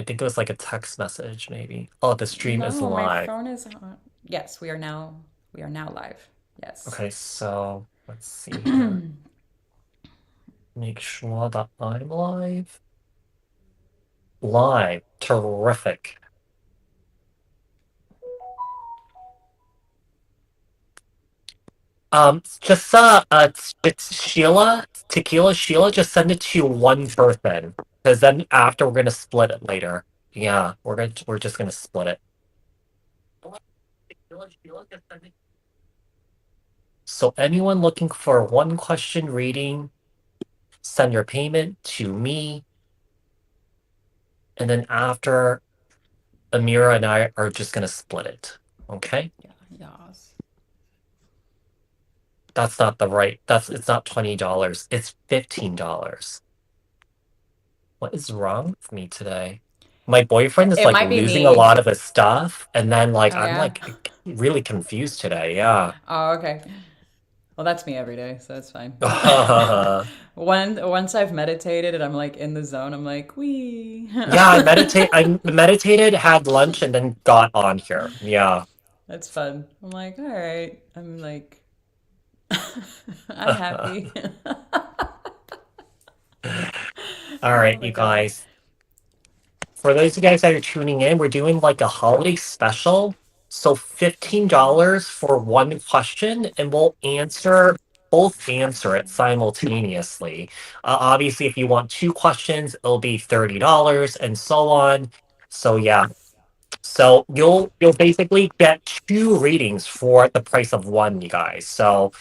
I think it was like a text message, maybe. Oh, the stream is No, my live. phone is on. Yes, we are now live. Yes. Okay, so let's see here. Make sure that I'm live. Live. Terrific. Just it's Sheila, Tequila Sheila. Just send it to one person, because then after we're gonna split it later. Yeah, we're just gonna split it. Tequila Sheila, just send it. So anyone looking for one question reading, send your payment to me, and then after Amira and I are just gonna split it. Okay? Yeah, yes. That's not the right. It's not $20. It's $15. What is wrong with me today? My boyfriend is It like might be losing a me. lot of his stuff, and then like Oh I'm yeah. like really confused today. Yeah. Oh, okay. Well, that's me every day, so that's fine. Yeah, Once I've meditated and I'm like in the zone, I'm like, wee. I meditated, had lunch, and then got on here. Yeah. That's fun. I'm like, all right. I'm like, I'm happy. All Oh right, my you God. guys. For those of you guys that are tuning in, we're doing like a holiday special. So $15 for one question, and we'll both answer it simultaneously. Obviously, if you want two questions, it'll be $30 and so on. So yeah. So you'll basically get two readings for the price of one, you guys. So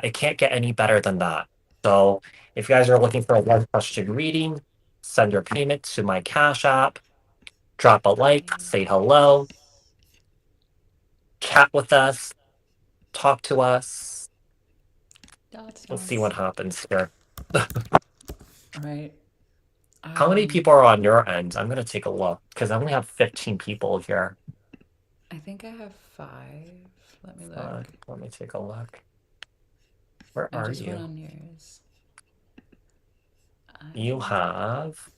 it can't get any better than that. So if you guys are looking for a one question reading, send your payment to my Cash App, drop a like, say hello, chat with us, talk to us. Dots, Let's see what dots. happens here. Right. How many people are on your end? I'm gonna take a look because I only have 15 people here. I think I have five. Let me look. Let me take a look. Where I are just went you? on yours. You have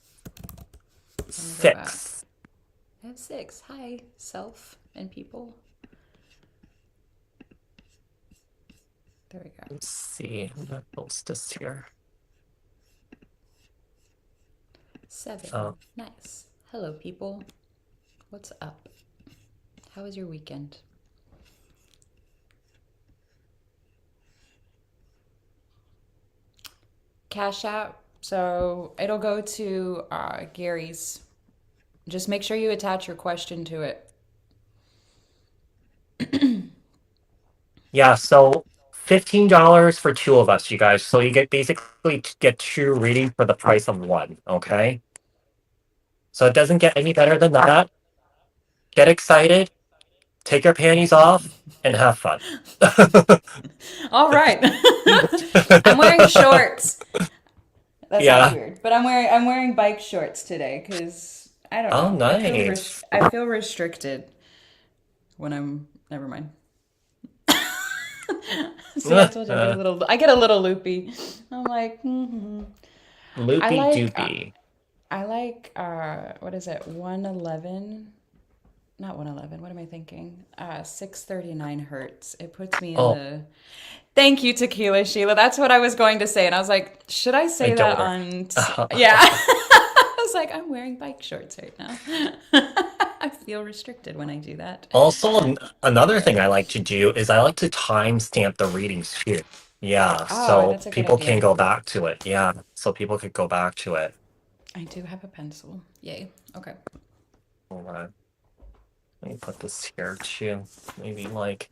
Let me go back. six. I have six. Hi, self and people. There we go. Let's see. I'm gonna post this here. Seven. Oh, Nice. Hello, people. What's up? How was your weekend? Cash App. So it'll go to Gary's. Just make sure you attach your question to it. yeah. So $15 for two of us, you guys. So you get basically get two readings for the price of one. Okay. So it doesn't get any better than that. Get excited, take your panties off, and have fun. All right. I'm wearing shorts. That sounds Yeah. weird, but I'm wearing bike shorts today because I don't Oh, know. nice. I feel restricted when I'm. Never mind. See, I told you I get a little loopy. I'm like, I Loopy like doopy. I like what is it? 111? Not 111. What am I thinking? 639 hertz. It puts me in Oh, the. Thank you, Tequila Sheila. That's what I was going to say, and I was like, should I I say don't that worry. on? Yeah. I was like, I'm wearing bike shorts right now. I feel restricted when I do that. Also, another thing I like to do is I like to timestamp the readings too. Yeah, Oh, so that's a good people can idea. go back to it. Yeah, so people could go back to it. I do have a pencil. Yay. Okay. Hold on. Let me put this here too. Maybe like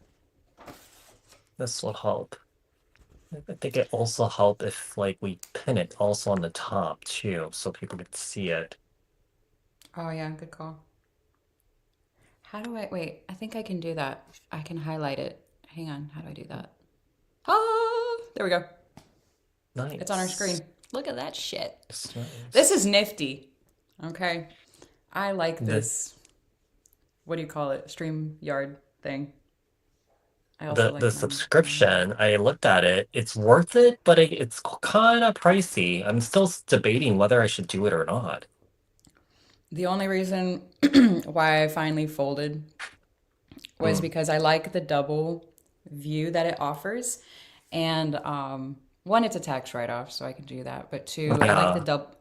this will help. I think it also help if like we pin it also on the top too, so people could see it. Oh yeah, good call. How do I wait? I think I can do that. I can highlight it. Hang on. How do I do that? Oh, there we go. It's on our Nice. screen. Look at that shit. This Nice. is nifty. Okay. I like The this. What do you call it? Stream yard thing. I also the like my subscription, I looked at it. It's worth it, but it's kind of pricey. I'm still debating whether I should do it or not. The only reason why I finally folded was Mm, because I like the double view that it offers. And one, it's a tax write-off, so I can do that. But two, yeah,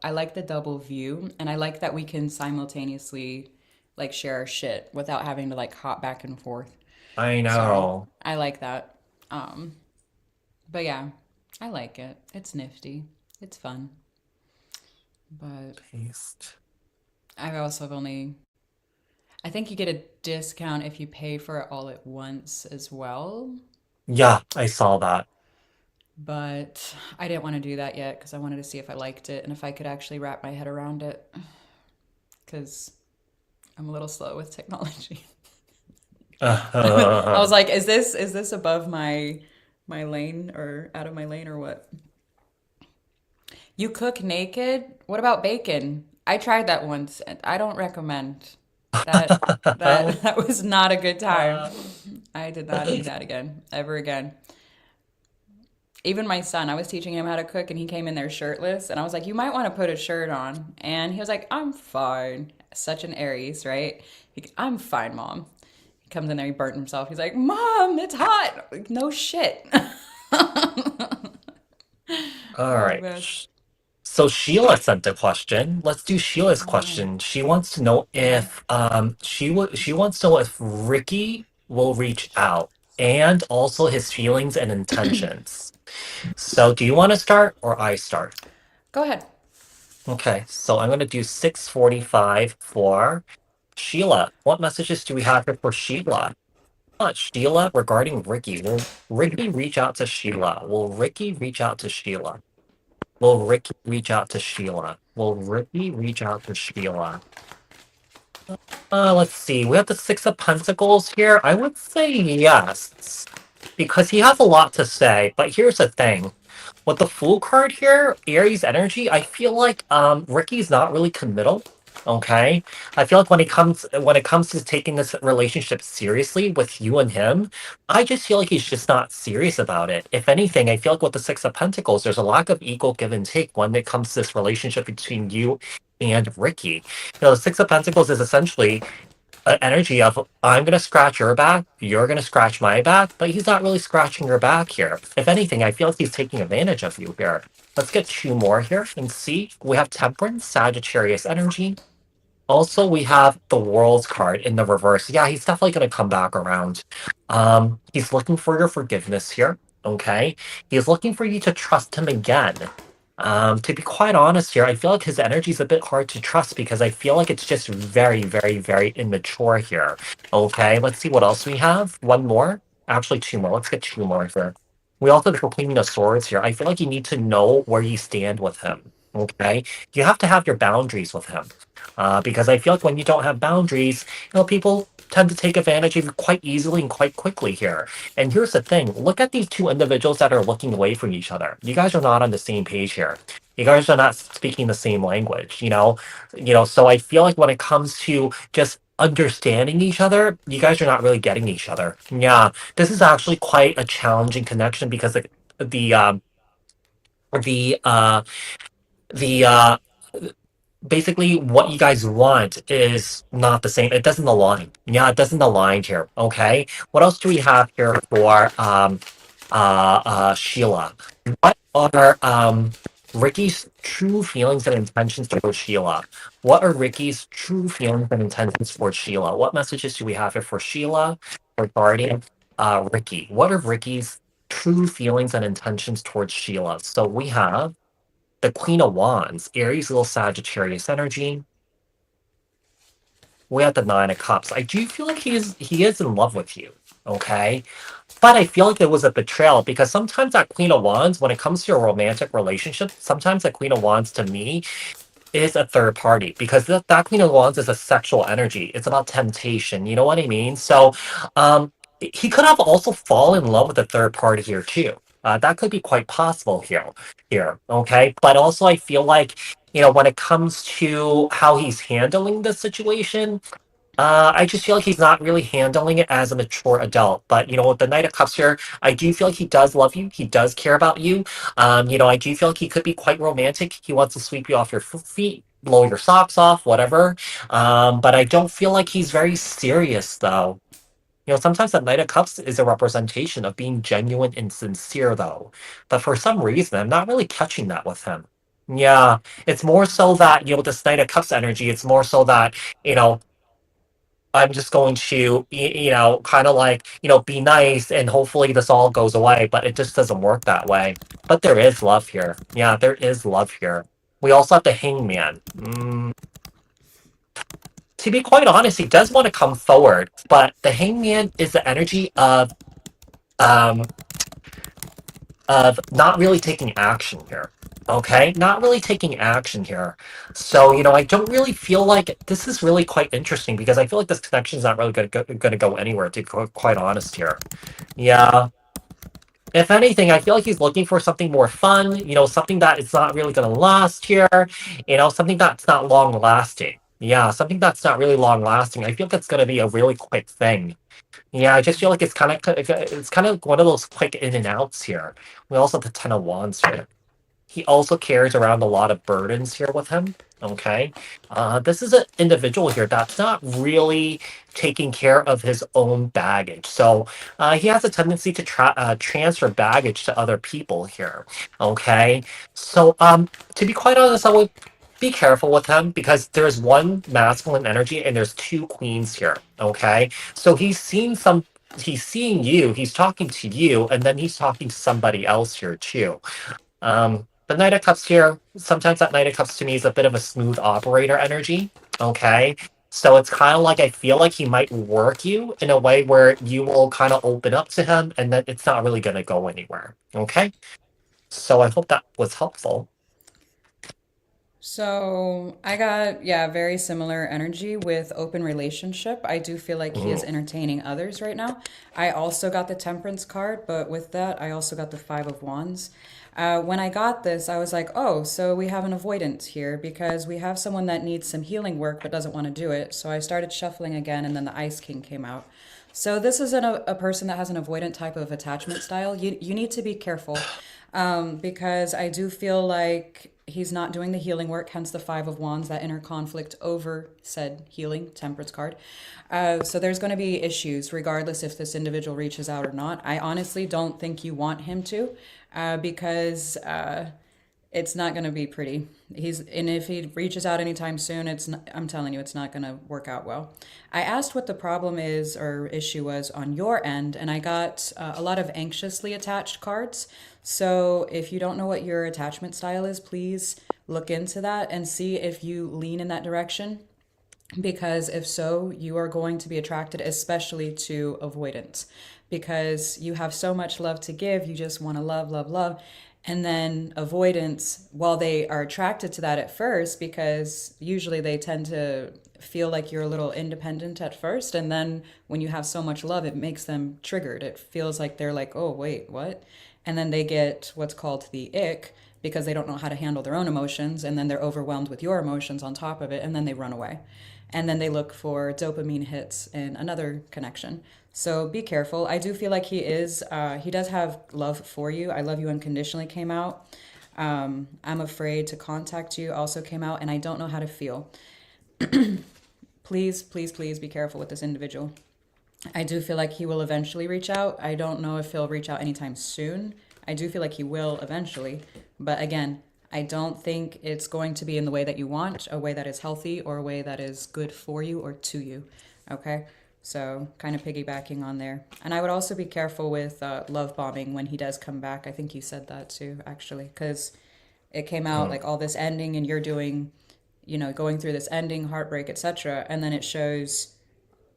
I like the double view, and I like that we can simultaneously like share our shit without having to like hop back and forth. I So know. I like that. Um, but yeah, I like it. It's nifty. It's fun. But Paste. I also have only I think you get a discount if you pay for it all at once as well. Yeah, I saw that. But I didn't want to do that yet because I wanted to see if I liked it and if I could actually wrap my head around it because I'm a little slow with technology. I was like, is this above my lane or out of my lane or what? You cook naked? What about bacon? I tried that once and I don't recommend that. That was not a good time. I did not do that again, ever again. Even my son, I was teaching him how to cook and he came in there shirtless and I was like, "You might want to put a shirt on." And he was like, "I'm fine." Such an Aries, right? "I'm fine, mom." He comes in there, he burnt himself. He's like, "Mom, it's hot." Like, no shit. All Oh right. man. So Sheila sent a question. Let's do Sheila's Oh yeah. question. She wants to know Okay. if she wants to know if Ricky will reach out and also his feelings and intentions. So do you want to start or I start? Go ahead. Okay, so I'm gonna do 6:45 for Sheila. What messages do we have here for Sheila? Sheila regarding Ricky. Will Ricky reach out to Sheila? Will Ricky reach out to Sheila? Will Ricky reach out to Sheila? Will Ricky reach out to Sheila? Let's see. We have the Six of Pentacles here. I would say yes, because he has a lot to say. But here's the thing. With the Fool card here, Aries energy, I feel like Ricky's not really committal. Okay, I feel like when it comes to taking this relationship seriously with you and him, I just feel like he's just not serious about it. If anything, I feel like with the Six of Pentacles, there's a lack of equal give and take when it comes to this relationship between you and Ricky. The Six of Pentacles is essentially energy of I'm gonna scratch your back, you're gonna scratch my back, but he's not really scratching your back here. If anything, I feel like he's taking advantage of you here. Let's get two more here and see. We have Temperance, Sagittarius energy. Also, we have the World's card in the reverse. Yeah, he's definitely going to come back around. He's looking for your forgiveness here. Okay, he's looking for you to trust him again. To be quite honest here, I feel like his energy is a bit hard to trust because I feel like it's just very, very, very immature here. Okay, let's see what else we have. One more, actually two more. Let's get two more here. We also have the Queen of Swords here. I feel like you need to know where you stand with him. Okay, you have to have your boundaries with him. Because I feel like when you don't have boundaries, people tend to take advantage of you quite easily and quite quickly here. And here's the thing: look at these two individuals that are looking away from each other. You guys are not on the same page here. You guys are not speaking the same language. So I feel like when it comes to just understanding each other, you guys are not really getting each other. Yeah, this is actually quite a challenging connection because the the the basically what you guys want is not the same. It doesn't align. Yeah, it doesn't align here. Okay. What else do we have here for Sheila? What are Ricky's true feelings and intentions towards Sheila? What are Ricky's true feelings and intentions towards Sheila? What messages do we have here for Sheila regarding Ricky? What are Ricky's true feelings and intentions towards Sheila? So we have the Queen of Wands, Aries, little Sagittarius energy. We have the Nine of Cups. I do feel like he is in love with you, okay? But I feel like there was a betrayal because sometimes that Queen of Wands, when it comes to a romantic relationship, sometimes that Queen of Wands to me is a third party because that Queen of Wands is a sexual energy. It's about temptation. You know what I mean? So, he could have also fallen in love with a third party here too. That could be quite possible here. Okay, but also I feel like when it comes to how he's handling the situation, I just feel like he's not really handling it as a mature adult. But with the Knight of Cups here, I do feel like he does love you. He does care about you. I do feel like he could be quite romantic. He wants to sweep you off your feet. blow your socks off, whatever. But I don't feel like he's very serious though. You know, sometimes the Knight of Cups is a representation of being genuine and sincere, though. But for some reason, I'm not really catching that with him. Yeah, it's more so that, you know, this Knight of Cups energy, it's more so that, you know, I'm just going to, you know, kind of like, you know, be nice and hopefully this all goes away, but it just doesn't work that way. But there is love here. Yeah, there is love here. We also have the Hangman. To be quite honest, he does want to come forward, but the Hangman is the energy um of not really taking action here. Okay, not really taking action here. So, you know, I don't really feel like this is really quite interesting because I feel like this connection is not really going to go anywhere, to be quite honest here. Yeah. If anything, I feel like he's looking for something more fun, you know, something that is not really going to last here, you know, something that's not long lasting. Yeah, something that's not really long lasting. I feel like it's going to be a really quick thing. Yeah, I just feel like it's kind of one of those quick in and outs here. We also have the Ten of Wands here. He also carries around a lot of burdens here with him. Okay, this is an individual here that's not really taking care of his own baggage. So he has a tendency to transfer baggage to other people here. Okay, so to be quite honest, I would be careful with him because there's one masculine energy and there's two queens here. Okay, so he's seeing you, he's talking to you, and then he's talking to somebody else here too. The Knight of Cups here, sometimes that Knight of Cups to me is a bit of a smooth operator energy. Okay. So it's kind of like I feel like he might work you in a way where you will kind of open up to him and then it's not really going to go anywhere. Okay. So I hope that was helpful. So I got, yeah, very similar energy with open relationship. I do feel like he is Mhm. entertaining others right now. I also got the Temperance card, but with that, I also got the Five of Wands. When I got this, I was like, oh, so we have an avoidance here because we have someone that needs some healing work but doesn't want to do it. So I started shuffling again, and then the Ice King came out. So this is a person that has an avoidant type of attachment style. You need to be careful because I do feel like he's not doing the healing work, hence the Five of Wands, that inner conflict over said healing, Temperance card. So there's going to be issues regardless if this individual reaches out or not. I honestly don't think you want him to because it's not going to be pretty. And if he reaches out anytime soon, I'm telling you, it's not going to work out well. I asked what the problem is or issue was on your end, and I got a lot of anxiously attached cards. So if you don't know what your attachment style is, please look into that and see if you lean in that direction. Because if so, you are going to be attracted, especially to avoidance, because you have so much love to give. You just want to love, love, love. And then avoidance, while they are attracted to that at first, because usually they tend to feel like you're a little independent at first. And then when you have so much love, it makes them triggered. It feels like they're like, oh, wait, what? And then they get what's called the ick because they don't know how to handle their own emotions. And then they're overwhelmed with your emotions on top of it. And then they run away. And then they look for dopamine hits in another connection. So be careful. I do feel like he does have love for you. I love you unconditionally came out. I'm afraid to contact you also came out, and I don't know how to feel. Please, please, please be careful with this individual. I do feel like he will eventually reach out. I don't know if he'll reach out anytime soon. I do feel like he will eventually. But again, I don't think it's going to be in the way that you want, a way that is healthy or a way that is good for you or to you. Okay? So, kind of piggybacking on there. And I would also be careful with love bombing when he does come back. I think you said that too, actually, because it came out Mm. like all this ending and you're doing, going through this ending, heartbreak, etc. And then it shows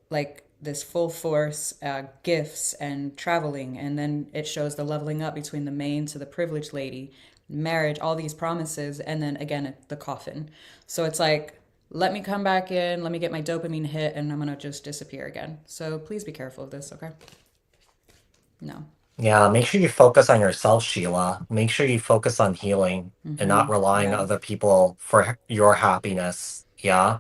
like this full force gifts and traveling, and then it shows the leveling up between the main to the privileged lady, marriage, all these promises, and then again the coffin. So it's like, let me come back in, let me get my dopamine hit, and I'm gonna just disappear again. So please be careful of this, okay? No. Yeah, make sure you focus on yourself, Sheila. Make sure you focus on healing and not relying on Yeah. other people for your happiness. Yeah.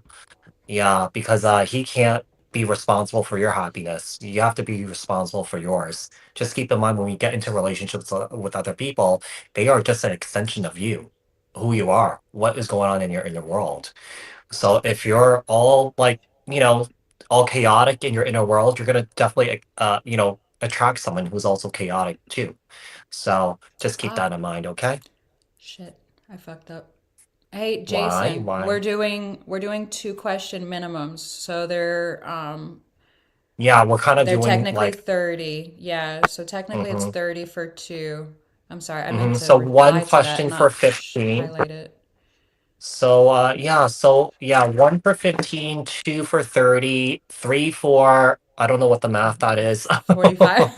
Yeah, because he can't be responsible for your happiness. You have to be responsible for yours. Just keep in mind when we get into relationships with other people, they are just an extension of you. who you are, what is going on in your world. So if you're all like, you know, all chaotic in your inner world, you're gonna definitely, attract someone who's also chaotic too. So just keep Ah, that in mind, okay? shit. I fucked up. Hey, Why? Jason, we're Why? doing 2 question minimums. So Yeah, we're kind of they're doing technically like, 30. Yeah, so technically it's mm-hmm, 30 for 2. I'm sorry. I meant mm-hmm. to So one reply to that, question for not 15. highlight it. So one for 15, two for 30, three for, I don't know what the math that is. 45.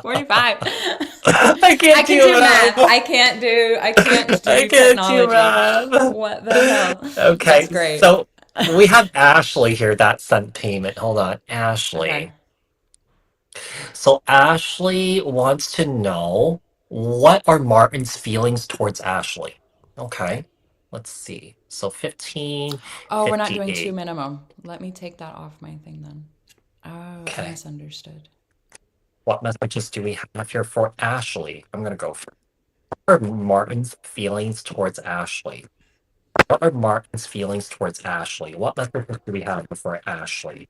45. I I can't can do do math. math. I can't I do can't do technology. math. What the hell? That's Okay, great. so we have Ashley here that sent payment. Hold on, Okay. Ashley. So Ashley wants to know, what are Martin's feelings towards Ashley? Okay, let's see. So fifteen Oh, we're not fifty doing 2 eight. minimum. Let me take that off my thing then. Oh, I Okay, misunderstood. what messages do we have here for Ashley? I'm gonna go for, what are Martin's feelings towards Ashley? What are Martin's feelings towards Ashley? What messages do we have for Ashley?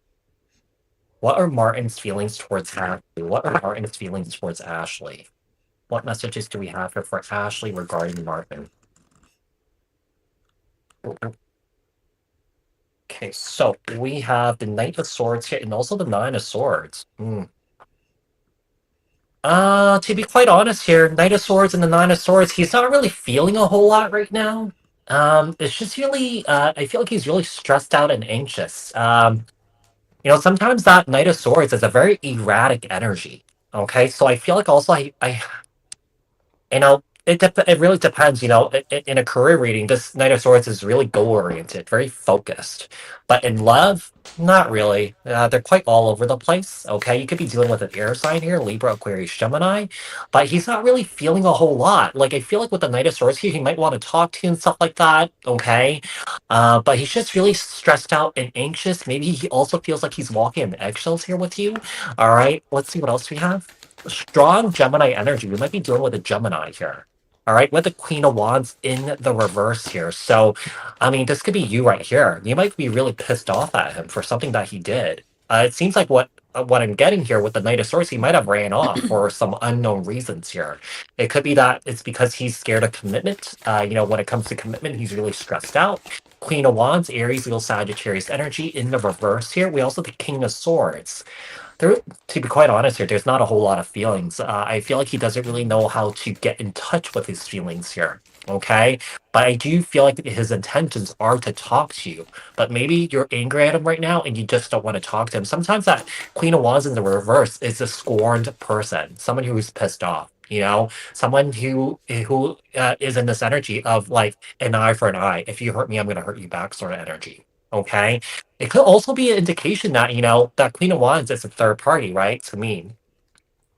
What are Martin's feelings towards Ashley? What are Martin's feelings towards Ashley? What messages do we have here for Ashley regarding Martin? Okay, so we have the Knight of Swords here and also the Nine of Swords. To be quite honest here, Knight of Swords and the Nine of Swords, he's not really feeling a whole lot right now. It's just really, I feel like he's really stressed out and anxious. Sometimes that Knight of Swords is a very erratic energy. Okay, so I feel like also it really depends. In a career reading, this Knight of Swords is really goal oriented, very focused. But in love, not really. They're quite all over the place. Okay, you could be dealing with an air sign here, Libra, Aquarius, Gemini, but he's not really feeling a whole lot. Like I feel like with the Knight of Swords here, he might want to talk to you and stuff like that. Okay, but he's just really stressed out and anxious. Maybe he also feels like he's walking in eggshells here with you. All right, let's see what else we have. Strong Gemini energy. We might be dealing with a Gemini here. All right, with the Queen of Wands in the reverse here. So, I mean, this could be you right here. You might be really pissed off at him for something that he did. It seems like what I'm getting here with the Knight of Swords, he might have ran off for some unknown reasons here. It could be that it's because he's scared of commitment. When it comes to commitment, he's really stressed out. Queen of Wands, Aries, Leo, Sagittarius energy in the reverse here. We also have the King of Swords. There, to be quite honest here, there's not a whole lot of feelings. I feel like he doesn't really know how to get in touch with his feelings here. Okay, but I do feel like his intentions are to talk to you. But maybe you're angry at him right now, and you just don't want to talk to him. Sometimes that Queen of Wands in the reverse is a scorned person, someone who's pissed off. Someone who is in this energy of like an eye for an eye. If you hurt me, I'm going to hurt you back, sort of energy. Okay, it could also be an indication that, that Queen of Wands is a third party, right? To me.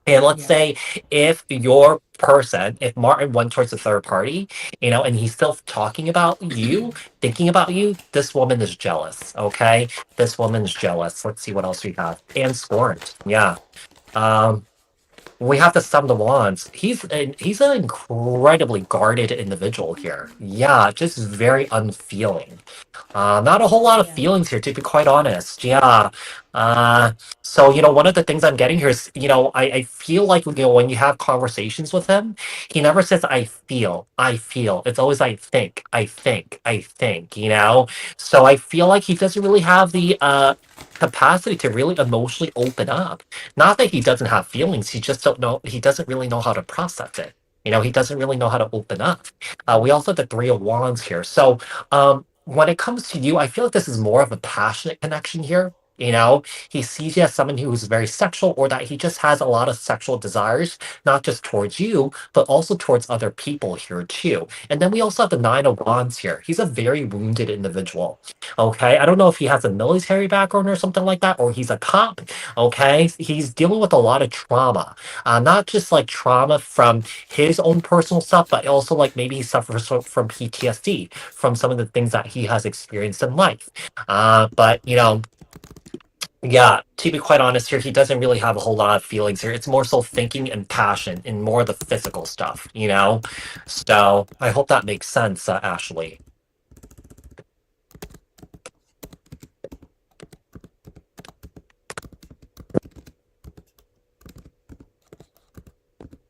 And let's Yeah. say if your person, if Martin went towards the third party, and he's still talking about you, thinking about you, this woman is jealous, okay? This woman's jealous. Let's see what else we have. And scorned. Yeah. Um, we have the Seven of Wands. He's an incredibly guarded individual here. Yeah, just very unfeeling. Not a whole lot of Yeah. feelings here, to be quite honest. Yeah. Uh, so, one of the things I'm getting here is, I feel like, when you have conversations with him, he never says, I feel, I feel. It's always, I think, I think, I think. So I feel like he doesn't really have the capacity to really emotionally open up. Not that he doesn't have feelings, he doesn't really know how to process it. He doesn't really know how to open up. We also have the Three of Wands here. So, when it comes to you, I feel like this is more of a passionate connection here. He sees you as someone who is very sexual, or that he just has a lot of sexual desires, not just towards you, but also towards other people here too. And then we also have the Nine of Wands here. He's a very wounded individual. Okay, I don't know if he has a military background or something like that, or he's a cop. Okay, he's dealing with a lot of trauma, not just like trauma from his own personal stuff, but also like maybe he suffers from PTSD from some of the things that he has experienced in life. But Yeah, to be quite honest here, he doesn't really have a whole lot of feelings here. It's more so thinking and passion and more of the physical stuff, you know? So I hope that makes sense, Ashley.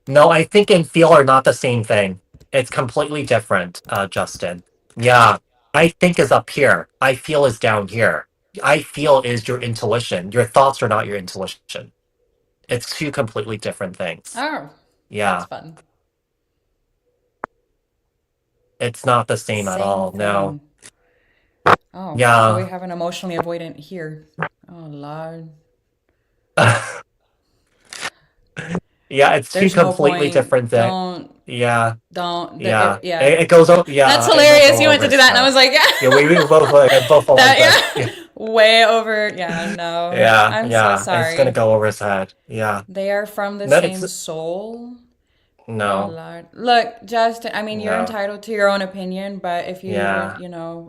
No, I think and feel are not the same thing. It's completely different, Justin. Yeah, I think is up here. I feel is down here. I feel is your intuition. Your thoughts are not your intuition. It's two completely different things. Oh, that's Yeah, fun. it's not the same at Same all. No. thing. Oh, so we Yeah. have an emotionally avoidant here. Oh, Lord. Yeah, it's two There's no completely point. different things. Yeah, Don't. yeah. Yeah. It goes. That's Yeah, it will hilarious. go You went over to do his that, and I head. was like, Yeah, yeah. we both like both all like that. That, Yeah, yeah. Way over. Yeah, no. yeah, I'm so yeah. It's gonna sorry. go over his head. Yeah. They are from the No, it's same soul. Oh no, Lord. Look, Justin, I mean, you're no. entitled to your own opinion, but if you would, Yeah,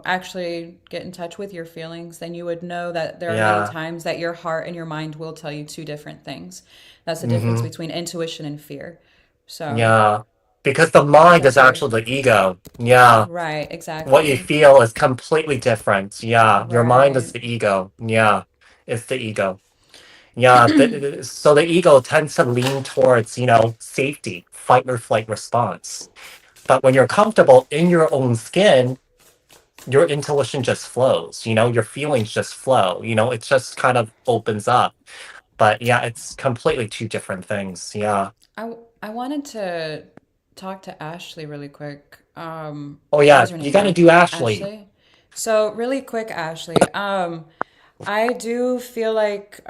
actually get in touch with your feelings, then you would know that there are many yeah. times that your heart and your mind will tell you two different things. That's the difference Mm-hmm. between intuition and fear. So, Yeah. Because the mind is that's very actually the ego. Yeah. right, What you exactly. feel is completely different. Yeah. Your mind is Right. the ego. Yeah. It's the ego. Yeah, so the ego tends to lean towards, safety, fight or flight response. But when you're comfortable in your own skin, your intuition just flows, your feelings just flow, it just kind of opens up. But yeah, it's completely two different things. Yeah. I wanted to talk to Ashley really quick. Oh That yeah, was her you name, got to right? do Ashley. Ashley. So really quick, Ashley. I do feel like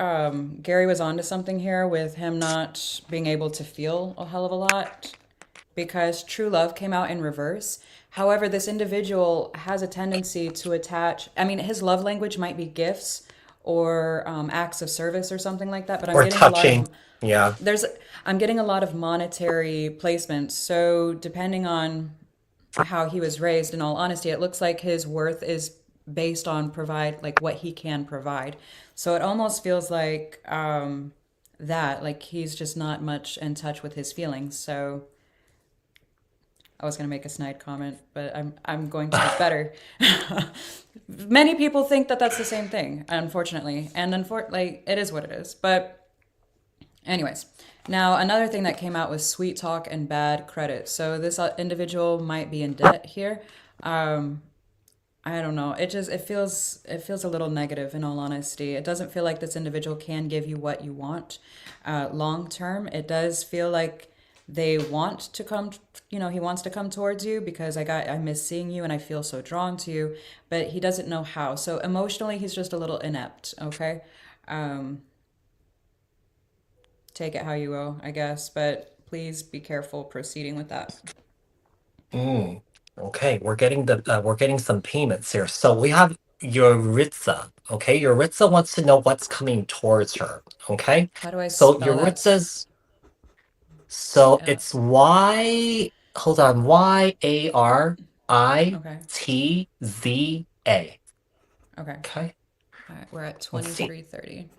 Gary was onto something here with him not being able to feel a hell of a lot because true love came out in reverse. However, this individual has a tendency to attach, I mean, his love language might be gifts or acts of service or something like that, but I'm Or getting a lot touching. of Yeah. there's I'm getting a lot of monetary placements. So depending on how he was raised, in all honesty, it looks like his worth is based on provide like what he can provide. So it almost feels like that like he's just not much in touch with his feelings. So I was going to make a snide comment, but I'm going to do better. Many people think that that's the same thing, unfortunately, and unfortunately, it is what it is. But anyways, now another thing that came out was sweet talk and bad credit. So this individual might be in debt here. Um, I don't know. It feels a little negative in all honesty. It doesn't feel like this individual can give you what you want long term. It does feel like they want to come, he wants to come towards you because I miss seeing you and I feel so drawn to you, but he doesn't know how. So emotionally, he's just a little inept, okay? Um, Take it how you will, I guess, but please be careful proceeding with that. Mm. Okay, we're getting some payments here. So we have Yaritza. Okay, Yaritza wants to know what's coming towards her. Okay, How do I so spell that? Yaritza's C so L. it's Y. Hold on, Okay. Yaritza. Okay. Okay, All right. We're at let's see. 2330.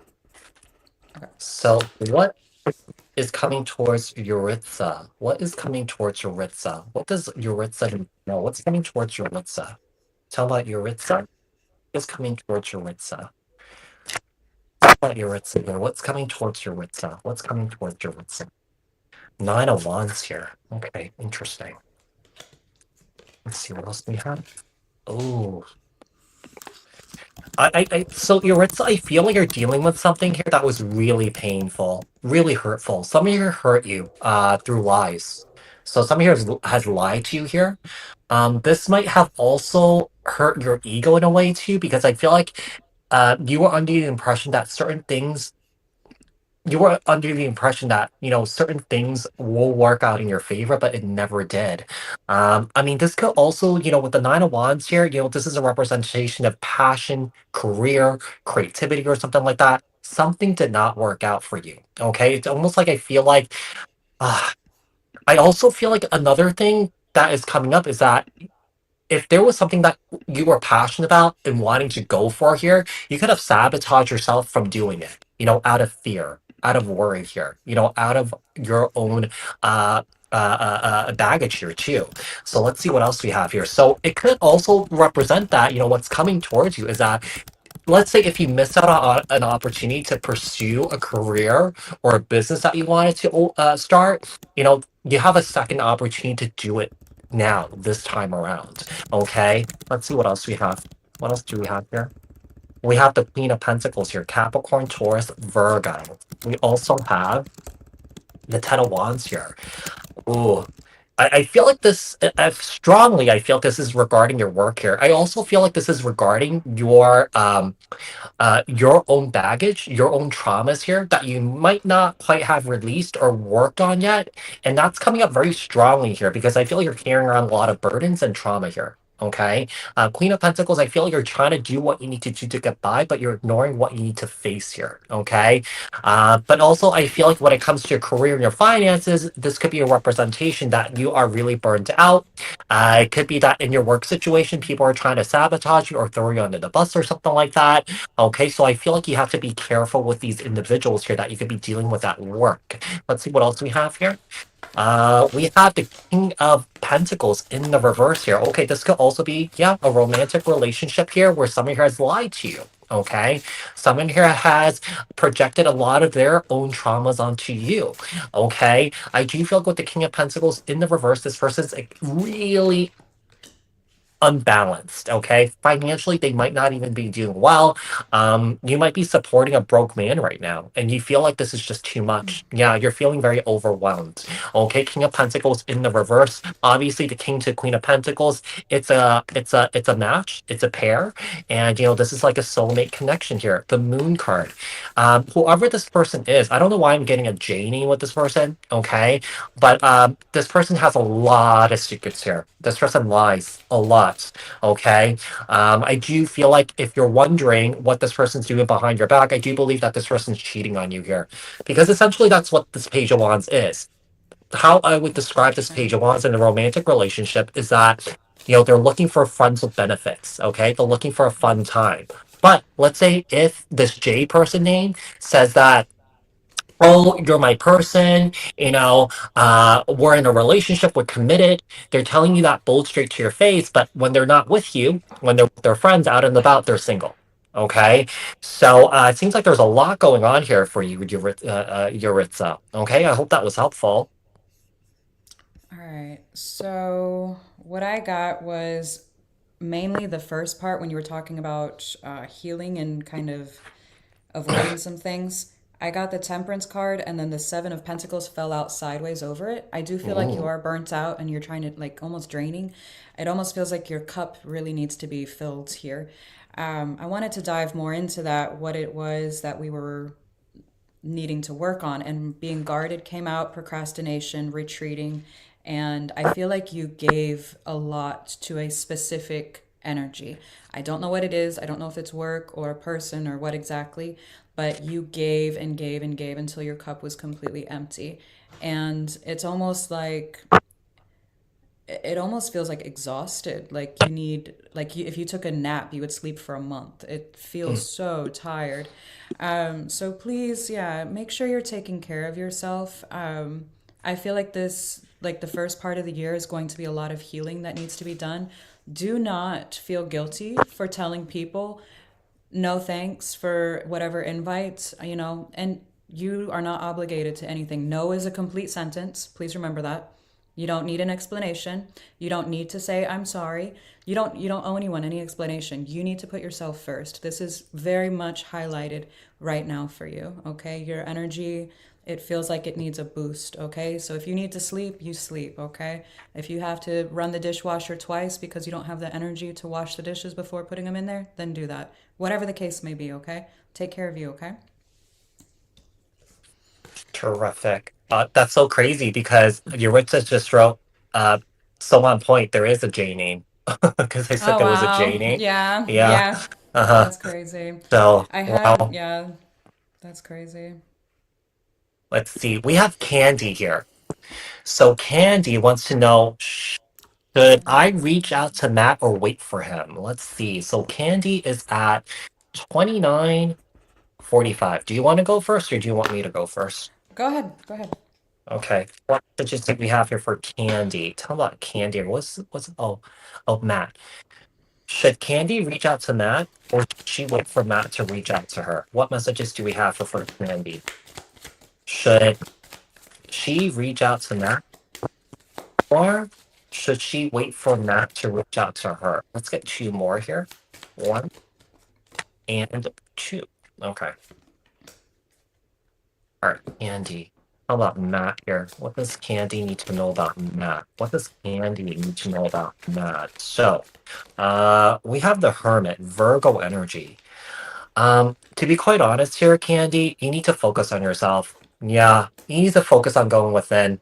Okay. So what is coming towards Yaritza? What is coming towards Yaritza? What does Yaritza know? What's coming towards Yaritza? Tell about Yaritza. What's coming towards Yaritza? About Yaritza here. What's coming towards Yaritza? What's coming towards Yaritza? Nine of Wands here. Okay, interesting. Let's see what else we have. Oh, so Yaritza, I feel like you're dealing with something here that was really painful, really hurtful. Somebody here hurt you, through lies. So somebody here has lied to you here. This might have also hurt your ego in a way too, because I feel like, you were under the impression that certain things will work out in your favor, but it never did. I mean, this could also, with the Nine of Wands here, this is a representation of passion, career, creativity, or something like that. Something did not work out for you. Okay, it's almost like I feel like, uh, I also feel like another thing that is coming up is that if there was something that you were passionate about and wanting to go for here, you could have sabotaged yourself from doing it, out of fear, out of worry here, out of your own uh, baggage here too. So let's see what else we have here. So it could also represent that, what's coming towards you is that, let's say if you miss out on an opportunity to pursue a career or a business that you wanted to start, you have a second opportunity to do it now, this time around. Okay, let's see what else we have. What else do we have here? We have the Queen of Pentacles here, Capricorn, Taurus, Virgo. We also have the Ten of Wands here. Ooh, I feel like this, strongly, I feel this is regarding your work here. I also feel like this is regarding your own baggage, your own traumas here that you might not quite have released or worked on yet. And that's coming up very strongly here because I feel you're carrying around a lot of burdens and trauma here. Okay. Queen of Pentacles, I feel you're trying to do what you need to do to get by, but you're ignoring what you need to face here. Okay. But also, I feel like when it comes to your career and your finances, this could be a representation that you are really burned out. It could be that in your work situation, people are trying to sabotage you or throw you under the bus or something like that. Okay, so I feel like you have to be careful with these individuals here that you could be dealing with at work. Let's see what else we have here. We have the King of Pentacles in the reverse here. Okay, this could also be, yeah, a romantic relationship here where someone here has lied to you. Okay, someone here has projected a lot of their own traumas onto you. Okay, I do feel like with the King of Pentacles in the reverse, this person's like really unbalanced. Okay, financially they might not even be doing well. You might be supporting a broke man right now and you feel like this is just too much. Yeah, you're feeling very overwhelmed. Okay, King of Pentacles in the reverse, obviously the King to Queen of Pentacles, it's a match, it's a pair, and this is like a soulmate connection here. The Moon card, whoever this person is, I don't know why I'm getting a J name with this person. Okay, but this person has a lot of secrets here. This person lies a lot. Okay. I do feel like if you're wondering what this person's doing behind your back, I do believe that this person's cheating on you here. Because essentially that's what this Page of Wands is. How I would describe this Page Interesting. of Wands in a romantic relationship is that, they're looking for friends with benefits. Okay. They're looking for a fun time. But let's say if this J person name says that, oh, you're my person, we're in a relationship, we're committed. They're telling you that bold straight to your face, but when they're not with you, when they're with their friends out and about, they're single. Okay, so it seems like there's a lot going on here for you, Yaritza. Okay, I hope that was helpful. All right. So what I got was mainly the first part when you were talking about healing and kind of avoiding some things. I got the Temperance card, and then the Seven of Pentacles fell out sideways over it. I do feel like you Ooh. are burnt out and you're trying to, like, almost draining. It almost feels like your cup really needs to be filled here. I wanted to dive more into that, what it was that we were needing to work on. And being guarded came out, procrastination, retreating. And I feel like you gave a lot to a specific energy. I don't know what it is. I don't know if it's work or a person or what exactly, but you gave and gave and gave until your cup was completely empty. And it's almost like it almost feels like exhausted. Like you need, like if you took a nap, you would sleep for a month. It feels so tired. So please, yeah, make sure you're taking care of yourself. I feel like this, like the first part of the year is going to be a lot of healing that needs to be done. Do not feel guilty for telling people no thanks for whatever invites, and you are not obligated to anything. No is a complete sentence. Please remember that. You don't need an explanation. You don't need to say I'm sorry. You don't owe anyone any explanation. You need to put yourself first. This is very much highlighted right now for you, okay? Your energy, it feels like it needs a boost, okay? So if you need to sleep, you sleep, okay? If you have to run the dishwasher twice because you don't have the energy to wash the dishes before putting them in there, then do that. Whatever the case may be, okay? Take care of you, okay? Terrific. That's so crazy because Yuritsa just wrote, uh, so on point, there is a J name. Because I said Oh there was a wow. J name. Yeah, Yeah. yeah. Uh-huh. That's crazy. So, I had, wow. yeah, that's crazy. Let's see. We have Candy here. So Candy wants to know, Should I reach out to Matt or wait for him? Let's see. So Candy is at 29:45. Do you want to go first or do you want me to go first? Go ahead. Go ahead. Okay. What messages do we have here for Candy? Tell about Candy. Oh Matt. Should Candy reach out to Matt or should she wait for Matt to reach out to her? What messages do we have for Candy? Should she reach out to Matt or should she wait for Matt to reach out to her? Let's get two more here. One and two. Okay. All right, Candy. How about Matt here? What does Candy need to know about Matt? What does Candy need to know about Matt? So, we have the Hermit, Virgo energy. To be quite honest here, Candy, you need to focus on yourself. Yeah, you need to focus on going within.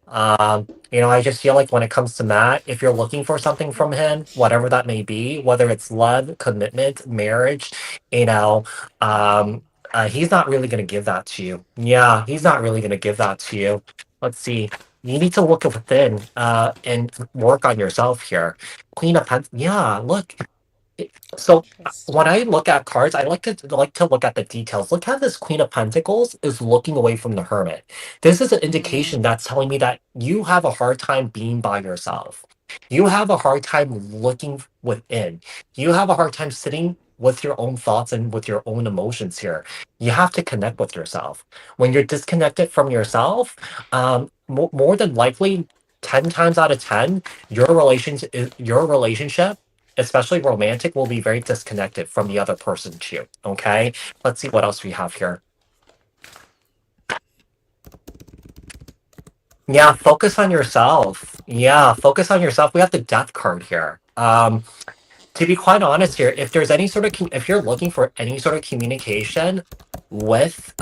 I just feel like when it comes to Matt, if you're looking for something from him, whatever that may be, whether it's love, commitment, marriage, you know, um, he's not really going to give that to you. Yeah, he's not really going to give that to you. Let's see. You need to look within and work on yourself here. Queen of Pentacles. Yeah, look. So when Interesting. I look at cards, I like to look at the details. Look how this Queen of Pentacles is looking away from the Hermit. This is an Mm, indication that's telling me that you have a hard time being by yourself. You have a hard time looking within. You have a hard time sitting with your own thoughts and with your own emotions here. You have to connect with yourself. When you're disconnected from yourself, more than likely, 10 times out of 10, your relationship, especially romantic, will be very disconnected from the other person too. Okay, let's see what else we have here. Yeah, focus on yourself. Yeah, focus on yourself. We have the death card here. To be quite honest here, if there's any sort of if you're looking for any sort of communication with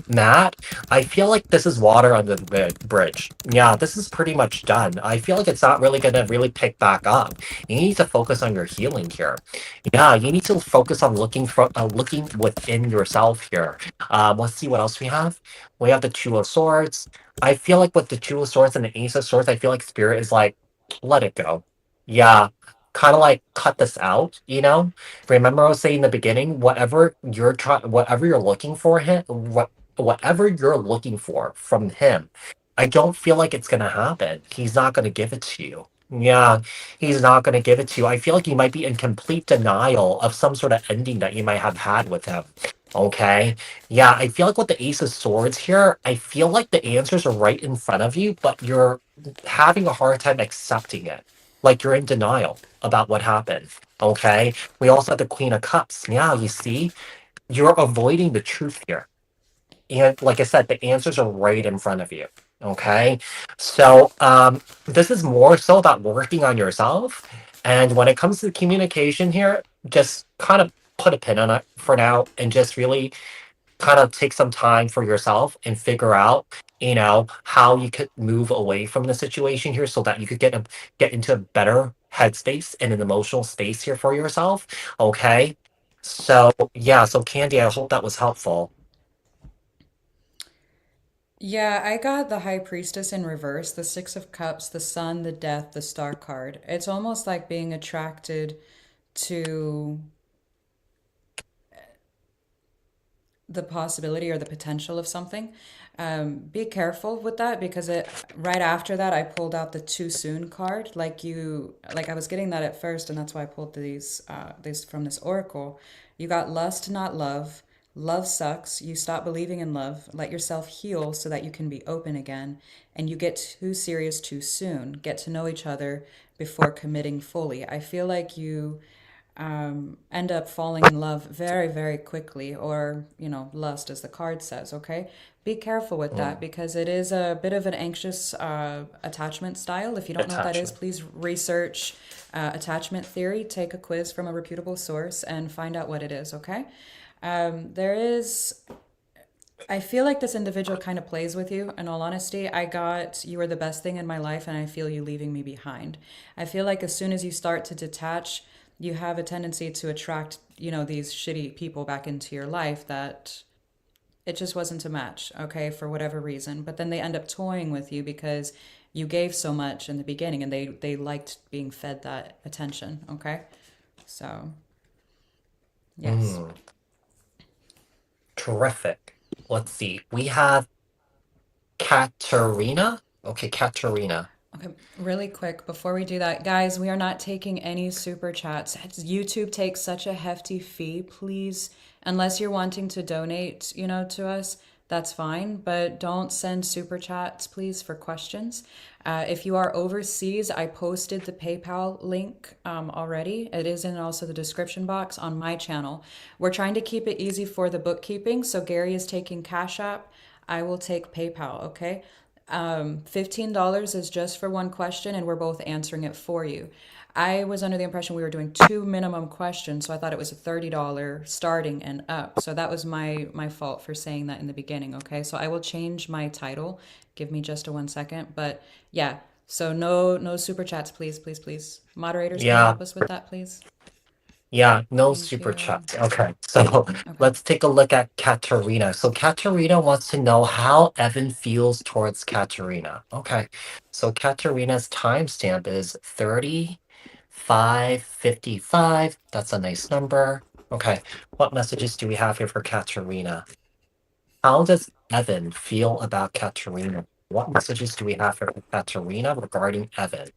Matt, I feel like this is water under the bridge. Yeah, this is pretty much done. I feel like it's not really gonna really pick back up. You need to focus on your healing here. Yeah, you need to focus on looking within yourself here. Let's see what else we have. We have the Two of Swords. I feel like with the Two of Swords and the Ace of Swords, I feel like Spirit is like, let it go. Yeah, kind of like cut this out, remember I was saying in the beginning, whatever you're looking for whatever you're looking for from him, I don't feel like it's gonna happen. He's not gonna give it to you. Yeah, he's not gonna give it to you. I feel like you might be in complete denial of some sort of ending that you might have had with him. Okay. Yeah, I feel like with the Ace of Swords here, I feel like the answers are right in front of you, but you're having a hard time accepting it. Like you're in denial about what happened. Okay. We also have the Queen of Cups. Yeah, you see, you're avoiding the truth here. And like I said, the answers are right in front of you. Okay. So this is more so about working on yourself. And when it comes to communication here, just kind of put a pin on it for now and just really kind of take some time for yourself and figure out, how you could move away from the situation here so that you could get into a better headspace and an emotional space here for yourself. Okay. So yeah, so Candy, I hope that was helpful. yeah, I got the High Priestess in reverse, the Six of Cups, the Sun, the Death, the Star card. It's almost like being attracted to the possibility or the potential of something. Be careful with that because it right after that I pulled out the too soon card. Like I was getting that at first, and that's why I pulled these from this oracle. You got lust, not love. Love sucks. You stop believing in love. Let yourself heal so that you can be open again. And you get too serious too soon. Get to know each other before committing fully. I feel like you end up falling in love very, very quickly, or, lust, as the card says, okay? Be careful with that Mm, because it is a bit of an anxious attachment style. If you don't know what that is, attachment. please research attachment theory, take a quiz from a reputable source, and find out what it is, okay? There is I feel like this individual kind of plays with you. In all honesty, I got you are the best thing in my life, and I feel you leaving me behind. I feel like as soon as you start to detach, you have a tendency to attract, these shitty people back into your life that It just wasn't a match, okay, for whatever reason. But then they end up toying with you because you gave so much in the beginning and they liked being fed that attention, okay? So, yes. Hmm. Terrific. Let's see. We have Katarina. Okay, Katarina. Okay, really quick before we do that, guys, we are not taking any super chats. YouTube takes such a hefty fee. Please, unless you're wanting to donate, to us, that's fine. But don't send super chats, please, for questions. If you are overseas, I posted the PayPal link already. It is in also the description box on my channel. We're trying to keep it easy for the bookkeeping. So Gary is taking Cash App. I will take PayPal, okay? $15 is just for one question, and we're both answering it for you. I was under the impression we were doing two minimum questions, so I thought it was a $30 starting and up. So that was my fault for saying that in the beginning. Okay, so I will change my title. Give me just a 1 second, but yeah. So no super chats, please, please, please. Moderators, can you Yeah, help us with that, please? yeah, no Thank super you. chats. Okay, so Okay. let's take a look at Katarina. So Katarina wants to know how Evan feels towards Katarina. Okay, so Katarina's timestamp is 35:55. That's a nice number. Okay, what messages do we have here for Katarina? How does Evan feel about Katarina? What messages do we have for Katarina regarding Evan?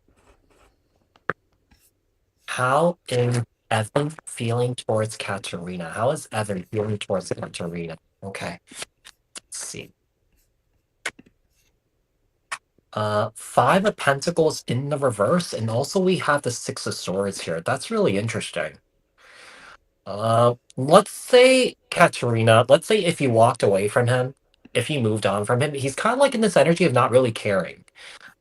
How is Evan feeling towards Katarina? How is Evan feeling towards Katarina? Okay, let's see. Five of Pentacles in the reverse, and also we have the Six of Swords here. That's really interesting. Let's say Katarina, let's say if you walked away from him, if you moved on from him, he's kind of like in this energy of not really caring.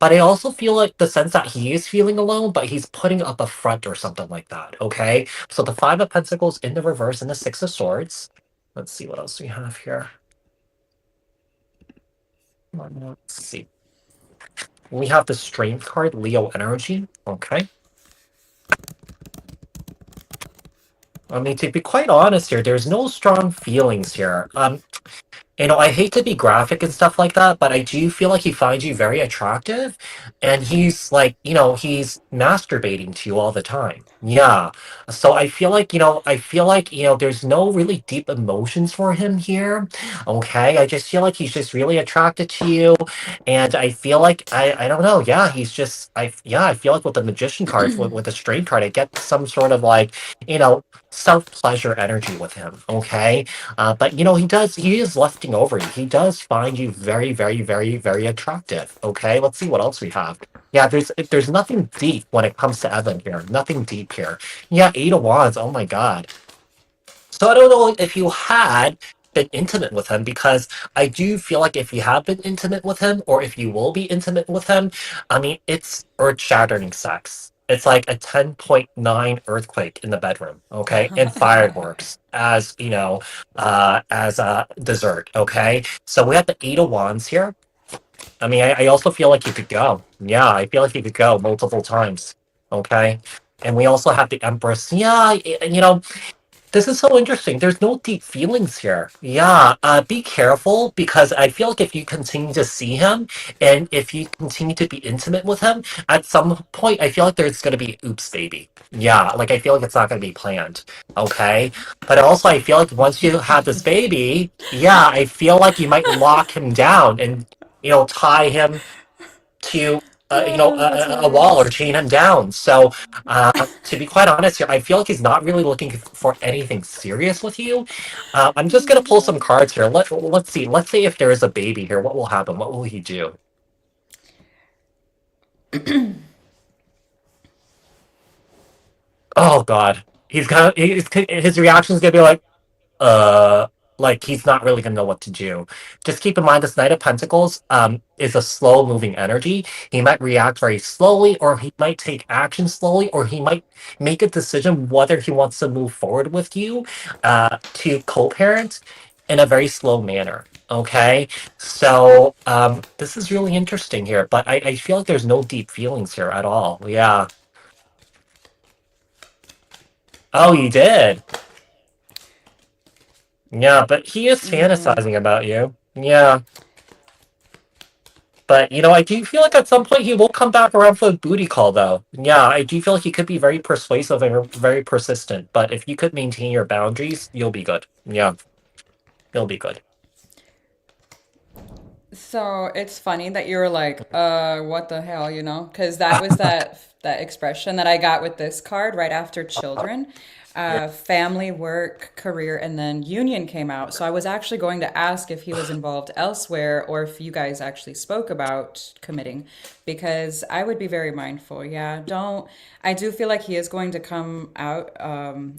But I also feel like the sense that he is feeling alone, but he's putting up a front or something like that. Okay. So the Five of Pentacles in the reverse and the Six of Swords. Let's see what else we have here. Let's see. We have the Strength card, Leo energy. Okay. I mean, to be quite honest here, there's no strong feelings here. I hate to be graphic and stuff like that, but I do feel like he finds you very attractive, and he's like, he's masturbating to you all the time. Yeah. So I feel like, there's no really deep emotions for him here. Okay. I just feel like he's just really attracted to you. And I feel like, I don't know. Yeah. I feel like with the magician cards, with the strength card, I get some sort of like, self pleasure energy with him. Okay. But he is lusting over you. He does find you very, very, very, very attractive. Okay, let's see what else we have. Yeah, there's nothing deep when it comes to Evan here. Nothing deep here. Yeah, Eight of Wands. Oh my God. So I don't know if you had been intimate with him, because I do feel like if you have been intimate with him, or if you will be intimate with him, I mean, it's earth-shattering sex. It's like a 10.9 earthquake in the bedroom, okay? And fireworks as a dessert, okay? So we have the Eight of Wands here. I mean, I also feel like you could go. Yeah, I feel like you could go multiple times, okay? And we also have the Empress. Yeah, this is so interesting. There's no deep feelings here. Yeah, be careful, because I feel like if you continue to see him and if you continue to be intimate with him, at some point I feel like there's going to be oops baby. Yeah, like I feel like it's not going to be planned. Okay, but also I feel like once you have this baby, yeah, I feel like you might lock him down and tie him to Oh, that's a wall or hilarious. chain him down. So to be quite honest here, I feel like he's not really looking for anything serious with you. I'm Oh just gonna my pull some god. cards here. Let's see. Let's say if there is a baby here, what will happen? What will he do? Oh God, his reaction is gonna be uh like he's not really gonna know what to do. Just keep in mind this Knight of Pentacles is a slow moving energy. He might react very slowly, or he might take action slowly, or he might make a decision whether he wants to move forward with you to co-parent in a very slow manner. Okay, so this is really interesting here, but I feel like there's no deep feelings here at all. Yeah. Oh, you did. Yeah, but he is Mm-hmm. fantasizing about you. Yeah. But I do feel like at some point he will come back around for a booty call, though. Yeah, I do feel like he could be very persuasive and very persistent. But if you could maintain your boundaries, you'll be good. Yeah, you'll be good. So it's funny that you were like, what the hell, you know? Because that was that expression that I got with this card right after children. Yeah. Family, work, career, and then union came out. So I was actually going to ask if he was involved elsewhere or if you guys actually spoke about committing, because I would be very mindful. Yeah, don't. I do feel like he is going to come out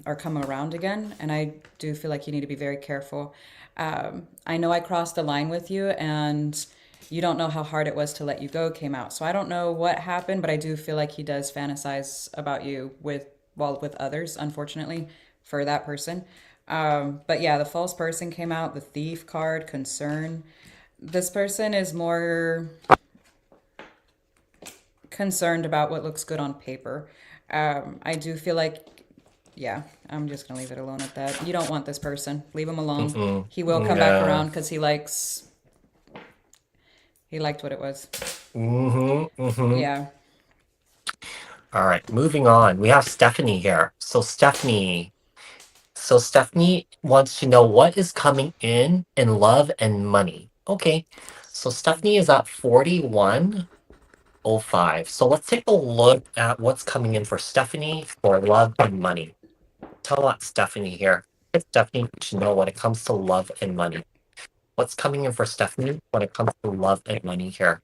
or come around again, and I do feel like you need to be very careful. I know I crossed the line with you, and you don't know how hard it was to let you go came out. So I don't know what happened, but I do feel like he does fantasize about you with, well, with others, unfortunately, for that person. But yeah, the false person came out, the thief card, concern. This person is more concerned about what looks good on paper. I do feel like, yeah, I'm just gonna leave it alone at that. You don't want this person. Leave him alone. Mm-mm. He will come back Yeah. around because he liked what it was. Mm-hmm. Mm-hmm. Yeah. All right, moving on. We have Stephanie here. So Stephanie wants to know what is coming in love and money. Okay. So Stephanie is at 4105. So let's take a look at what's coming in for Stephanie for love and money. Tell us, Stephanie here. If Stephanie should know when it comes to love and money. What's coming in for Stephanie when it comes to love and money here?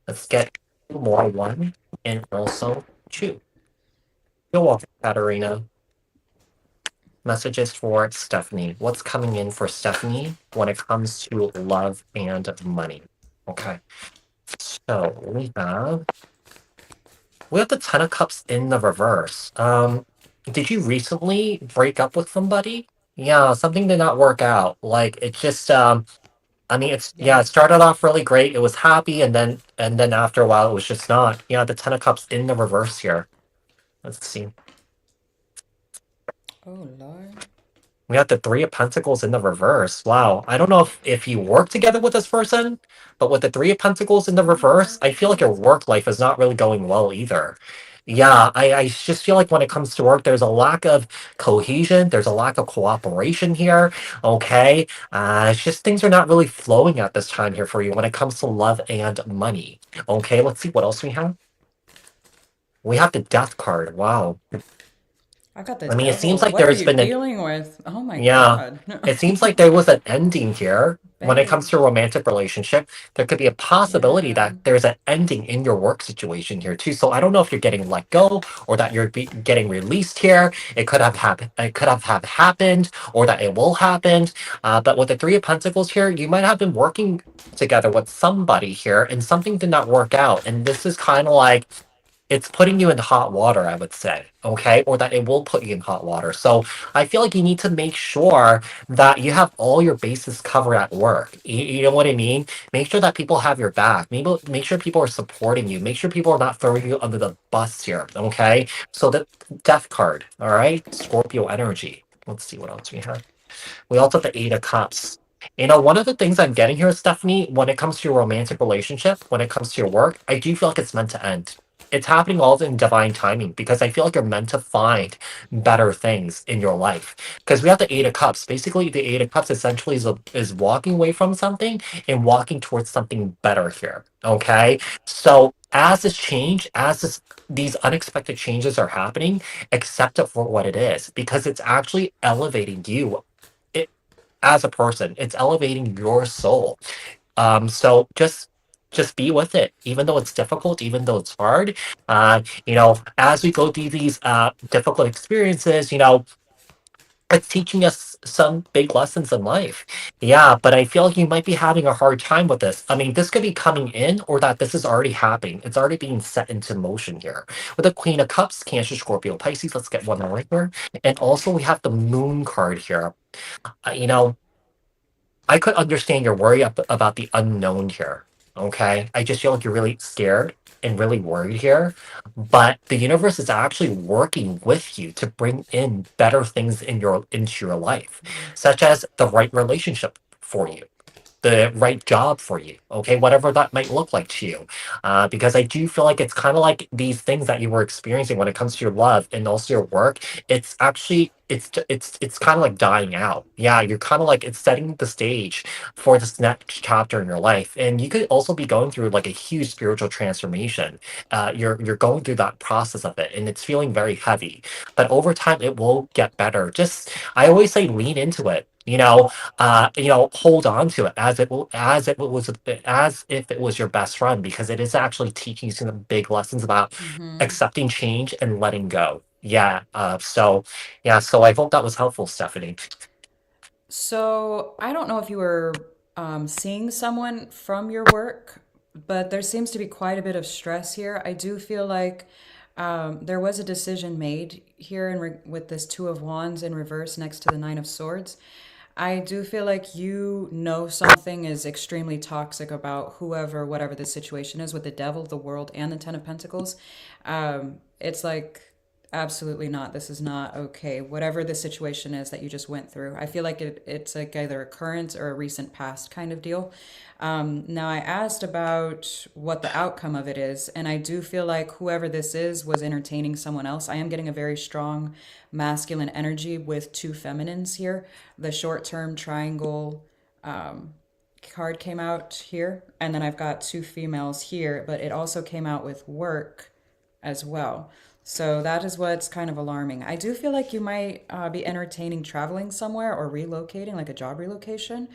Let's get more one and also two. You're welcome, Katarina. Messages for Stephanie. What's coming in for Stephanie when it comes to love and money? Okay. So we have the Ten of Cups in the reverse. Did you recently break up with somebody? Yeah, something did not work out. Like it just I mean Yeah. it started off really great. It was happy and then after a while it was just not. Yeah, the Ten of Cups in the reverse here. Let's see. Oh Lord. We got the Three of Pentacles in the reverse. Wow. I don't know if you work together with this person, but with the Three of Pentacles in the reverse, I feel like your work life is not really going well either. Yeah, I just feel like when it comes to work, there's a lack of cohesion, there's a lack of cooperation here. Okay. It's just things are not really flowing at this time here for you when it comes to love and money. Okay, let's see what else we have. We have the Death card. Wow. I got the I mean, it seems devil. like What are there's you been an dealing with? Oh my Yeah. God. It seems like there was an ending here when it comes Babe. to a romantic relationship. There could be a possibility Yeah. that there's an ending in your work situation here too. So I don't know if you're getting let go or that getting released here. It could have happened or that it will happen. But with the Three of Pentacles here, you might have been working together with somebody here and something did not work out. And this is kind of like it's putting you in hot water, I would say, okay? Or that it will put you in hot water. So I feel like you need to make sure that you have all your bases covered at work. You know what I mean? Make sure that people have your back. Maybe make sure people are supporting you. Make sure people are not throwing you under the bus here, okay? So the death card, all right? Scorpio energy. Let's see what else we have. We also have the Eight of Cups. One of the things I'm getting here, Stephanie, when it comes to your romantic relationship, when it comes to your work, I do feel like it's meant to end. It's happening all in divine timing because I feel like you're meant to find better things in your life. Because we have the Eight of Cups. Basically, the Eight of Cups essentially is walking away from something and walking towards something better here. Okay? So as this change, these unexpected changes are happening, accept it for what it is because it's actually elevating you as a person. It's elevating your soul. So just be with it, even though it's difficult, even though it's hard. As we go through these difficult experiences, it's teaching us some big lessons in life. Yeah, but I feel like you might be having a hard time with this. I mean, this could be coming in or that this is already happening. It's already being set into motion here. With the Queen of Cups, Cancer, Scorpio, Pisces, let's get one more right here. And also we have the Moon card here. Uh, you know, I could understand your worry about the unknown here. Okay, I just feel like you're really scared. and really worried here, but the universe is actually working with you to bring in better things into your life, such as the right relationship for you, the right job for you, okay, whatever that might look like to you, because I do feel like it's kind of like these things that you were experiencing when it comes to your love and also your work. It's actually it's kind of like dying out. Yeah, you're kind of like it's setting the stage for this next chapter in your life, and you could also be going through like a huge spiritual transformation. You're going through that process of it, and it's feeling very heavy, but over time it will get better. Just I always say lean into it, hold on to it as if it was your best friend, because it is actually teaching you some big lessons about Mm-hmm. accepting change and letting go. Yeah. So I hope that was helpful, Stephanie. So I don't know if you were seeing someone from your work, but there seems to be quite a bit of stress here. I do feel like there was a decision made here with this Two of Wands in reverse next to the Nine of Swords. I do feel like you know something is extremely toxic about whoever, whatever the situation is with the devil, the world, and the Ten of Pentacles. It's like, absolutely not. This is not okay. Whatever the situation is that you just went through, I feel like it's like either a current or a recent past kind of deal. Now, I asked about what the outcome of it is, and I do feel like whoever this is was entertaining someone else. I am getting a very strong masculine energy with two feminines here. The short term triangle card came out here, and then I've got two females here, but it also came out with work as well. So that is what's kind of alarming. I do feel like you might be entertaining traveling somewhere or relocating, like a job relocation.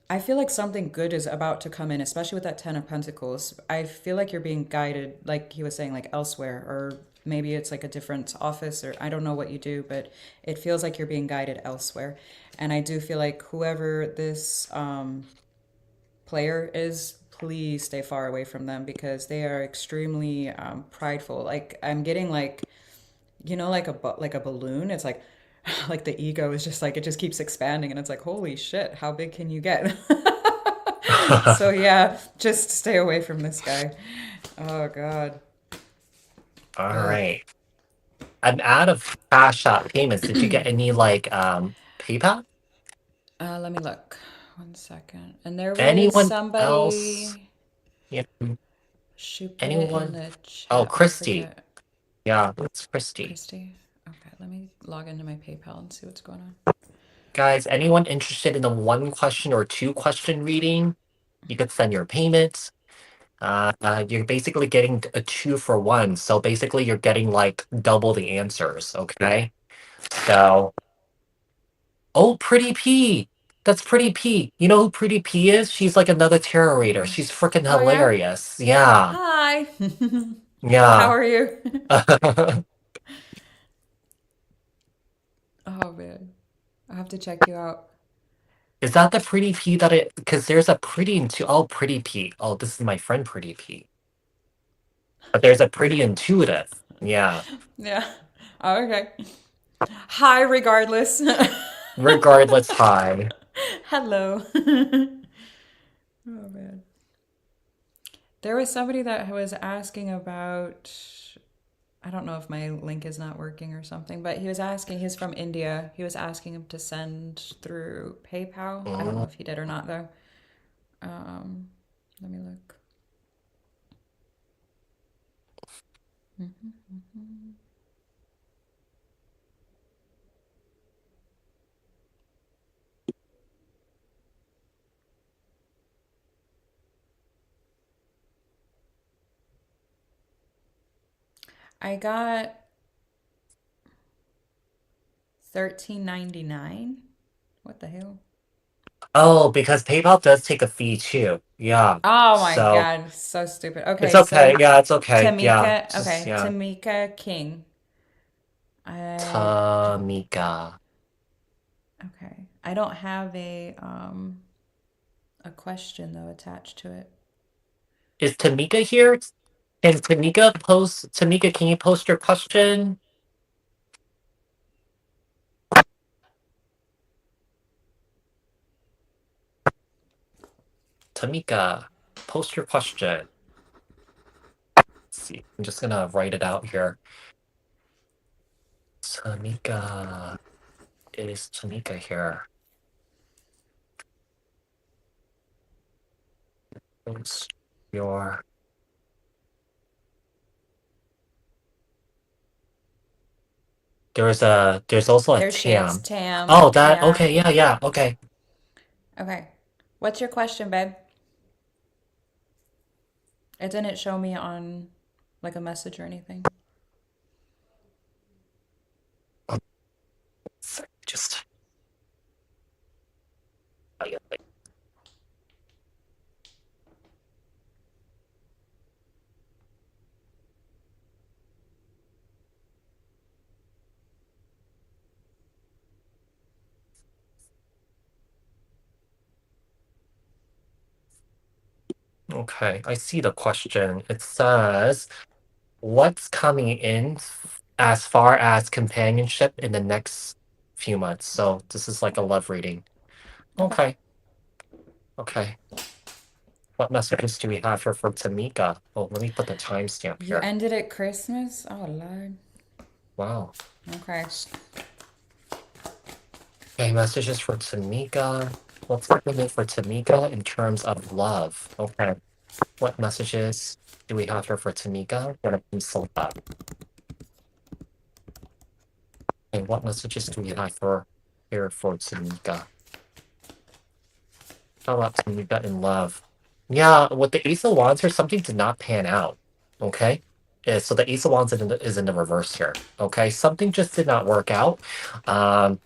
I feel like something good is about to come in, especially with that Ten of Pentacles. I feel like you're being guided, like he was saying, like elsewhere, or maybe it's like a different office, or I don't know what you do, but it feels like you're being guided elsewhere. And I do feel like whoever this player is, please stay far away from them because they are extremely prideful. Like I'm getting like, like a balloon. It's like like the ego is just like it just keeps expanding and it's like holy shit, how big can you get? So yeah, just stay away from this guy. Oh god. All Ugh. right. I'm out of Cash App payments. Did you get any like PayPal? Let me look. 1 second. And there was Anyone else? somebody. Yeah. She put it in Anyone? the Oh, chat, but I Christy. forget. Yeah, it's Christy. Christy. Okay, let me log into my PayPal and see what's going on. Guys, anyone interested in a one question or two question reading? You could send your payments. You're basically getting a 2 for 1. So basically, you're getting like double the answers. Okay. So, oh, Pretty P. That's Pretty P. You know who Pretty P is? She's like another tarot reader. She's freaking Oh yeah. hilarious. Yeah. Hi. How Yeah. are you? Oh man, I have to check you out. Is that the Pretty P that it? Because there's a Pretty into. Oh, Pretty P. Oh, this is my friend Pretty P. But there's a Pretty Intuitive. Yeah. Yeah. Oh, okay. Hi, regardless. Regardless, hi. Hello. Oh man. There was somebody that was asking about. I don't know if my link is not working or something, but he was asking. He's from India. He was asking him to send through PayPal. I don't know Mm. if he did or not though. Um, Let me look. I got 13.99. What the hell? Oh, because PayPal does take a fee too. Yeah. Oh my So God, so stupid. it's Okay, okay. so Yeah, it's okay. Yeah. Tamika, Just okay, yeah. Tamika King. I Tamika. okay. I don't have a question though attached to it. Is Tamika here? Can Tamika post Tamika, can you post your question? Tamika, post your question. Let's see. I'm just gonna write it out here. Tamika. Is Tamika here? What's your there's also a There she is. Tam. Tam. Oh, that Yeah. okay, yeah, okay. Okay. What's your question, babe? It didn't show me on like a message or anything. Just okay. I see the question. It says, "What's coming in as far as companionship in the next few months?" So this is like a love reading. Okay. Okay, okay. What messages do we have here for Tamika? Oh, let me put the timestamp You here. ended at Christmas? Oh, Lord. Wow. Okay. Okay, messages for Tamika. What's happening for Tamika in terms of love? Okay. What messages do we have here for Tamika? I'm gonna consult that. Okay, what messages do we have for here for Tamika? How about Tamika in love? Yeah, with the Ace of Wands here, something did not pan out. Okay. So the Ace of Wands is in the reverse here. Okay, something just did not work out. Um,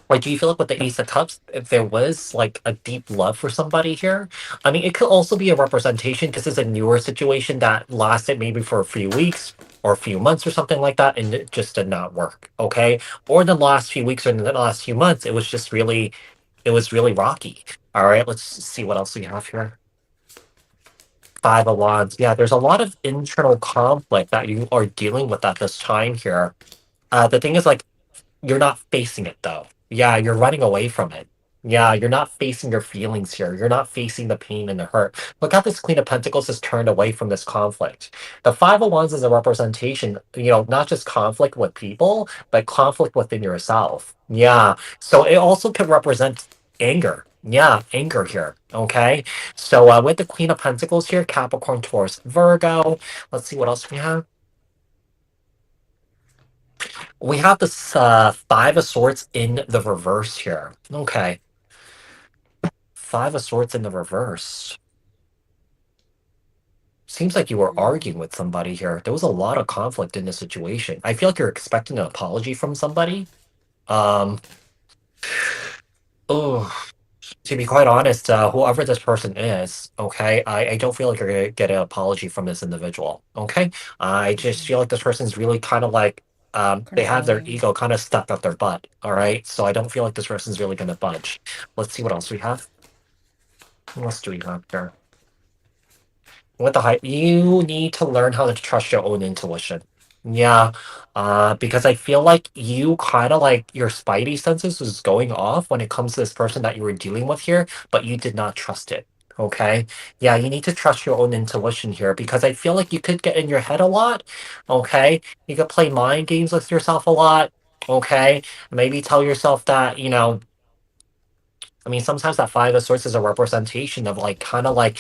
Like, do you feel like with the Ace of Cups, if there was like a deep love for somebody here? I mean, it could also be a representation. This is a newer situation that lasted maybe for a few weeks or a few months or something like that, and it just did not work. Okay. Or in the last few weeks or in the last few months, it was really rocky. All right. Let's see what else we have here. Five of Wands. Yeah, there's a lot of internal conflict that you are dealing with at this time here. The thing is, like, you're not facing it though. Yeah, you're running away from it. Yeah, you're not facing your feelings here. You're not facing the pain and the hurt. Look how this Queen of Pentacles is turned away from this conflict. The Five of Wands is a representation, not just conflict with people, but conflict within yourself. Yeah. So it also could represent anger. Yeah, anger here. Okay. So with the Queen of Pentacles here, Capricorn, Taurus, Virgo. Let's see what else we have. We have this Five of Swords in the reverse here. Okay. Five of Swords in the reverse. Seems like you were arguing with somebody here. There was a lot of conflict in this situation. I feel like you're expecting an apology from somebody. Um, oh, to be quite honest, whoever this person is, okay, I don't feel like you're gonna get an apology from this individual. Okay, I just feel like this person's really kind of like they have their Controlling. ego kind of stuck up their butt. All right, so I don't feel like this person's really gonna budge. Let's see what else we have. What else do we have here? With the high, you need to learn how to trust your own intuition. Yeah, because I feel like you kind of like your spidey senses was going off when it comes to this person that you were dealing with here, but you did not trust it. Okay. Yeah, you need to trust your own intuition here because I feel like you could get in your head a lot. Okay. You could play mind games with yourself a lot. Okay. Maybe tell yourself that, I mean, sometimes that Five of Swords is a representation of like kind of like,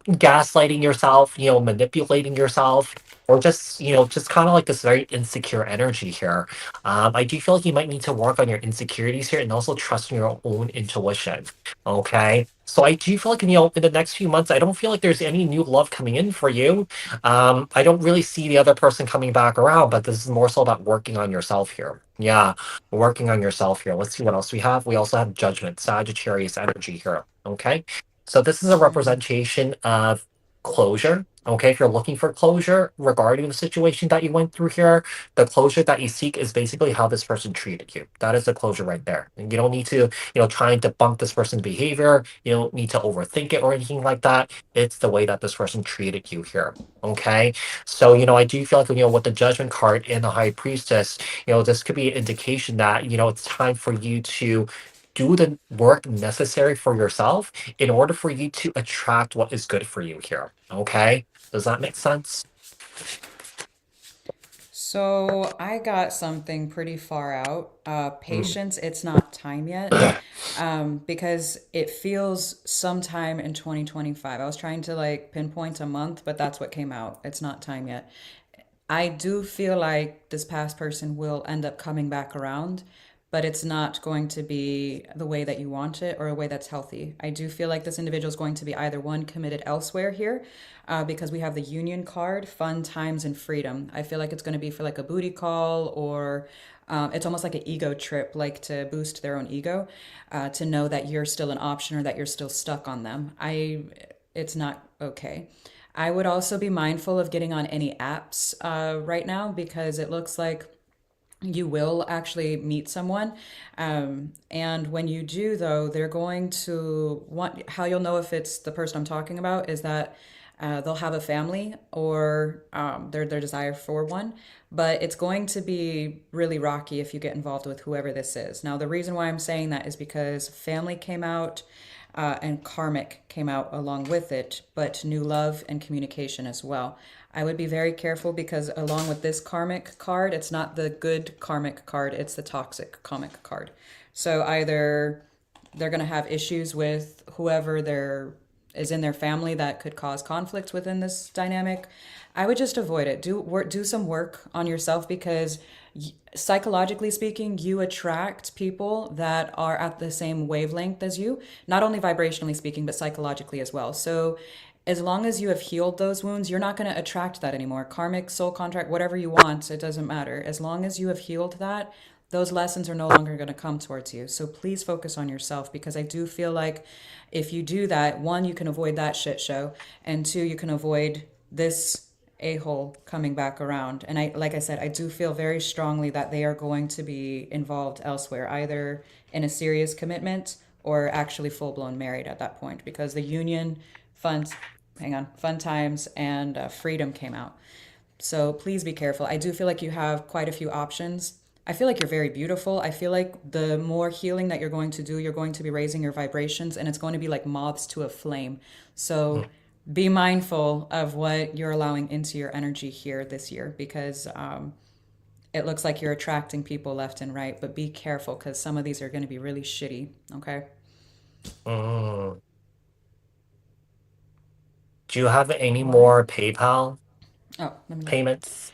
gaslighting yourself, manipulating yourself, or just, just kind of like this very insecure energy here. I do feel like you might need to work on your insecurities here and also trust in your own intuition. Okay. So I do feel like, in the next few months, I don't feel like there's any new love coming in for you. I don't really see the other person coming back around, but this is more so about working on yourself here. Yeah, working on yourself here. Let's see what else we have. We also have Judgment, Sagittarius energy here. Okay. So this is a representation of closure. Okay, if you're looking for closure regarding the situation that you went through here, the closure that you seek is basically how this person treated you. That is the closure right there. And you don't need to, try and debunk this person's behavior. You don't need to overthink it or anything like that. It's the way that this person treated you here. Okay. So, I do feel like, with the Judgment card and the High Priestess, this could be an indication that, it's time for you to do the work necessary for yourself in order for you to attract what is good for you here. Okay? Does that make sense? So I got something pretty far out. Mm. Patience, it's not time yet. Because it feels sometime in 2025. I was trying to like pinpoint a month, but that's what came out. It's not time yet. I do feel like this past person will end up coming back around, but it's not going to be the way that you want it or a way that's healthy. I do feel like this individual is going to be either one committed elsewhere here, because we have the union card, fun times and freedom. I feel like it's going to be for like a booty call or it's almost like an ego trip, like to boost their own ego, to know that you're still an option or that you're still stuck on them. It's not okay. I would also be mindful of getting on any apps right now because it looks like you will actually meet someone. And when you do, though, they're going to want how you'll know if it's the person I'm talking about is that they'll have a family or their desire for one. But it's going to be really rocky if you get involved with whoever this is. Now, the reason why I'm saying that is because family came out and karmic came out along with it, but new love and communication as well. I would be very careful because along with this karmic card, it's not the good karmic card, it's the toxic karmic card. So either they're going to have issues with whoever there is in their family that could cause conflict within this dynamic. I would just avoid it. Do some work on yourself because psychologically speaking, you attract people that are at the same wavelength as you, not only vibrationally speaking, but psychologically as well. So as long as you have healed those wounds, you're not going to attract that anymore. Karmic, soul contract, whatever you want, it doesn't matter. As long as you have healed that, those lessons are no longer going to come towards you. So please focus on yourself because I do feel like if you do that, one, you can avoid that shit show, and two, you can avoid this a-hole coming back around. And I, like I said, I do feel very strongly that they are going to be involved elsewhere, either in a serious commitment or actually full-blown married at that point because the union fun fun times and freedom came out. So please be careful. I do feel like you have quite a few options. I feel like you're very beautiful. I feel like the more healing that you're going to do, you're going to be raising your vibrations and it's going to be like moths to a flame. So be mindful of what you're allowing into your energy here this year because it looks like you're attracting people left and right, but be careful because some of these are going to be really shitty. Okay. Mm. Do you have any What? more PayPal Oh, let me look. payments?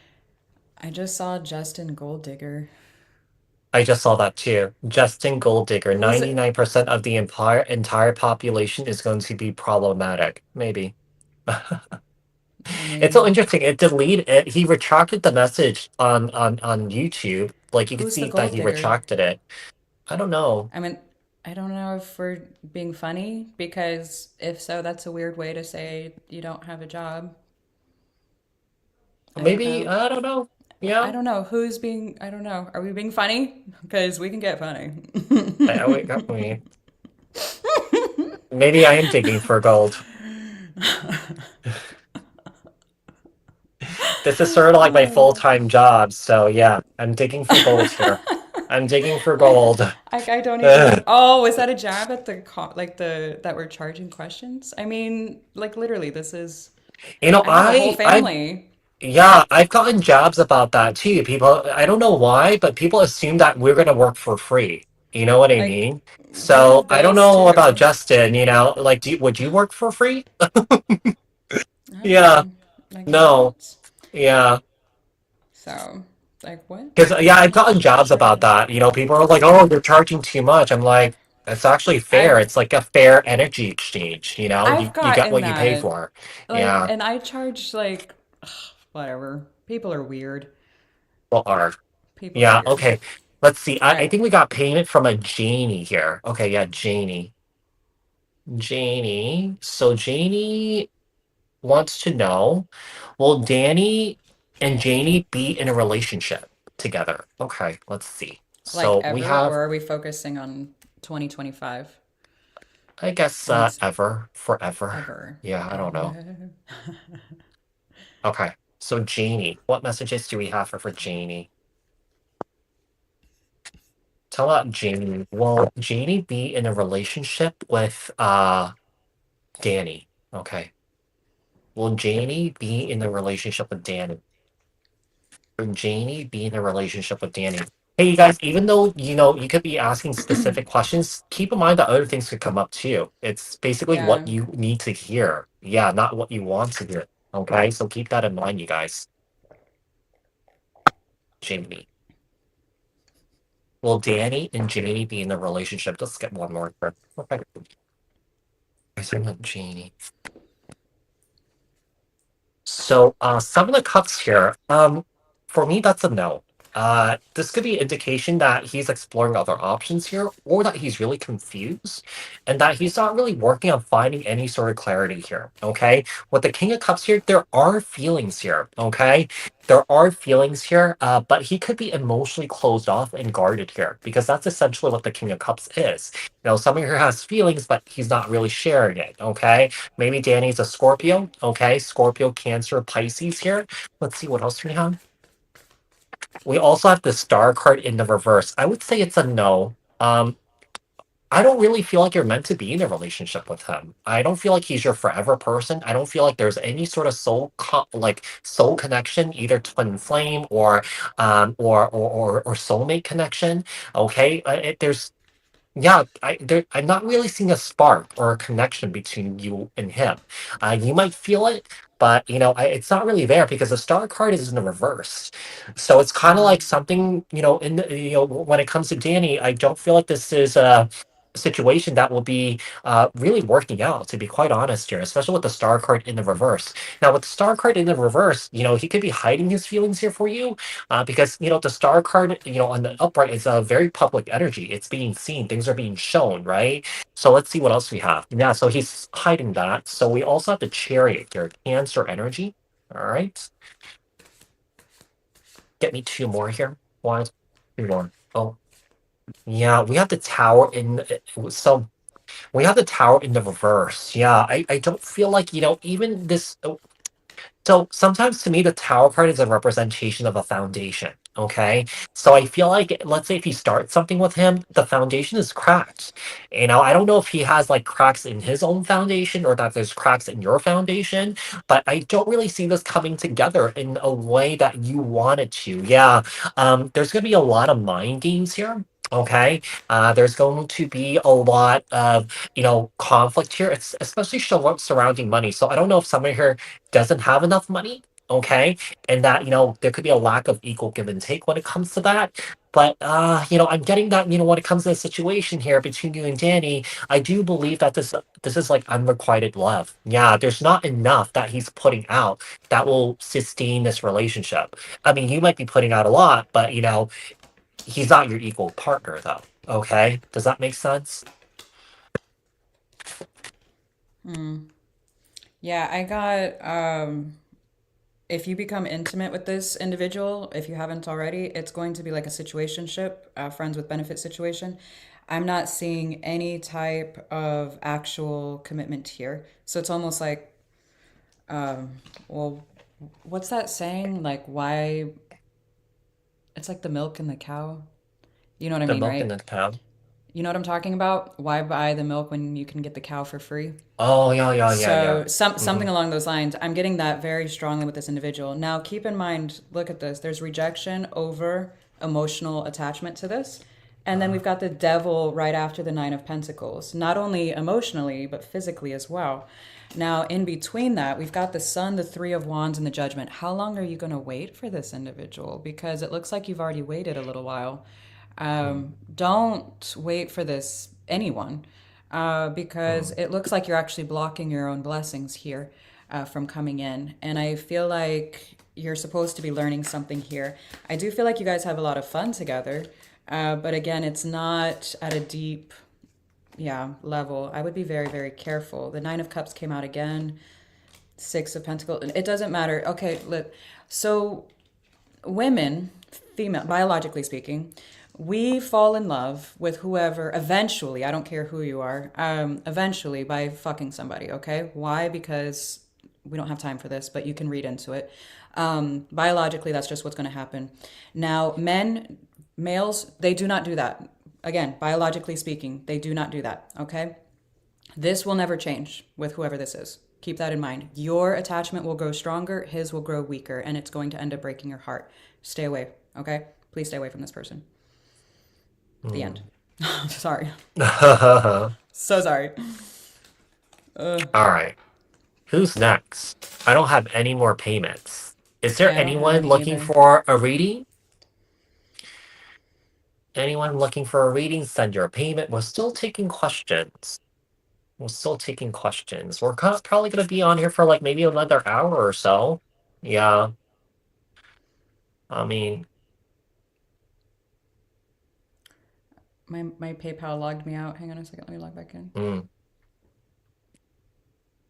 I just saw Justin Gold Digger. I just saw that too. Justin Gold Digger, Who's it? 99% of the entire population is going to be problematic. Maybe. I It's so mean, interesting. It deleted it. He retracted the message on YouTube. Like you could who's the see that gold he digger? retracted it. I don't know. I mean, I don't know if we're being funny because if so, that's a weird way to say you don't have a job. I don't Maybe know. I don't know. I Yeah. don't know who's being. I don't know. Are we being funny? Because we can get funny. I wake up me. Maybe I am digging for gold. This is sort of like my full-time job. So yeah, I'm digging for gold here. I'm digging for gold. I don't even. Ugh. Oh, is that a jab at like the that we're charging questions? I mean, like literally, this is. You know, I have a whole I family. yeah, I've gotten jobs about that too. People, I don't know why, but people assume that we're gonna work for free. You know what I Like, mean? we So have I don't bills know about too. Justin. Like, would you work for free? I don't Yeah, know. Like no, what? yeah. So, like what? Because yeah, I've I'm not gotten jobs about sure. that. People are like, "Oh, you're charging too much." I'm like, "It's actually fair. I've It's like a fair energy exchange. I've You get gotten what you pay that. for." Like, Yeah, and I charge like whatever. People are weird. well, are People are yeah. weird. Okay, let's see. All I right. think we got payment from a Janie here. Okay, yeah, Janie. Janie. So Janie wants to know, will Danny and Janie be in a relationship together? Okay, let's see. Like So we ever, or have, are we focusing on 2025? I guess, And it's ever, forever. ever, Yeah, I don't know. ever. Okay, so Janie, what messages do we have for Janie? Tell about Janie. Will Janie be in a relationship with Danny? Okay. Will Janie be in a relationship with Danny? Will Janie be in a relationship with Danny? Hey, you guys, even though, you could be asking specific questions, keep in mind that other things could come up too. It's basically what Yeah. you need to hear. Yeah, not what you want to hear. Okay, so keep that in mind, you guys. Jamie. Will Danny and Janie be in a relationship? Let's get one more. Okay. I said not Janie. So, Seven of Cups here. For me, that's a no. This could be an indication that he's exploring other options here, or that he's really confused, and that he's not really working on finding any sort of clarity here. Okay, with the King of Cups here, there are feelings here. Okay, there are feelings here, but he could be emotionally closed off and guarded here because that's essentially what the King of Cups is. Someone here has feelings, but he's not really sharing it. Okay, maybe Danny's a Scorpio. Okay, Scorpio, Cancer, Pisces here. Let's see what else we have. We also have the Star card in the reverse. I would say it's a no. I don't really feel like you're meant to be in a relationship with him. I don't feel like he's your forever person. I don't feel like there's any sort of like soul connection, either twin flame or soulmate connection. Okay, there's yeah, I'm not really seeing a spark or a connection between you and him. You might feel it, but it's not really there because the star card is in the reverse. So it's kind of Mm. like something, when it comes to Danny, I don't feel like this is a situation that will be really working out, to be quite honest here, especially with the star card in the reverse. Now, with the star card in the reverse, he could be hiding his feelings here for you, because the star card, on the upright is a very public energy. It's being seen. Things are being shown, right? So let's see what else we have. Yeah, so he's hiding that. So we also have the chariot here, Cancer energy. All right, get me two more here. One, two more. Oh, yeah, we have the tower in. So we have the tower in the reverse. Yeah, I don't feel like even this. So sometimes to me, the tower card is a representation of a foundation. Okay. So I feel like, let's say if you start something with him, the foundation is cracked. I don't know if he has like cracks in his own foundation or that there's cracks in your foundation, but I don't really see this coming together in a way that you want it to. Yeah. There's going to be a lot of mind games here. Okay. There's going to be a lot of, conflict here. It's especially surrounding money. So I don't know if someone here doesn't have enough money, okay, and that there could be a lack of equal give and take when it comes to that. But I'm getting that when it comes to the situation here between you and Danny, I do believe that this is like unrequited love. Yeah, there's not enough that he's putting out that will sustain this relationship. I mean, you might be putting out a lot, but he's not your equal partner though. Okay, does that make sense? Mm. Yeah, I got if you become intimate with this individual, if you haven't already, it's going to be like a situationship, friends with benefit situation. I'm not seeing any type of actual commitment here. So it's almost like, well, what's that saying? Like, why? It's like the milk and the cow. You know what I The mean, milk in right? the pound. You know what I'm talking about? Why buy the milk when you can get the cow for free? Oh, yeah, yeah, yeah, yeah. So something Mm-hmm. along those lines. I'm getting that very strongly with this individual. Now, keep in mind, look at this. There's rejection over emotional attachment to this. And then we've got the devil right after the Nine of Pentacles, not only emotionally, but physically as well. Now, in between that, we've got the Sun, the Three of Wands, and the Judgment. How long are you going to wait for this individual? Because it looks like you've already waited a little while. Don't wait for this, anyone, because Mm-hmm. it looks like you're actually blocking your own blessings here from coming in. And I feel like you're supposed to be learning something here. I do feel like you guys have a lot of fun together, but again, it's not at a deep, yeah, level. I would be very, very careful. The Nine of Cups came out again, Six of Pentacles. It doesn't matter. Okay, look. So women, female, biologically speaking, we fall in love with whoever eventually, I don't care who you are, eventually by fucking somebody, okay? Why? Because we don't have time for this, but you can read into it. Biologically, that's just what's going to happen. Now, males, they do not do that. Again, biologically speaking, they do not do that, okay? This will never change with whoever this is. Keep that in mind. Your attachment will grow stronger, his will grow weaker, and it's going to end up breaking your heart. Stay away, okay? Please stay away from this person. The end. Sorry. All So sorry. right. Who's next? I don't have any more payments. Is there Yeah, I don't have anyone any looking either. for a reading? Anyone looking for a reading, send your payment. We're still taking questions. We're probably going to be on here for like maybe another hour or so. Yeah. I mean, My PayPal logged me out. Hang on a second. Let me log back in. mm.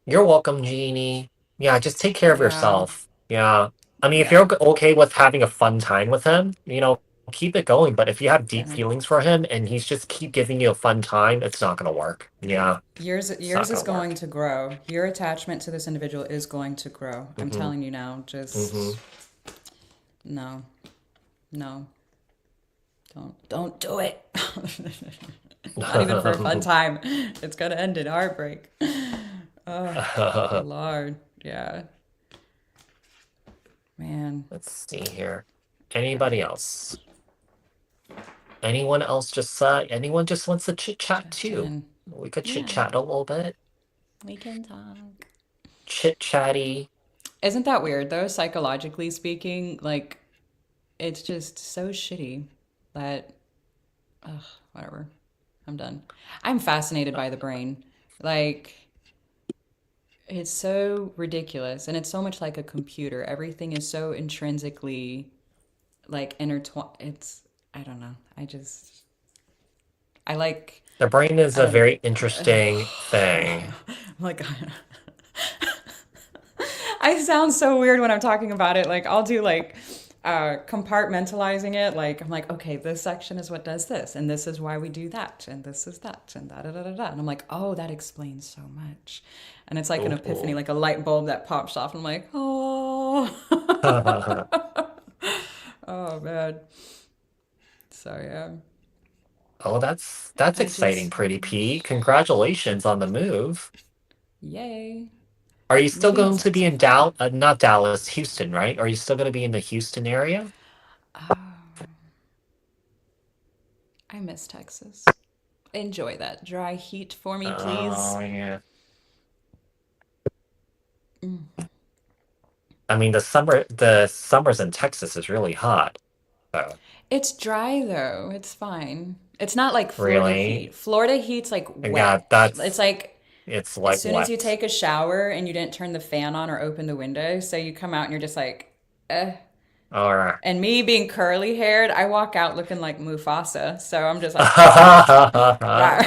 You're welcome, Jeannie. Yeah, just take care of Yeah. yourself. Yeah. I mean, if Yeah. you're okay with having a fun time with him, keep it going. But if you have deep Yeah. feelings for him and he's just keep giving you a fun time, it's not going to work. Yeah, it's not Yours is going to going work. to grow. Your attachment to this individual is going to grow. I'm Mm-hmm. telling you now. Mm-hmm. Just no. No. Don't do it. Not even for a fun time. It's gonna end in heartbreak. Oh, Lord. Yeah. Man. Let's see here. Anybody else? Anyone just wants to chit chat too? Jen. We could chit Yeah. chat a little bit. We can talk. Chit chatty. Isn't that weird though? Psychologically speaking, like it's just so shitty that ugh, whatever. I'm done. I'm fascinated by the brain. Like it's so ridiculous and it's so much like a computer. Everything is so intrinsically like intertwined. It's I don't know. I like The brain is I a don't very interesting thing. like I sound so weird when I'm talking about it. Like I'll do like compartmentalizing it. Like I'm like, okay, this section is what does this, and this is why we do that, and this is that, and da da da da da. And I'm like, oh, that explains so much. And it's like an epiphany, Ooh. like a light bulb that pops off. I'm like, oh, oh man. So yeah, Oh, that's I exciting, just Pretty P. Congratulations on the move. yay. Are you still Moving going is to be in exciting. Not Dallas, Houston, right? Are you still going to be in the Houston area? I miss Texas. Enjoy that dry heat for me, please. Oh, yeah. I mean, the summers in Texas is really hot. So, It's dry though. It's fine. It's not like Florida really? heat. Florida heat's like And yeah, wet. It's like it's as like soon as you wet. take a shower and you didn't turn the fan on or open the window, so you come out and you're just like, eh. Or, And me being curly haired, I walk out looking like Mufasa. So I'm just like, oh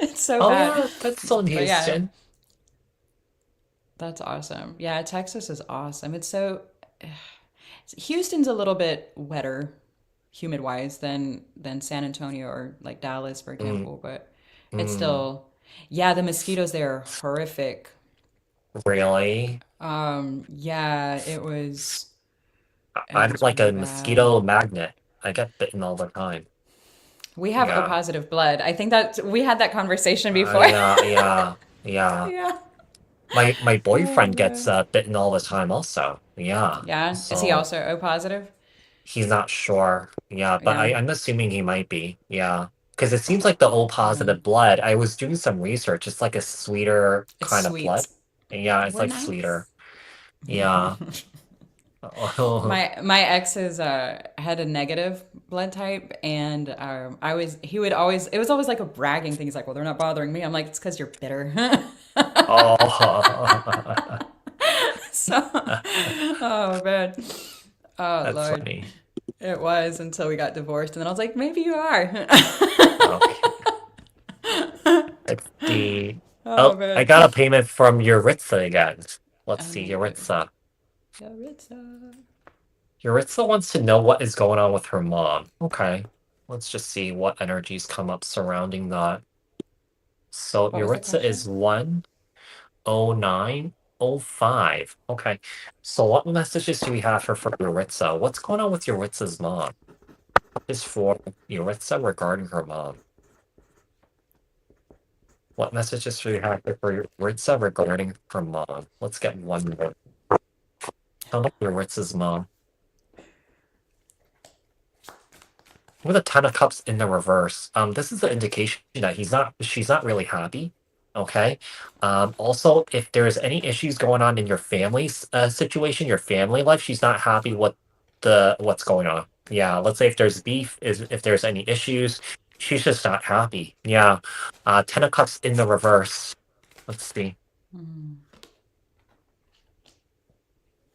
it's so bad. yeah, that's still in But yeah, Houston. that's awesome. Yeah, Texas is awesome. It's so Houston's a little bit wetter, humid wise, than San Antonio or like Dallas, for Mm, example. But it's mm, still, yeah, the mosquitoes there are horrific. really? Yeah, it I'm was like really a bad. mosquito magnet. I get bitten all the time. We have O Yeah. positive blood. I think that we had that conversation before. Yeah, yeah, yeah. Yeah. My Oh boyfriend gets man. bitten all the time also. Yeah. Yeah. Is he So also O positive? he's not sure. Yeah, but Yeah. I'm assuming he might be. Yeah. Because it seems like the O Yeah. positive blood, I was doing some research. It's like a sweeter It's kind of blood. sweet. Yeah, it's We're like nice. sweeter. Yeah. My ex's had a negative blood type, and he would always it was always like a bragging thing. He's like, well, they're not bothering me. I'm like, it's because you're bitter. Oh. So, oh man, oh That's Lord, funny. it was until we got divorced, and then I was like, maybe you are. Okay. Let's see. Oh Oh, I man, got a payment from Yaritza again. Let's see, okay, Yaritza. Yaritza. Yaritza wants to know what is going on with her mom. Okay. Let's just see what energies come up surrounding that. So What was the Yaritza is question? 10905. Okay. So what messages do we have for Yaritza? What's going on with Yaritza's mom? What is for Yaritza regarding her mom? What messages do you have for Yaritza regarding her mom? Let's get one more. Tell me Yaritza's mom. With a ton of cups in the reverse, this is an indication that she's not really happy. Okay. Also, if there's any issues going on in your family's situation, your family life, she's not happy with what's going on. Yeah, let's say if there's beef, is if there's any issues, she's just not happy. Yeah. Ten of cups in the reverse. Let's see. Hmm.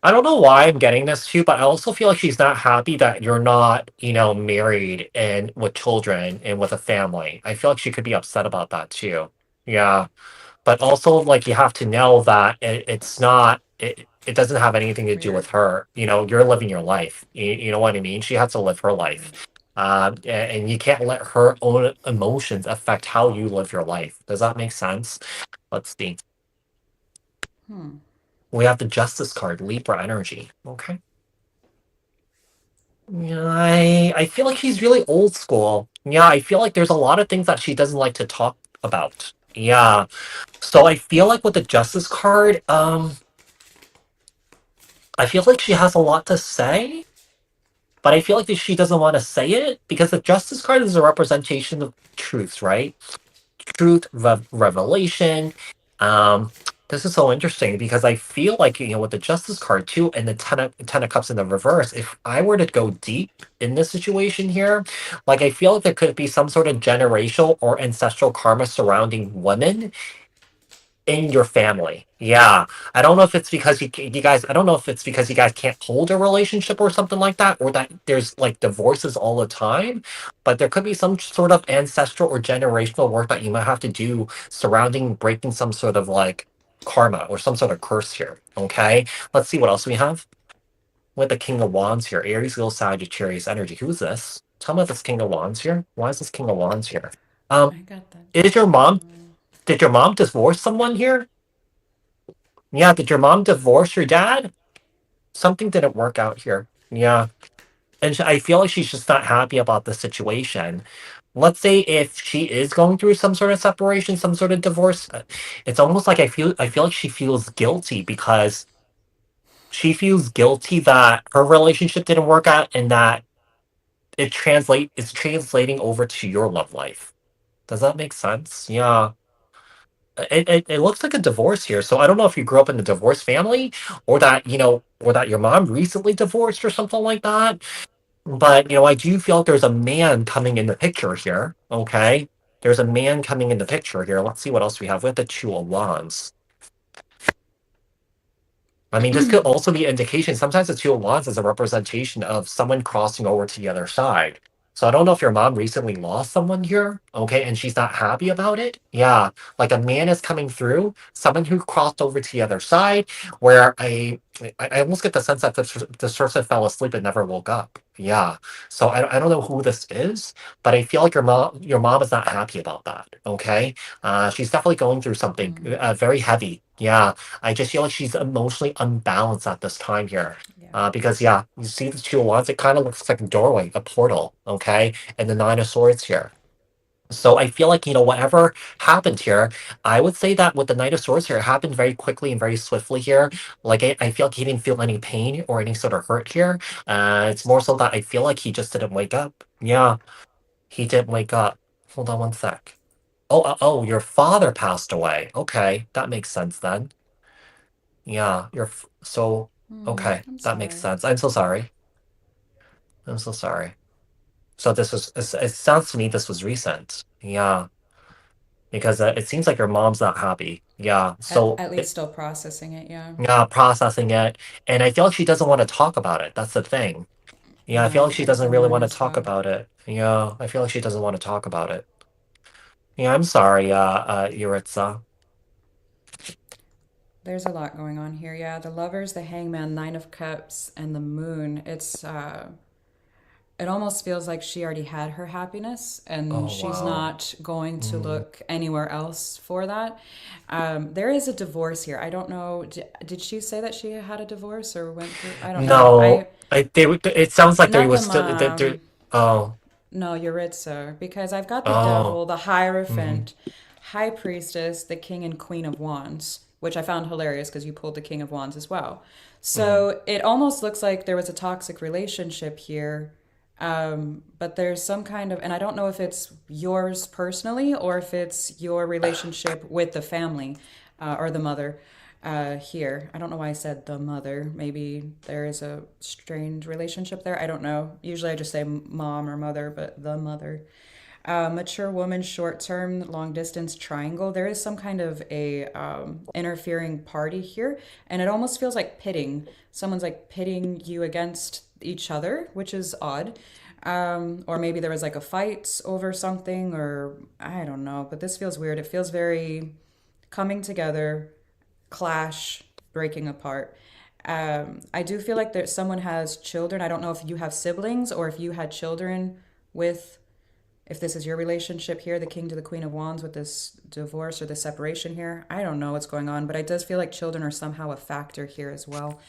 I don't know why I'm getting this too, but I also feel like she's not happy that you're not, married and with children and with a family. I feel like she could be upset about that too. Yeah. But also, like, you have to know that it's not, it doesn't have anything to do with Weird. her. You're living your life. You know what I mean? She has to live her life. Right. And you can't let her own emotions affect how you live your life. Does that make sense? Let's see. Hmm. We have the Justice card, Libra energy. Okay. Yeah, I feel like she's really old school. Yeah, I feel like there's a lot of things that she doesn't like to talk about. Yeah. So I feel like with the Justice card, I feel like she has a lot to say, but I feel like that she doesn't want to say it because the Justice card is a representation of truths, right? Truth, revelation. Um, this is so interesting because I feel like with the Justice card too, and the ten of Cups in the reverse. If I were to go deep in this situation here, like I feel like there could be some sort of generational or ancestral karma surrounding women in your family. Yeah. I don't know if it's because you guys, I don't know if it's because you guys can't hold a relationship or something like that, or that there's like divorces all the time, but there could be some sort of ancestral or generational work that you might have to do surrounding breaking some sort of like karma or some sort of curse here. Okay. Let's see what else we have. With the King of Wands here, Aries, Leo, Sagittarius energy. Who's this? Tell me this King of Wands here. Why is this King of Wands here? Um, I got that. is your mom did your mom divorce someone here? Yeah, did your mom divorce your dad? Something didn't work out here. Yeah. And I feel like she's just not happy about the situation. Let's say if she is going through some sort of separation, some sort of divorce, it's almost like I feel like she feels guilty because she feels guilty that her relationship didn't work out and that it's translating over to your love life. Does that make sense? Yeah. It looks like a divorce here. So I don't know if you grew up in a divorced family or that, or that your mom recently divorced or something like that. But, I do feel like there's a man coming in the picture here. Okay. There's a man coming in the picture here. Let's see what else we have. We have the Two of Wands. I mean, this could also be indication. Sometimes the Two of Wands is a representation of someone crossing over to the other side. So I don't know if your mom recently lost someone here, okay, and she's not happy about it. Yeah, like a man is coming through, someone who crossed over to the other side, where I almost get the sense that this person fell asleep and never woke up. Yeah, so I don't know who this is, but I feel like your mom is not happy about that. Okay, she's definitely going through something Hmm. very heavy. Yeah, I just feel like she's emotionally unbalanced at this time here. Yeah. Because yeah, you see the Two of Wands, it kind of looks like a doorway, a portal, okay? And the Nine of Swords here. So I feel like, whatever happened here, I would say that with the Knight of Swords here, it happened very quickly and very swiftly here. Like I feel like he didn't feel any pain or any sort of hurt here. It's more so that I feel like he just didn't wake up. Yeah, he didn't wake up. Hold on one sec. Oh, your father passed away. Okay, that makes sense then. Yeah, so Hmm. okay, I'm that makes sorry. sense. I'm so sorry. I'm so sorry. So it sounds to me this was recent. Yeah, because it seems like your mom's not happy. Yeah, so At least still processing it. Yeah. yeah, processing it, and I feel like she doesn't want to talk about it. That's the thing. Yeah, I feel like No, she I just doesn't don't really want her want to to talk stop. about it. Yeah, I feel like she doesn't want to talk about it. Yeah, I'm sorry, Yaritza. There's a lot going on here. Yeah, the lovers, the hangman, nine of cups, and the moon. It almost feels like she already had her happiness and Oh she's wow. not going to Mm. look anywhere else for that. There is a divorce here. I don't know. Did she say that she had a divorce or went through? I don't know. No, it sounds like there Not the was still there. mom. Oh, No, Yaritza, because I've got the oh. devil, the Mm-hmm. Hierophant. High Priestess, the King and Queen of Wands, which I found hilarious because you pulled the King of Wands as well. Mm. So it almost looks like there was a toxic relationship here. But there's some kind of, and I don't know if it's yours personally or if it's your relationship with the family or the mother here. I don't know why I said the mother. Maybe there is a strange relationship there. I don't know. Usually I just say mom or mother, but the mother. Mature woman, short term, long distance triangle. There is some kind of a interfering party here, and it almost feels like pitting. Someone's like pitting you against each other, which is odd. Or maybe there was like a fight over something, or I don't know. But this feels weird. It feels very coming together, clash, breaking apart. I do feel like there someone has children. I don't know if you have siblings or if you had children with, if this is your relationship here, the King to the Queen of Wands with this divorce or the separation here. I don't know what's going on, but it does feel like children are somehow a factor here as well.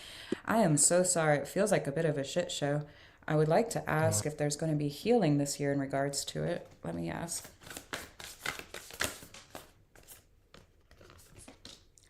I am so sorry. It feels like a bit of a shit show. I would like to ask if there's going to be healing this year in regards to it. Let me ask.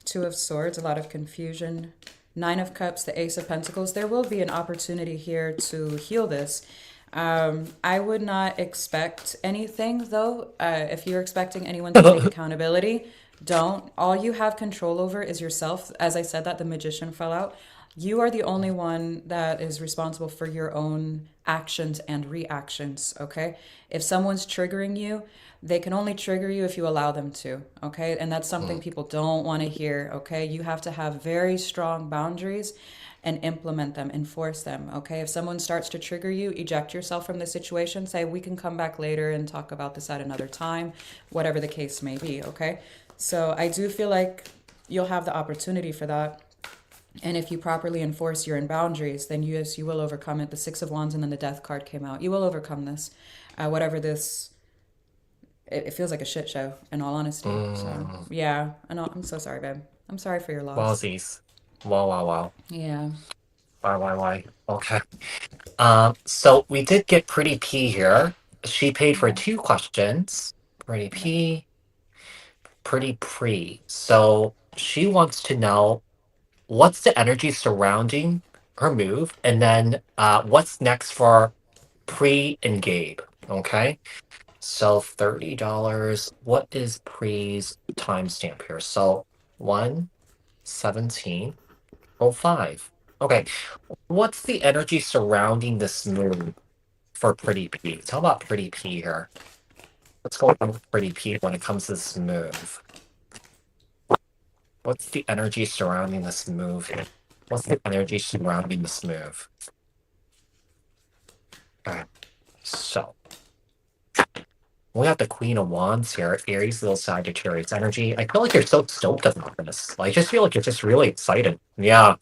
Two of Swords, a lot of confusion. Nine of Cups, the Ace of Pentacles. There will be an opportunity here to heal this. I would not expect anything though. If you're expecting anyone to take accountability, don't. All you have control over is yourself. As I said, that the Magician fell out. You are the only one that is responsible for your own actions and reactions, okay? If someone's triggering you, they can only trigger you if you allow them to, okay? And that's something Mm. people don't want to hear, okay? You have to have very strong boundaries and implement them, enforce them, okay? If someone starts to trigger you, eject yourself from the situation, say, we can come back later and talk about this at another time, whatever the case may be, okay? So I do feel like you'll have the opportunity for that. And if you properly enforce your own boundaries, then yes, you will overcome it. The Six of Wands and then the Death card came out. You will overcome this. Whatever this, it feels like a shit show, in all honesty. So, Mm. yeah, I know, I'm so sorry, babe. I'm sorry for your loss. Wowsies. Wow, wow, wow. Yeah. Why? Okay. So we did get Pretty P here. She paid for Okay. two questions. Pretty Okay. P, Pretty Pree. So she wants to know what's the energy surrounding her move, and then what's next for Pree and Gabe. Okay. So $30. What is Pree's timestamp here? So 1:17:05. Okay. What's the energy surrounding this move for Pretty P? Tell about Pretty P here. What's going on with Pretty P when it comes to this move? What's the energy surrounding this move here? What's the energy surrounding this move? Okay. So we have the Queen of Wands here, Aries, little Sagittarius energy. I feel like you're so stoked about this. I just feel like you're just really excited. Yeah.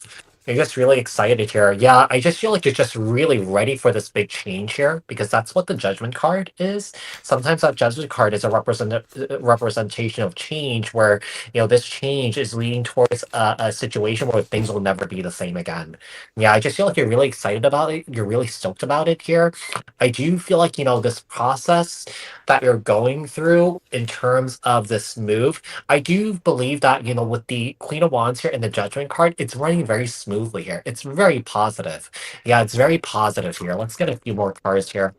You're just really excited here. Yeah, I just feel like you're just really ready for this big change here because that's what the Judgment card is. Sometimes that Judgment card is a representation of change where, this change is leading towards a situation where things will never be the same again. Yeah, I just feel like you're really excited about it. You're really stoked about it here. I do feel like, this process that you're going through in terms of this move, I do believe that, with the Queen of Wands here and the Judgment card, it's running very smoothly here. It's very positive. Yeah, it's very positive here. Let's get a few more cards here.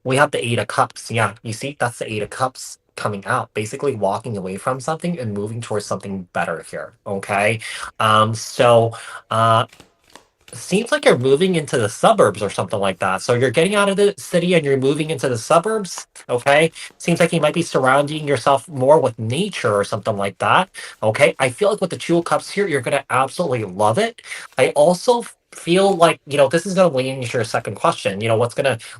We have the Eight of Cups. Yeah, you see, that's the Eight of Cups coming out, basically walking away from something and moving towards something better here. Okay. So seems like you're moving into the suburbs or something like that. So you're getting out of the city and you're moving into the suburbs. Okay. Seems like you might be surrounding yourself more with nature or something like that. Okay. I feel like with the Two of Cups here, you're going to absolutely love it. I also feel like, this is going to lead into your second question.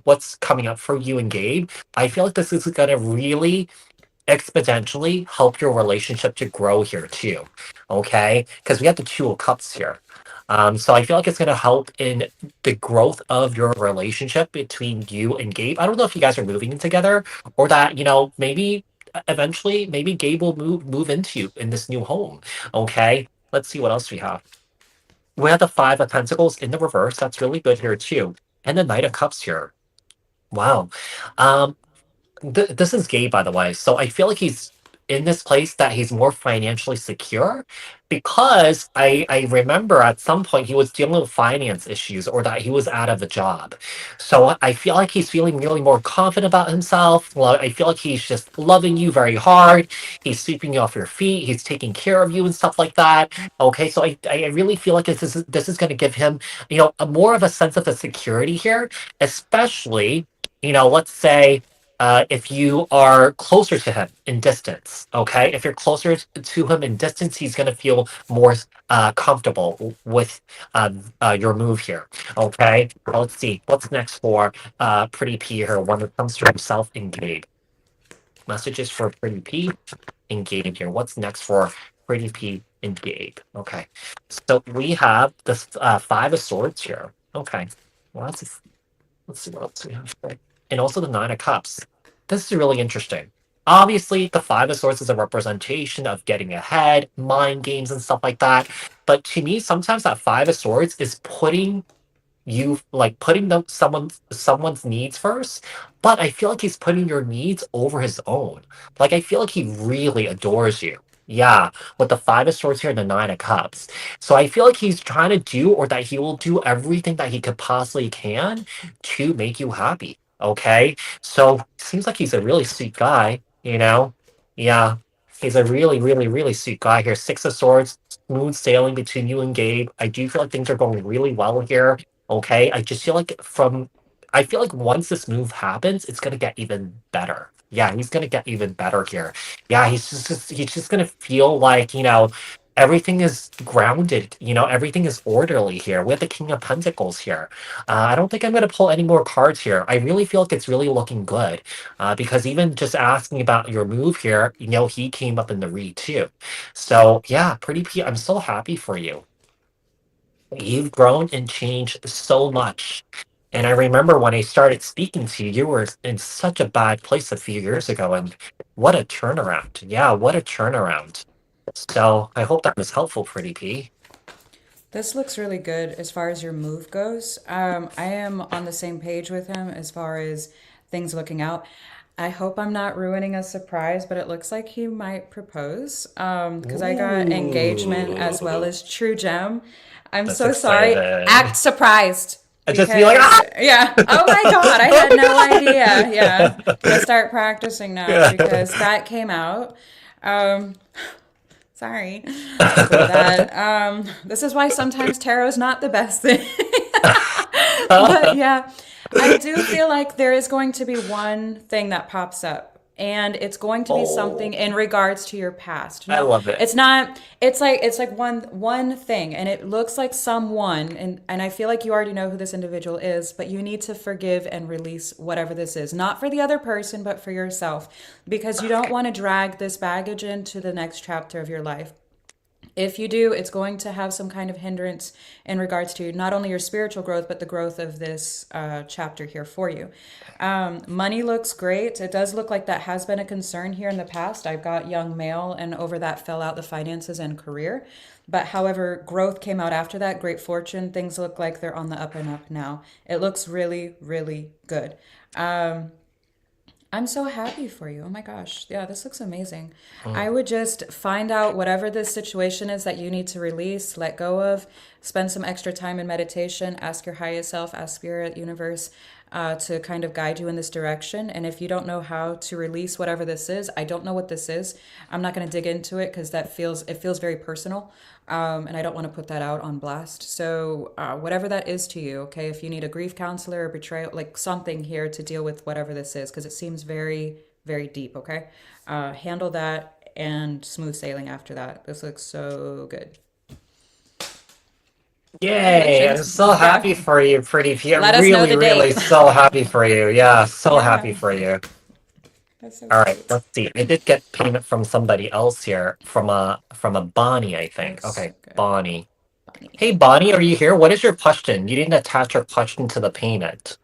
What's coming up for you and Gabe? I feel like this is going to really exponentially help your relationship to grow here too. Okay? Because we have the Two of Cups here. So I feel like it's going to help in the growth of your relationship between you and Gabe. I don't know if you guys are moving in together or that, maybe eventually maybe Gabe will move into you in this new home. Okay? Let's see what else we have. We have the Five of Pentacles in the reverse. That's really good here too. And the Knight of Cups here. Wow. Um, this is gay, by the way. So I feel like he's in this place that he's more financially secure because I remember at some point he was dealing with finance issues or that he was out of a job. So I feel like he's feeling really more confident about himself. Well, I feel like he's just loving you very hard. He's sweeping you off your feet. He's taking care of you and stuff like that. Okay, so I really feel like this is going to give him, a more of a sense of a security here, especially, let's say if you are closer to him in distance, okay? If you're closer to him in distance, he's going to feel more comfortable with your move here, okay? Let's see. What's next for Pretty P here when it comes to himself and Gabe? Messages for Pretty P and Gabe here. What's next for Pretty P and Gabe? Okay. So we have the Five of Swords here. Okay. Well, let's see what else we have. And also the Nine of Cups. This is really interesting. Obviously, the Five of Swords is a representation of getting ahead, mind games, and stuff like that. But to me, sometimes that Five of Swords is putting someone's needs first, but I feel like he's putting your needs over his own. Like I feel like he really adores you. Yeah, with the Five of Swords here and the Nine of Cups. So I feel like he's trying to do, or that he will do everything that he could possibly can to make you happy. Okay? So seems like he's a really sweet guy. Yeah. He's a really, really, really sweet guy here. Six of Swords, smooth sailing between you and Gabe. I do feel like things are going really well here. Okay, I feel like once this move happens, it's gonna get even better. Yeah, he's gonna get even better here. Yeah, he's just gonna feel like, everything is grounded, everything is orderly here. We have the King of Pentacles here. I don't think I'm gonna pull any more cards here. I really feel like it's really looking good. Because even just asking about your move here, he came up in the read too. So yeah, Pretty P, I'm so happy for you. You've grown and changed so much. And I remember when I started speaking to you, you were in such a bad place a few years ago. And what a turnaround. Yeah, what a turnaround. So I hope that was helpful, Pretty P. This looks really good as far as your move goes. I am on the same page with him as far as things looking out. I hope I'm not ruining a surprise, but it looks like he might propose because I got engagement as well Ooh, as true gem. I'm that's so sorry. excited. Act surprised I just be like, because, ah! yeah. Oh my God, I had no idea. Yeah. Gonna start practicing now Yeah. because that came out. Um, Sorry for that. This is why sometimes tarot is not the best thing. But yeah, I do feel like there is going to be one thing that pops up. And it's going to be something Oh, in regards to your past. I No, love it. it's not. It's like one thing, and it looks like someone, and I feel like you already know who this individual is, but you need to forgive and release whatever this is, not for the other person, but for yourself, because you don't want to drag this baggage into the next chapter of your life. If you do, it's going to have some kind of hindrance in regards to not only your spiritual growth, but the growth of this chapter here for you. Money looks great. It does look like that has been a concern here in the past. I've got young male, and over that fell out the finances and career. But however, growth came out after that, great fortune. Things look like they're on the up and up now. It looks really, really good. I'm so happy for you. Oh my gosh. Yeah, this looks amazing. I Mm. would just find out whatever this situation is that you need to release, let go of, spend some extra time in meditation, ask your highest self, ask spirit, universe, to kind of guide you in this direction. And if you don't know how to release whatever this is, I don't know what this is. I'm not going to dig into it because it feels very personal. And I don't want to put that out on blast. So, whatever that is to you, okay, if you need a grief counselor or betrayal, like something here to deal with whatever this is, because it seems very, very deep, okay? Handle that and smooth sailing after that. This looks so good. Yay! I'm Congratulations. so happy Yeah. for you, Pretty P. I'm Let us know really, the really date. so happy for you. Yeah, so Yeah. happy for you. That's so All right, cute. let's see. I did get payment from somebody else here, from a Bonnie, I think. Looks Okay, good. Bonnie. Bunny. Hey, Bonnie, are you here? What is your question? You didn't attach your question to the payment.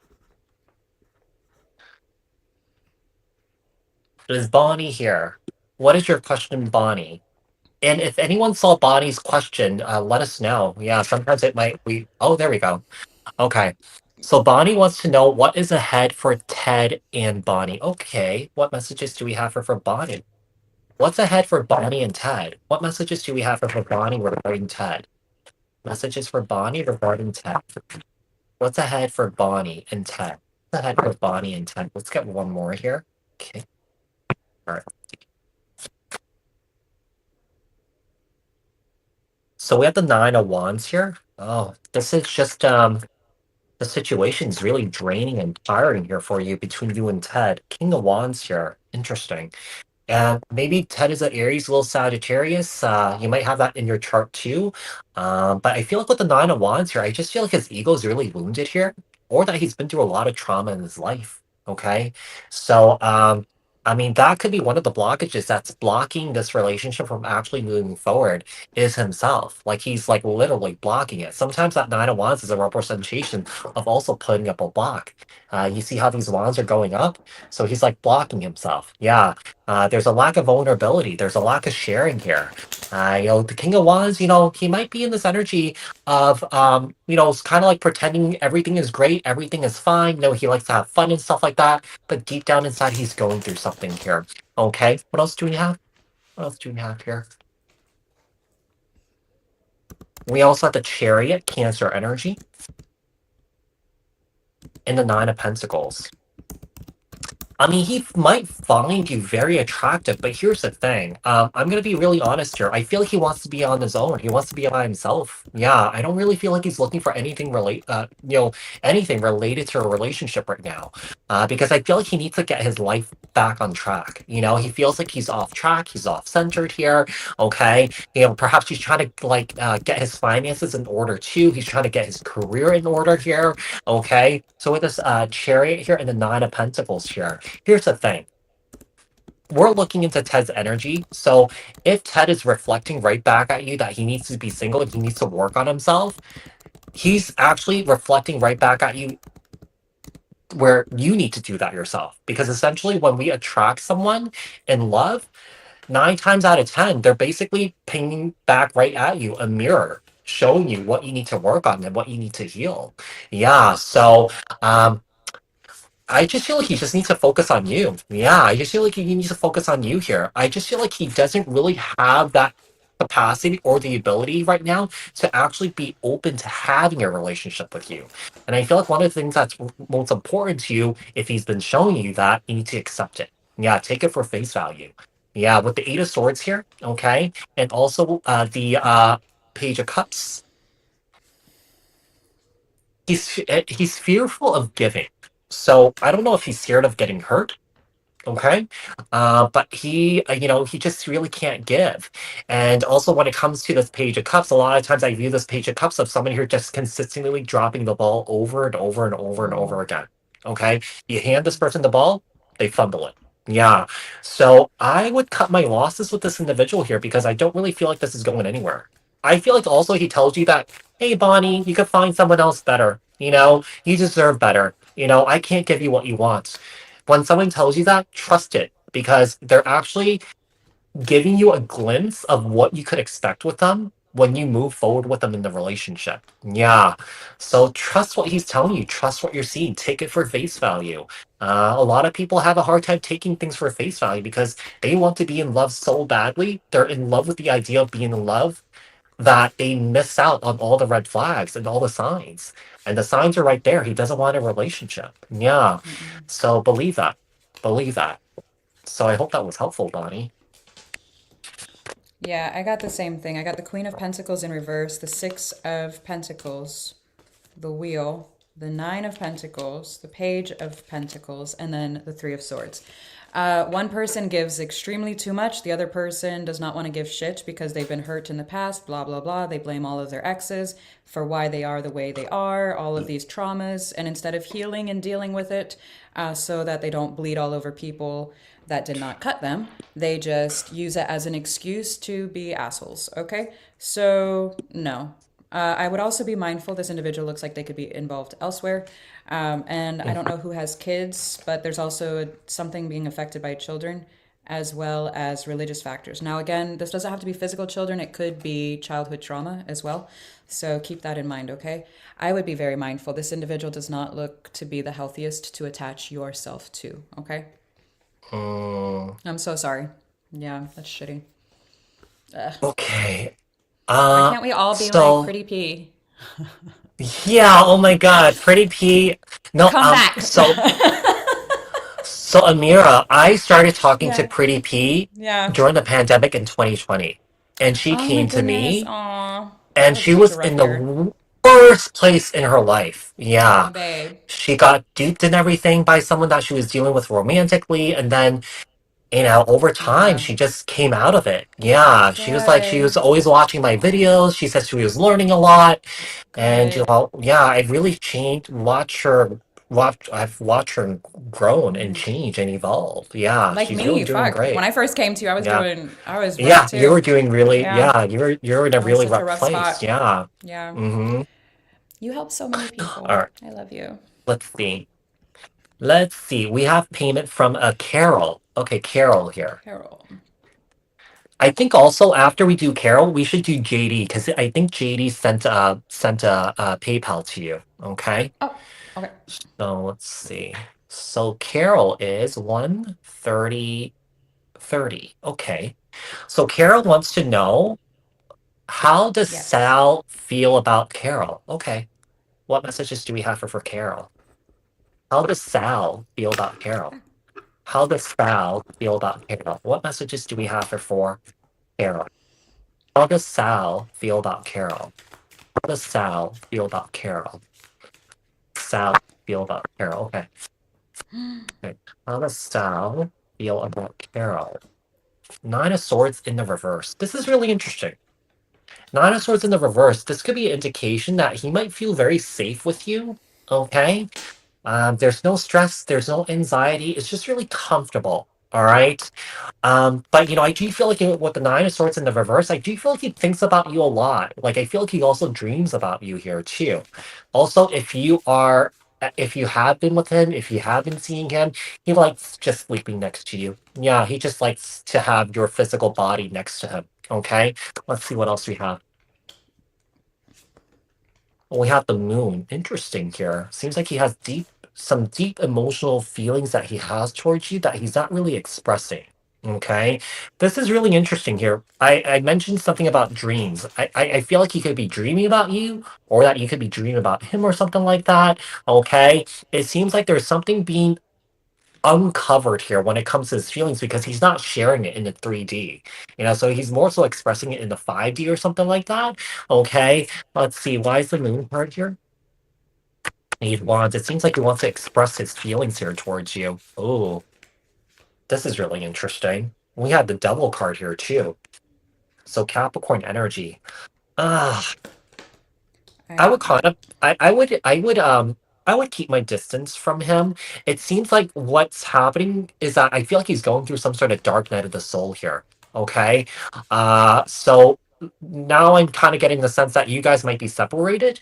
Is Bonnie here? What is your question, Bonnie? And if anyone saw Bonnie's question, let us know. Yeah, sometimes it might we. Oh, there we go. Okay. So Bonnie wants to know what is ahead for Ted and Bonnie. Okay, what messages do we have for Bonnie? What's ahead for Bonnie and Ted? What messages do we have for Bonnie regarding Ted? Messages for Bonnie regarding Ted. What's ahead for Bonnie and Ted? What's ahead for Bonnie and Ted? Let's get one more here. Okay. All right. So we have the Nine of Wands here. Oh, this is just the situation's really draining and tiring here for you between you and Ted. King of Wands here. Interesting. And maybe Ted is an Aries, little Sagittarius. You might have that in your chart too. But I feel like with the Nine of Wands here, I just feel like his ego is really wounded here, or that he's been through a lot of trauma in his life. Okay. So, I mean, that could be one of the blockages that's blocking this relationship from actually moving forward is himself. Like he's like literally blocking it. Sometimes that Nine of Wands is a representation of also putting up a block. You see how these wands are going up? So he's like blocking himself. Yeah. There's a lack of vulnerability. There's a lack of sharing here. The King of Wands, he might be in this energy of, it's kind of like pretending everything is great, everything is fine. He likes to have fun and stuff like that. But deep down inside, he's going through something here. Okay, what else do we have? What else do we have here? We also have the Chariot, Cancer energy, and the Nine of Pentacles. I mean, he might find you very attractive, but here's the thing. I'm gonna be really honest here. I feel like he wants to be on his own. He wants to be by himself. Yeah, I don't really feel like he's looking for anything related to a relationship right now. Because I feel like he needs to get his life back on track. He feels like he's off track. He's off centered here. Okay, perhaps he's trying to get his finances in order too. He's trying to get his career in order here. Okay, so with this Chariot here and the Nine of Pentacles here. Here's the thing. We're looking into Ted's energy. So if Ted is reflecting right back at you that he needs to be single and he needs to work on himself, he's actually reflecting right back at you where you need to do that yourself. Because essentially, when we attract someone in love, 9 times out of 10, they're basically pinging back right at you a mirror, showing you what you need to work on and what you need to heal. Yeah. So, I just feel like he just needs to focus on you. Yeah, I just feel like he needs to focus on you here. I just feel like he doesn't really have that capacity or the ability right now to actually be open to having a relationship with you. And I feel like one of the things that's most important to you, if he's been showing you that, you need to accept it. Yeah, take it for face value. Yeah, with the Eight of Swords here, okay, and also the Page of Cups. He's fearful of giving. So I don't know if he's scared of getting hurt. Okay. But he just really can't give. And also, when it comes to this Page of Cups, a lot of times I view this Page of Cups of someone who just consistently dropping the ball over and over and over and over again. Okay. You hand this person the ball, they fumble it. Yeah. So I would cut my losses with this individual here because I don't really feel like this is going anywhere. I feel like also he tells you that, hey, Bonnie, you could find someone else better. You deserve better. I can't give you what you want. When someone tells you that, trust it because they're actually giving you a glimpse of what you could expect with them when you move forward with them in the relationship. Yeah. So trust what he's telling you, trust what you're seeing, take it for face value. A lot of people have a hard time taking things for face value because they want to be in love so badly. They're in love with the idea of being in love that they miss out on all the red flags and all the signs. And the signs are right there. He doesn't want a relationship. Yeah. Mm-mm. So believe that. Believe that. So I hope that was helpful, Bonnie. Yeah, I got the same thing. I got the Queen of Pentacles in reverse, the Six of Pentacles, the Wheel, the Nine of Pentacles, the Page of Pentacles, and then the Three of Swords. One person gives extremely too much. The other person does not want to give shit because they've been hurt in the past, blah, blah, blah. They blame all of their exes for why they are the way they are, all of these traumas. And instead of healing and dealing with it so that they don't bleed all over people that did not cut them, they just use it as an excuse to be assholes. Okay? So, no. I would also be mindful this individual looks like they could be involved elsewhere. And I don't know who has kids, but there's also something being affected by children. as well as religious factors. Now, again, this doesn't have to be physical children, it could be childhood trauma as well. So keep that in mind, okay? I would be very mindful. This individual does not look to be the healthiest to attach yourself to, okay? Mm, I'm so sorry. Yeah, that's shitty. Ugh. okay. Why can't we all be like So Pretty P? yeah, oh my God, Pretty P. No, Come back. so Amira, I started talking to Yeah. Pretty P Yeah. during the pandemic in 2020, and she Oh my came to goodness. me, Aw. That and was she such a was in rough year. the worst place in her life. Aw, Yeah, babe. she got duped and everything by someone that she was dealing with romantically, and then over time, Yeah. she just came out of it. Yeah, she was like, she Good. was always watching my videos. She said she was learning a lot. And, Good. yeah, I really changed, I've watched her grown and change and evolve. Yeah, Like she's really me, doing fuck. When great. I first came to you, Yeah. I was rough Yeah, you too. were doing really, Yeah. yeah, you're in a I was really such a rough rough place. spot. Yeah. Yeah. Mm-hmm. You help so many All people. right, I love you. let's see. Let's see. We have payment from a Carol. Okay, Carol here. Carol. I think also after we do Carol, we should do JD because I think JD sent a PayPal to you. Okay, Oh, okay. so let's see. So Carol is 130.30. Okay, so Carol wants to know, how does Yes. Sal feel about Carol? Okay, what messages do we have for Carol? How does Sal feel about Carol? How does Sal feel about Carol? What messages do we have for Carol? How does Sal feel about Carol? How does Sal feel about Carol? Sal feel about Carol. Okay. Okay. How does Sal feel about Carol? Nine of Swords in the reverse. This is really interesting. Nine of Swords in the reverse. This could be an indication that he might feel very safe with you. Okay. There's no stress. There's no anxiety. It's just really comfortable. All right. But I do feel like with the Nine of Swords in the reverse, I do feel like he thinks about you a lot. Like I feel like he also dreams about you here too. Also, if you have been with him, if you have been seeing him, he likes just sleeping next to you. Yeah, he just likes to have your physical body next to him. Okay, let's see what else we have. Well, we have the moon. Interesting here. Seems like he has some deep emotional feelings that he has towards you that he's not really expressing. Okay. This is really interesting here. I mentioned something about dreams. I feel like he could be dreaming about you, or that you could be dreaming about him or something like that. Okay. It seems like there's something being uncovered here when it comes to his feelings because he's not sharing it in the 3D. So he's more so expressing it in the 5D or something like that. Okay, let's see. Why is the moon card here? He wants. It seems like he wants to express his feelings here towards you. Oh, this is really interesting. We had the devil card here too. So Capricorn energy. Ah, I would I kind of, I would keep my distance from him. It seems like what's happening is that I feel like he's going through some sort of dark night of the soul here. Okay, so now I'm kind of getting the sense that you guys might be separated,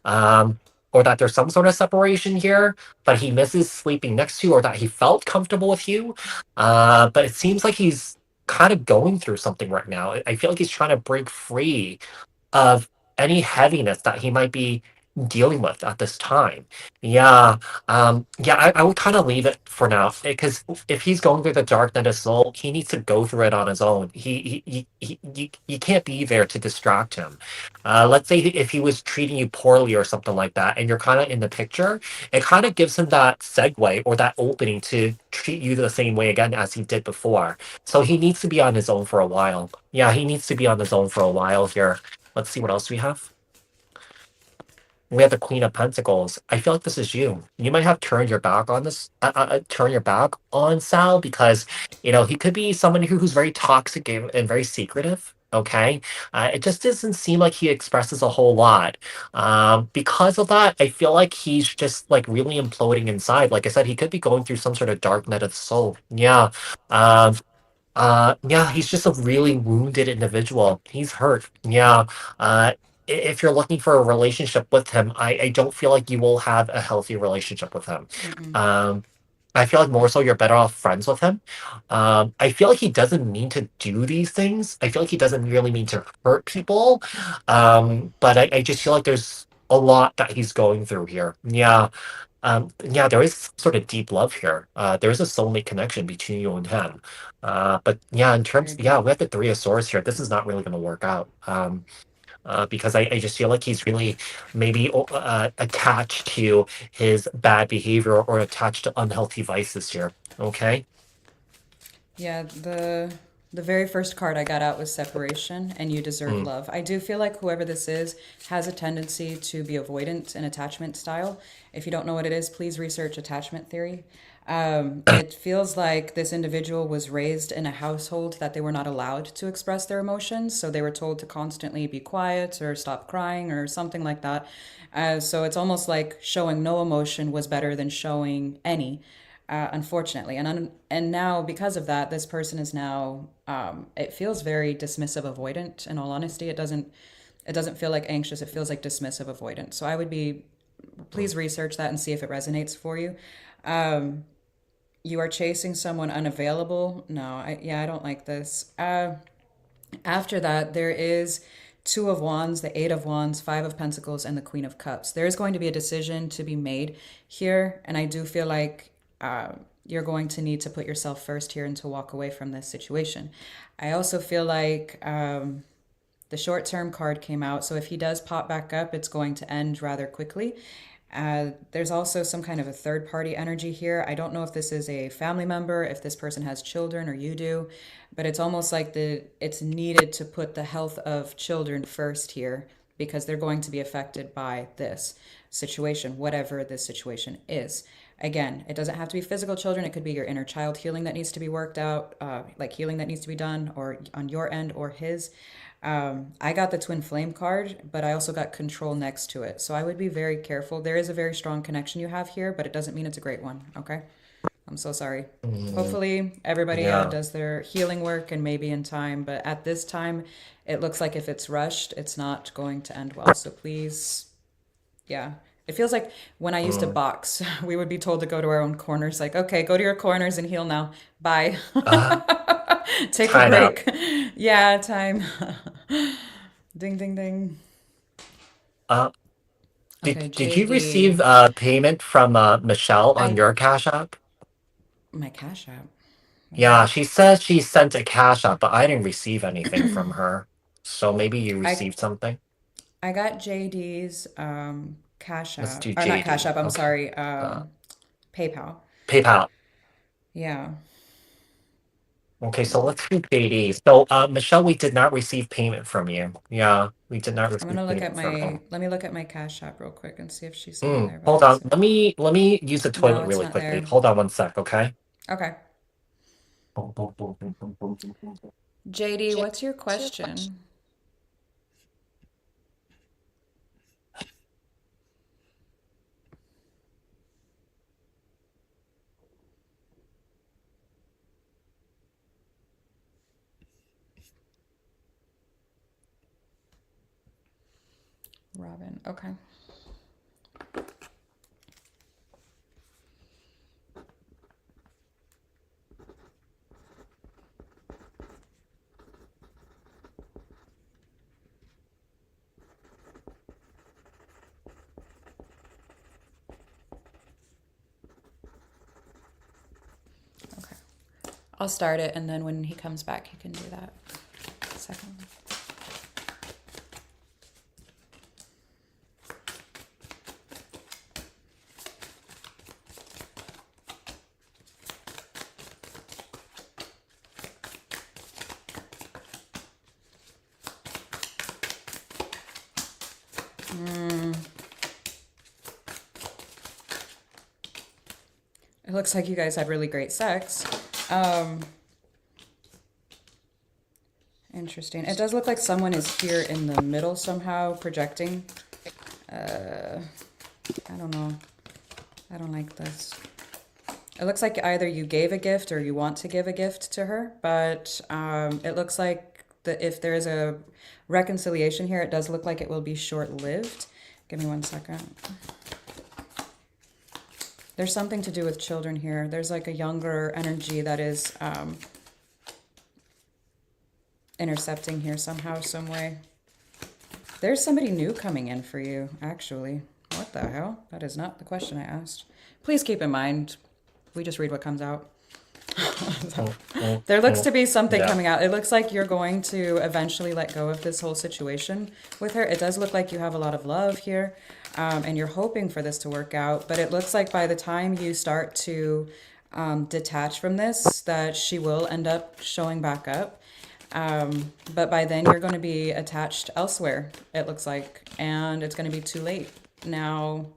um, or that there's some sort of separation here. But he misses sleeping next to you, or that he felt comfortable with you. But it seems like he's kind of going through something right now. I feel like he's trying to break free of any heaviness that he might be dealing with at this time. Yeah, yeah, I would kind of leave it for now because if he's going through the dark night of soul, he needs to go through it on his own. You can't be there to distract him. Let's say if he was treating you poorly or something like that, and you're kind of in the picture, it kind of gives him that segue or that opening to treat you the same way again as he did before. So he needs to be on his own for a while. Yeah, he needs to be on his own for a while here. Let's see what else we have. We have the Queen of Pentacles. I feel like this is you. You might have turned your back on this, turn your back on Sal because, he could be someone who's very toxic and very secretive. Okay. It just doesn't seem like he expresses a whole lot. Because of that, I feel like he's just like really imploding inside. Like I said, he could be going through some sort of dark night of the soul. Yeah. Um, yeah, he's just a really wounded individual. He's hurt. Yeah. If you're looking for a relationship with him, I don't feel like you will have a healthy relationship with him. Mm-mm. Um, I feel like more so you're better off friends with him. I feel like he doesn't mean to do these things. I feel like he doesn't really mean to hurt people. But I just feel like there's a lot that he's going through here. Yeah. Yeah, there is sort of deep love here. There is a soulmate connection between you and him. But yeah, in Very terms, yeah, deep. we have the Three of Swords here. This is not really going to work out. Because I just feel like he's really maybe attached to his bad behavior or attached to unhealthy vices here. Okay. Yeah, the very first card I got out was separation and you deserve Mm. love. I do feel like whoever this is has a tendency to be avoidant and attachment style. If you don't know what it is, please research attachment theory. It feels like this individual was raised in a household that they were not allowed to express their emotions, so they were told to constantly be quiet or stop crying or something like that. So it's almost like showing no emotion was better than showing any, unfortunately. And now because of that, this person is now. It feels very dismissive, avoidant. In all honesty, it doesn't feel like anxious. It feels like dismissive, avoidant. So I would be, please research that and see if it resonates for you. You are chasing someone unavailable. No, I don't like this. After that, there is Two of Wands, the Eight of Wands, Five of Pentacles, and the Queen of Cups. There is going to be a decision to be made here, and I do feel like you're going to need to put yourself first here and to walk away from this situation. I also feel like the short term card came out, so if he does pop back up, it's going to end rather quickly. There's also some kind of a third party energy here. I don't know if this is a family member, if this person has children or you do, but it's almost like it's needed to put the health of children first here because they're going to be affected by this situation, whatever this situation is. Again, it doesn't have to be physical children. It could be your inner child healing that needs to be worked out, like healing that needs to be done, or on your end or his. I got the twin flame card, but I also got control next to it. So I would be very careful. There is a very strong connection you have here, but it doesn't mean it's a great one. Okay. I'm so sorry. Mm. Hopefully, everybody Yeah. does their healing work and maybe in time. But at this time, it looks like if it's rushed, it's not going to end well. So please, yeah. It feels like when I used to Mm. box, we would be told to go to our own corners, like, okay, go to your corners and heal now. Bye. Uh, Take a Time out. break. Yeah, time. Ding, ding, ding. Uh, Okay, did you receive JD. payment from Michelle on I your Cash App? my Cash App. Yeah, What? she says she sent a Cash App, but I didn't receive anything from her. So maybe you I received something. I got JD's Cash Let's App. do Or not Cash JD. App, I'm Okay. sorry. Uh, PayPal. PayPal. Yeah. Okay, so let's do JD. So, Michelle, we did not receive payment from you. Yeah, we did not I'm receive gonna look at payment from my her. let me look at my Cash App real quick and see if she sent me there by Hold on. accident. Let me use the No, toilet it's really not quickly. there. Hold on one sec, okay? Okay. JD, what's your question? Robin. Okay. Okay. I'll start it and then when he comes back he can do that. Second. It looks like you guys had really great sex. Um, Interesting. It does look like someone is here in the middle somehow, projecting. I don't know. I don't like this. It looks like either you gave a gift or you want to give a gift to her, but it looks like if there is a reconciliation here, it does look like it will be short-lived. Give me one second. There's something to do with children here. There's like a younger energy that is intercepting here somehow, some way. There's somebody new coming in for you, actually. What the hell? That is not the question I asked. Please keep in mind, we just read what comes out. Mm, mm, There looks mm. to be something Yeah. coming out. It looks like you're going to eventually let go of this whole situation with her. It does look like you have a lot of love here, and you're hoping for this to work out. But it looks like by the time you start to detach from this, that she will end up showing back up. But by then, you're going to be attached elsewhere, it looks like, and it's going to be too late. Now,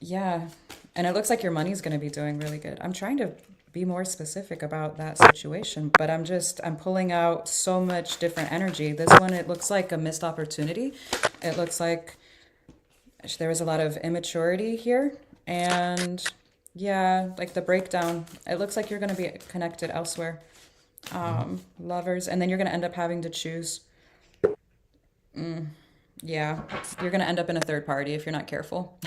yeah. And it looks like your money's going to be doing really good. I'm trying to be more specific about that situation, but I'm pulling out so much different energy. This one, it looks like a missed opportunity. It looks like there was a lot of immaturity here. And yeah, like the breakdown, it looks like you're going to be connected elsewhere. Lovers. And then you're going to end up having to choose. Yeah, you're going to end up in a third party if you're not careful.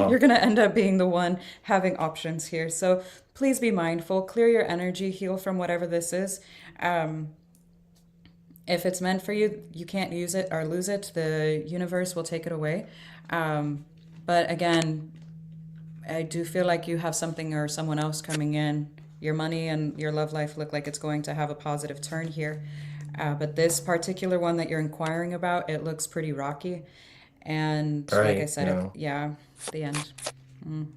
You're Oh, going to end up being the one having options here. So please be mindful, clear your energy, heal from whatever this is. Um, if it's meant for you, you can't use it or lose it. The universe will take it away. Um, but again, I do feel like you have something or someone else coming in. Your money and your love life look like it's going to have a positive turn here. But this particular one that you're inquiring about, it looks pretty rocky. And like I right. said, Yeah. yeah, the end.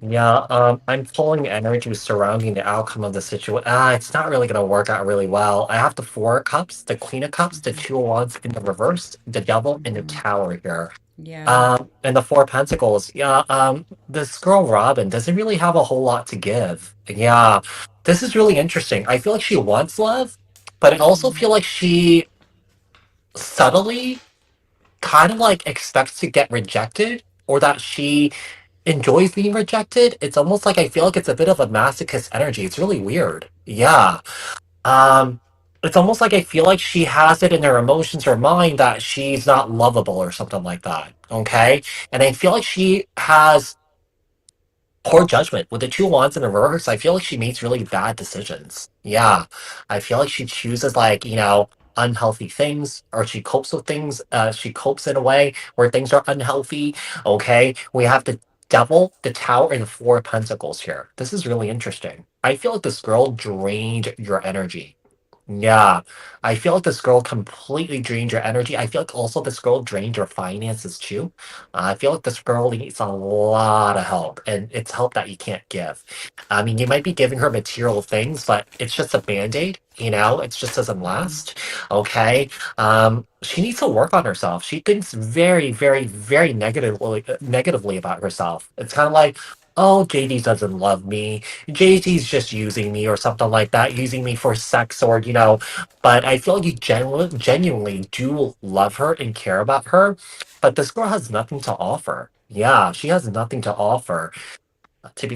Yeah, I'm pulling energy surrounding the outcome of the situation. It's not really gonna work out really well. I have the Four of Cups, the Queen of Cups, the Two of Wands in the reverse, the Devil, and the Tower here. Yeah. And the Four of Pentacles. Yeah, this girl Robin doesn't really have a whole lot to give. Yeah, this is really interesting. I feel like she wants love, but I also feel like she subtly kind of like expects to get rejected, or that she enjoys being rejected. It's almost like I feel like it's a bit of a masochist energy. It's really weird. Yeah. Um, it's almost like I feel like she has it in her emotions or mind that she's not lovable or something like that. Okay. And I feel like she has poor judgment with the two wands in reverse. I feel like she makes really bad decisions. Yeah, I feel like she chooses like unhealthy things, or she copes with things. She copes in a way where things are unhealthy. Okay, we have the devil, the tower, and the four of pentacles here. This is really interesting. I feel like this girl drained your energy. Yeah, I feel like this girl completely drained your energy. I feel like also this girl drained your finances too. I feel like this girl needs a lot of help, and it's help that you can't give. I mean, you might be giving her material things, but it's just a band-aid, it just doesn't last. Okay. She needs to work on herself. She thinks very, very, very negatively about herself. It's kind of like, oh, JD doesn't love me. JD's just using me or something like that, using me for sex but I feel like you genuinely do love her and care about her, but this girl has nothing to offer. Yeah, she has nothing to offer. To be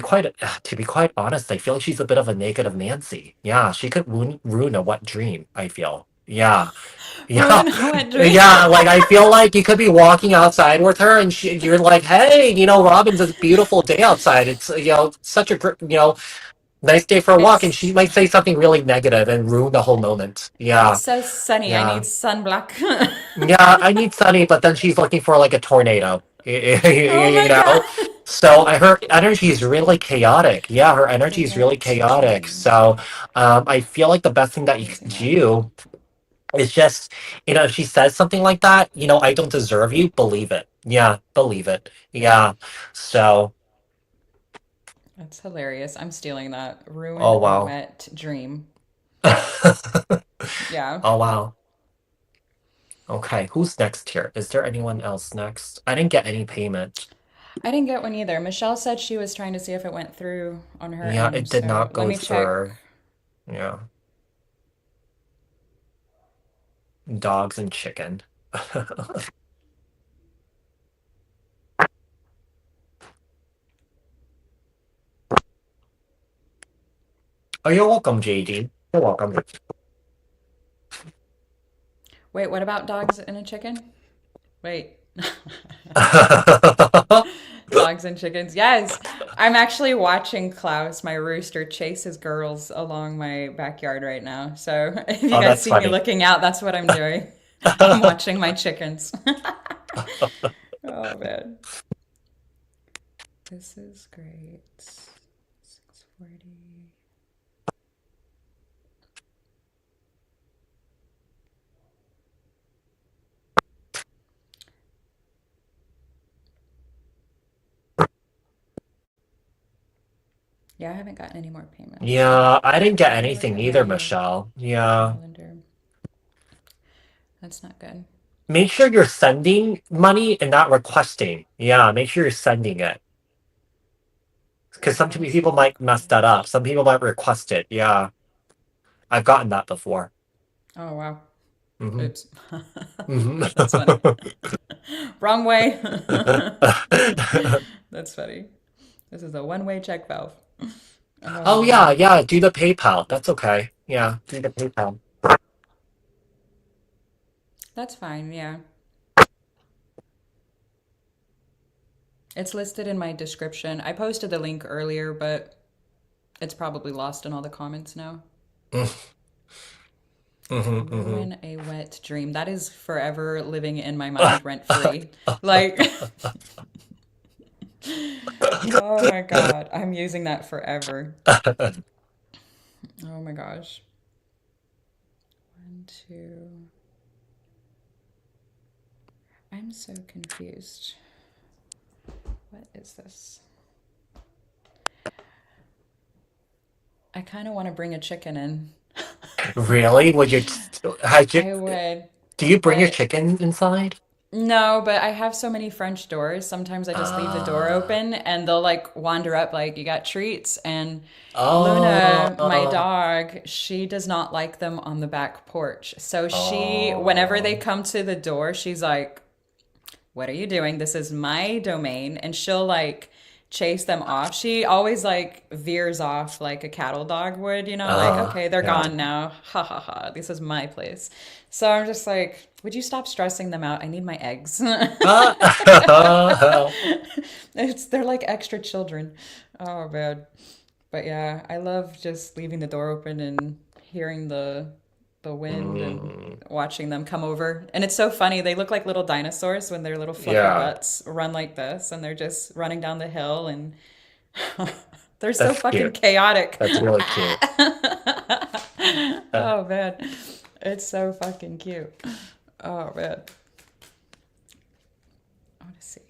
quite honest, I feel like she's a bit of a negative Nancy. Yeah, she could ruin a wet dream, I feel. Yeah. Yeah. Ruin a wet dream. Yeah, like I feel like you could be walking outside with her and you're like, "Hey, Robin's a beautiful day outside. It's such a nice day for a walk," and she It's might say something really negative and ruin the whole moment. it's Yeah. so sunny. I Yeah. need sunblock. Yeah, I need sunny, but then she's looking for like a tornado. Oh You my know? god. So her energy is really chaotic. Yeah, her energy The is really wet chaotic. dream. So I feel like the best thing that you can Using that. do is just, if she says something like that, I don't deserve you, believe it. Yeah, believe it. Yeah. So, That's hilarious. I'm stealing that. Ruin oh a wow. wet dream. Oh Yeah. wow. Okay, who's next here? Is there anyone else next? I didn't get any payment. I didn't get one either. Michelle said she was trying to see if it went through on her Yeah, end. it did So not let go me check. through. Yeah. Dogs and chicken. Oh, you're welcome, JD. You're welcome. Wait, what about dogs and a chicken? Wait. Dogs and chickens. Yes. I'm actually watching Klaus, my rooster, chase his girls along my backyard right now. So if you Oh, guys that's see me funny. looking out, that's what I'm doing. I'm watching my chickens. Oh man. This is great. 640. Yeah, I haven't gotten any more payments. Yeah, I didn't get anything Yeah, either, your Michelle. Yeah. calendar. That's not good. Make sure you're sending money and not requesting. Yeah, make sure you're sending it. Because some Okay, so people might mess that up. Some people might request it. Yeah, I've gotten that before. oh wow. Hmm. Oops. Hmm. That's funny. Wrong way. That's funny. This is a one-way check valve. Oh Oh yeah, man. yeah. Do the PayPal. That's okay. Yeah, do the PayPal. That's fine, yeah. It's listed in my description. I posted the link earlier, but it's probably lost in all the comments now. Mm-hmm, mm-hmm. Ruin a wet dream. That is forever living in my mind rent free. Like, oh my God, I'm using that forever. Oh my gosh. One, two. I'm so confused. What is this? I kind of want to bring a chicken in. Really? Would you? Had you? I would, Do you bring your but chicken inside? no, but I have so many French doors. Sometimes I just leave the door Uh, open and they'll like wander up like you got treats. And Luna, my oh, dog, she does not like them on the back porch. So she, whenever they oh, come to the door, she's like, "What are you doing? This is my domain." And she'll like chase them off. She always like veers off like a cattle dog would, like, okay, they're yeah. gone now. Ha ha ha. This is my place. So I'm just like, would you stop stressing them out? I need my eggs. Help. They're like extra children. Oh man. But yeah, I love just leaving the door open and hearing the wind and Mm, watching them come over. And it's so funny. They look like little dinosaurs when their little fluffy yeah, butts run like this and they're just running down the hill and they're so that's fucking cute. chaotic. That's really cute. Uh, Oh man. It's so fucking cute. Oh man. I want to see.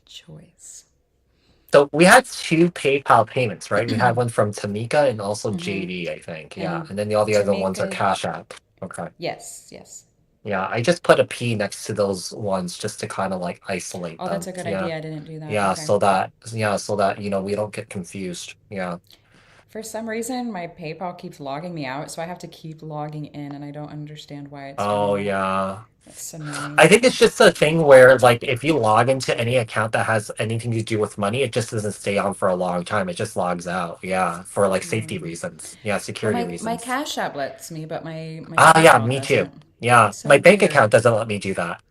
Choice. so we had two PayPal payments, right? We had one from Tamika and also Mm-hmm. JD, I think. Yeah, And and then all the other ones are Tamika, Cash App. Okay. yes, yes. Yeah, I just put a P next to those ones just to kind of like isolate Oh, that's them. a good Yeah. idea. I didn't do that. Yeah, Okay. so that we don't get confused. Yeah. For some reason, my PayPal keeps logging me out, so I have to keep logging in, and I don't understand why it's doing Oh that. yeah. It's I annoying. think it's just a thing where like if you log into any account that has anything to do with money, it just doesn't stay on for a long time. It just logs out. Yeah, for like safety reasons. Yeah, Well, security my reasons. Cash App lets me, but my Ah, yeah, PayPal me too. doesn't. Yeah, It's so my bank weird. account doesn't let me do that.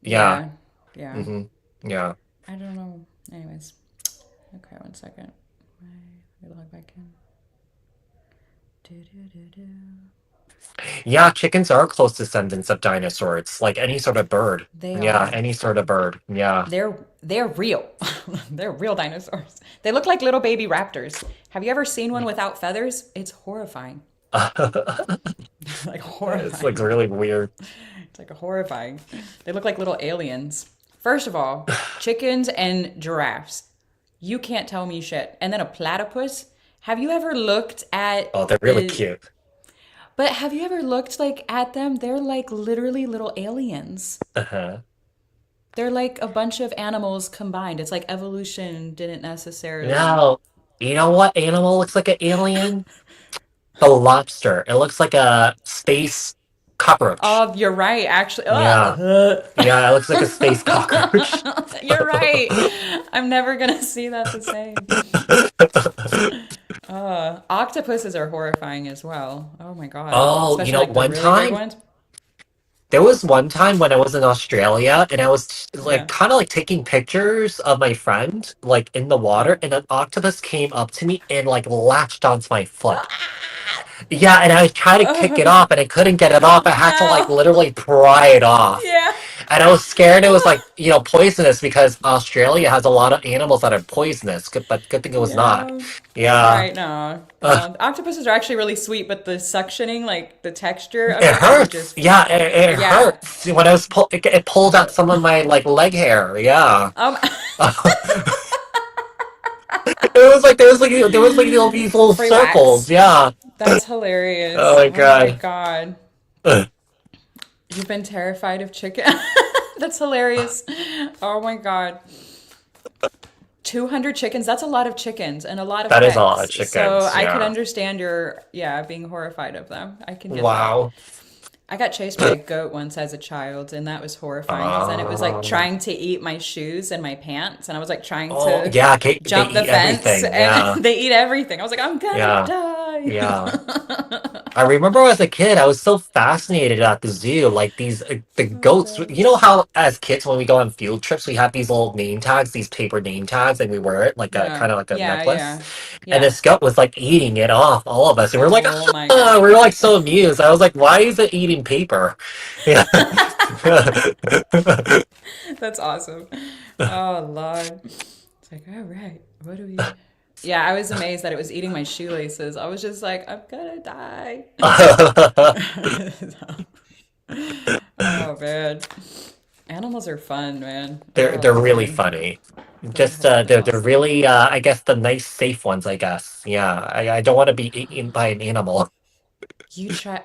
Yeah. Yeah, yeah. Mm-hmm. Yeah. I don't know. Anyways, okay, one second. Let me log back in. Do, do, do, do. Yeah, chickens are close descendants of dinosaurs, like any sort of bird. They Yeah, are. any sort of bird. Yeah. They're real. They're real dinosaurs. They look like little baby raptors. Have you ever seen one without feathers? It's horrifying. Like It's like horrifying. really weird. It's like a horrifying. They look like little aliens. First of all, chickens and giraffes. You can't tell me shit. And then a platypus. Have you ever looked at Oh, they're really it? cute. But have you ever looked like at them? They're like literally little aliens. Uh-huh. They're like a bunch of animals combined. It's like evolution didn't necessarily. Now, you know what animal looks like an alien? The lobster. It looks like a space cockroach. Oh, you're right. Actually, Yeah. Yeah, it looks like a space cockroach. you're right. I'm never gonna see that the same. Octopuses are horrifying as well. Oh my God. Oh, Especially like the one really big time ones. There was one time when I was in Australia and I was like Yeah. kind of like taking pictures of my friend like in the Yeah. water and an octopus came up to me and like latched onto my foot. Yeah, and I was trying to kick it Oh, off and I couldn't get it off. I had to like no. literally pry it off. Yeah. And I was scared it was like, poisonous because Australia has a lot of animals that are poisonous, but good thing it was not. Yeah. Yeah. Right, no. Uh, No. Octopuses are actually really sweet, but the suctioning, like the texture of it it would hurts. just, Yeah, it yeah. hurts. When I was it pulled out some of my like leg hair. Yeah. Um, It was like there was like these little free circles. wax. Yeah. That's Oh hilarious. my Oh my god. God. Uh, You've been terrified of chicken. That's hilarious. Oh my God. 200 chickens, that's a lot of chickens and a lot of that is a lot of pets. So chickens. I could Yeah. understand your, yeah, being horrified of them. I can get that. Wow. I got chased by a goat once as a child, and that was horrifying because then it was like Um. trying to eat my shoes and my pants, and I was like trying Oh to yeah. They jump the eat fence, everything. and Yeah. they eat everything. I was like, I'm gonna Yeah. die. Yeah. I remember as a kid, I was so fascinated at the zoo, like the Oh, goats. man. You know how as kids when we go on field trips, we have these little name tags, these paper name tags, and we wear it like a Yeah, kind of like a yeah, necklace. yeah, And yeah. this goat was like eating it off all of us, and we are like, Oh my ah, God. we were like so amused. I was like, why is it eating paper? Yeah. That's awesome. Oh Lord. It's like, all right, what do we? Yeah, I was amazed that it was eating my shoelaces. I was just like, I'm gonna die. Oh man. Animals are fun, man. they're Oh they're really Lord. funny. They're Just hilarious. they're really I guess the nice safe ones, I guess. Yeah, I don't want to be eaten by an animal.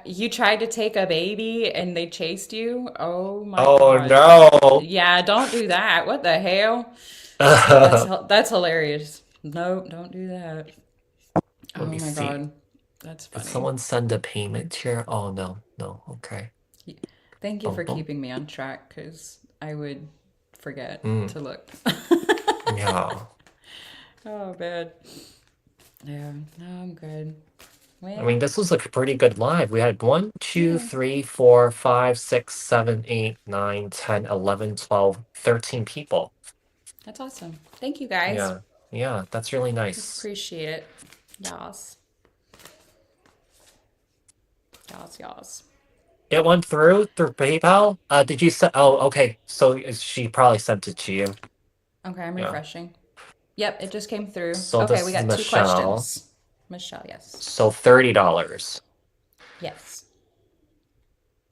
You tried to take a baby and they chased you? Oh my Oh God. no. Yeah, don't do that. What the hell? Let That's hilarious. Nope, don't do that. Oh me my see. God. That's Did funny. someone send a payment here? Oh no, no. Okay. Thank you Bum for bum. keeping me on track because I would forget Mm, to look. yeah. Oh man. Yeah, no, I'm good. I mean, Well, this was like a pretty good live. We had one, two, yeah, three, four, five, 6, 7, 8, 9, 10, 11, 12, 13 people. that's awesome. Thank you guys. Yeah. Yeah, that's really nice. Appreciate it. Yas. Yas, yas. It went through PayPal. Did you send? Oh, okay. So she probably sent it to you. Okay, I'm Yeah. refreshing. Yep, it just came through. So Okay, we this is got two Michelle. questions. Michelle, yes. So $30. Yes.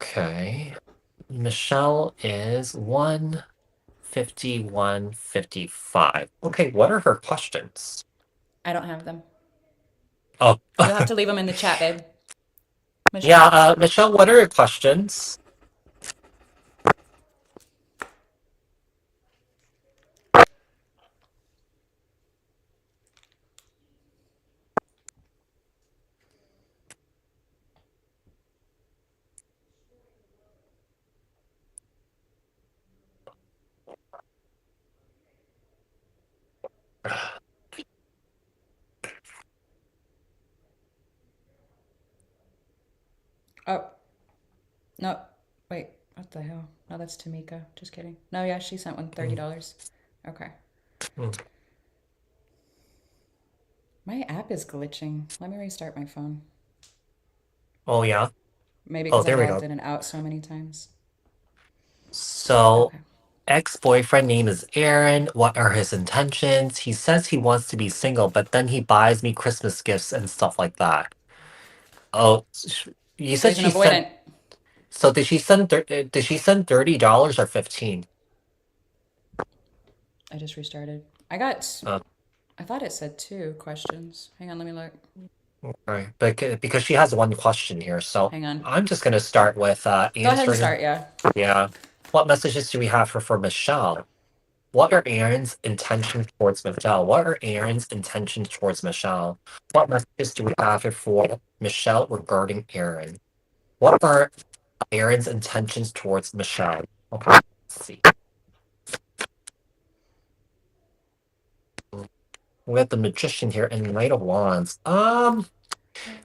Okay. Michelle is 151.55. Okay, what are her questions? I don't have them. Oh, You'll have to leave them in the chat, babe. yeah, Michelle. Michelle, what are your questions? Oh, no. Wait, what the hell? No, that's Tamika. Just kidding. No, yeah, she sent one Mm, $30. Okay. mm. My app is glitching. Let me restart my phone. Oh, yeah. Maybe Oh, because I've there we logged go. in and out so many times. So, Okay. ex-boyfriend name is Aaron. What are his intentions? He says he wants to be single, but then he buys me Christmas gifts and stuff like that. Oh, you So said he's an she sent. avoidant. So did she send $30 or 15? I just restarted. I thought it said two questions. Hang on, let me look. Right, because she has one question here, so Hang on. I'm just gonna start with Go ahead and answering. start, yeah. Yeah, what messages do we have for Michelle? What are Aaron's intentions towards Michelle? What are Aaron's intentions towards Michelle? What messages do we have here for Michelle regarding Aaron? What are Aaron's intentions towards Michelle? Okay, let's see. We have the Magician here and Knight of Wands.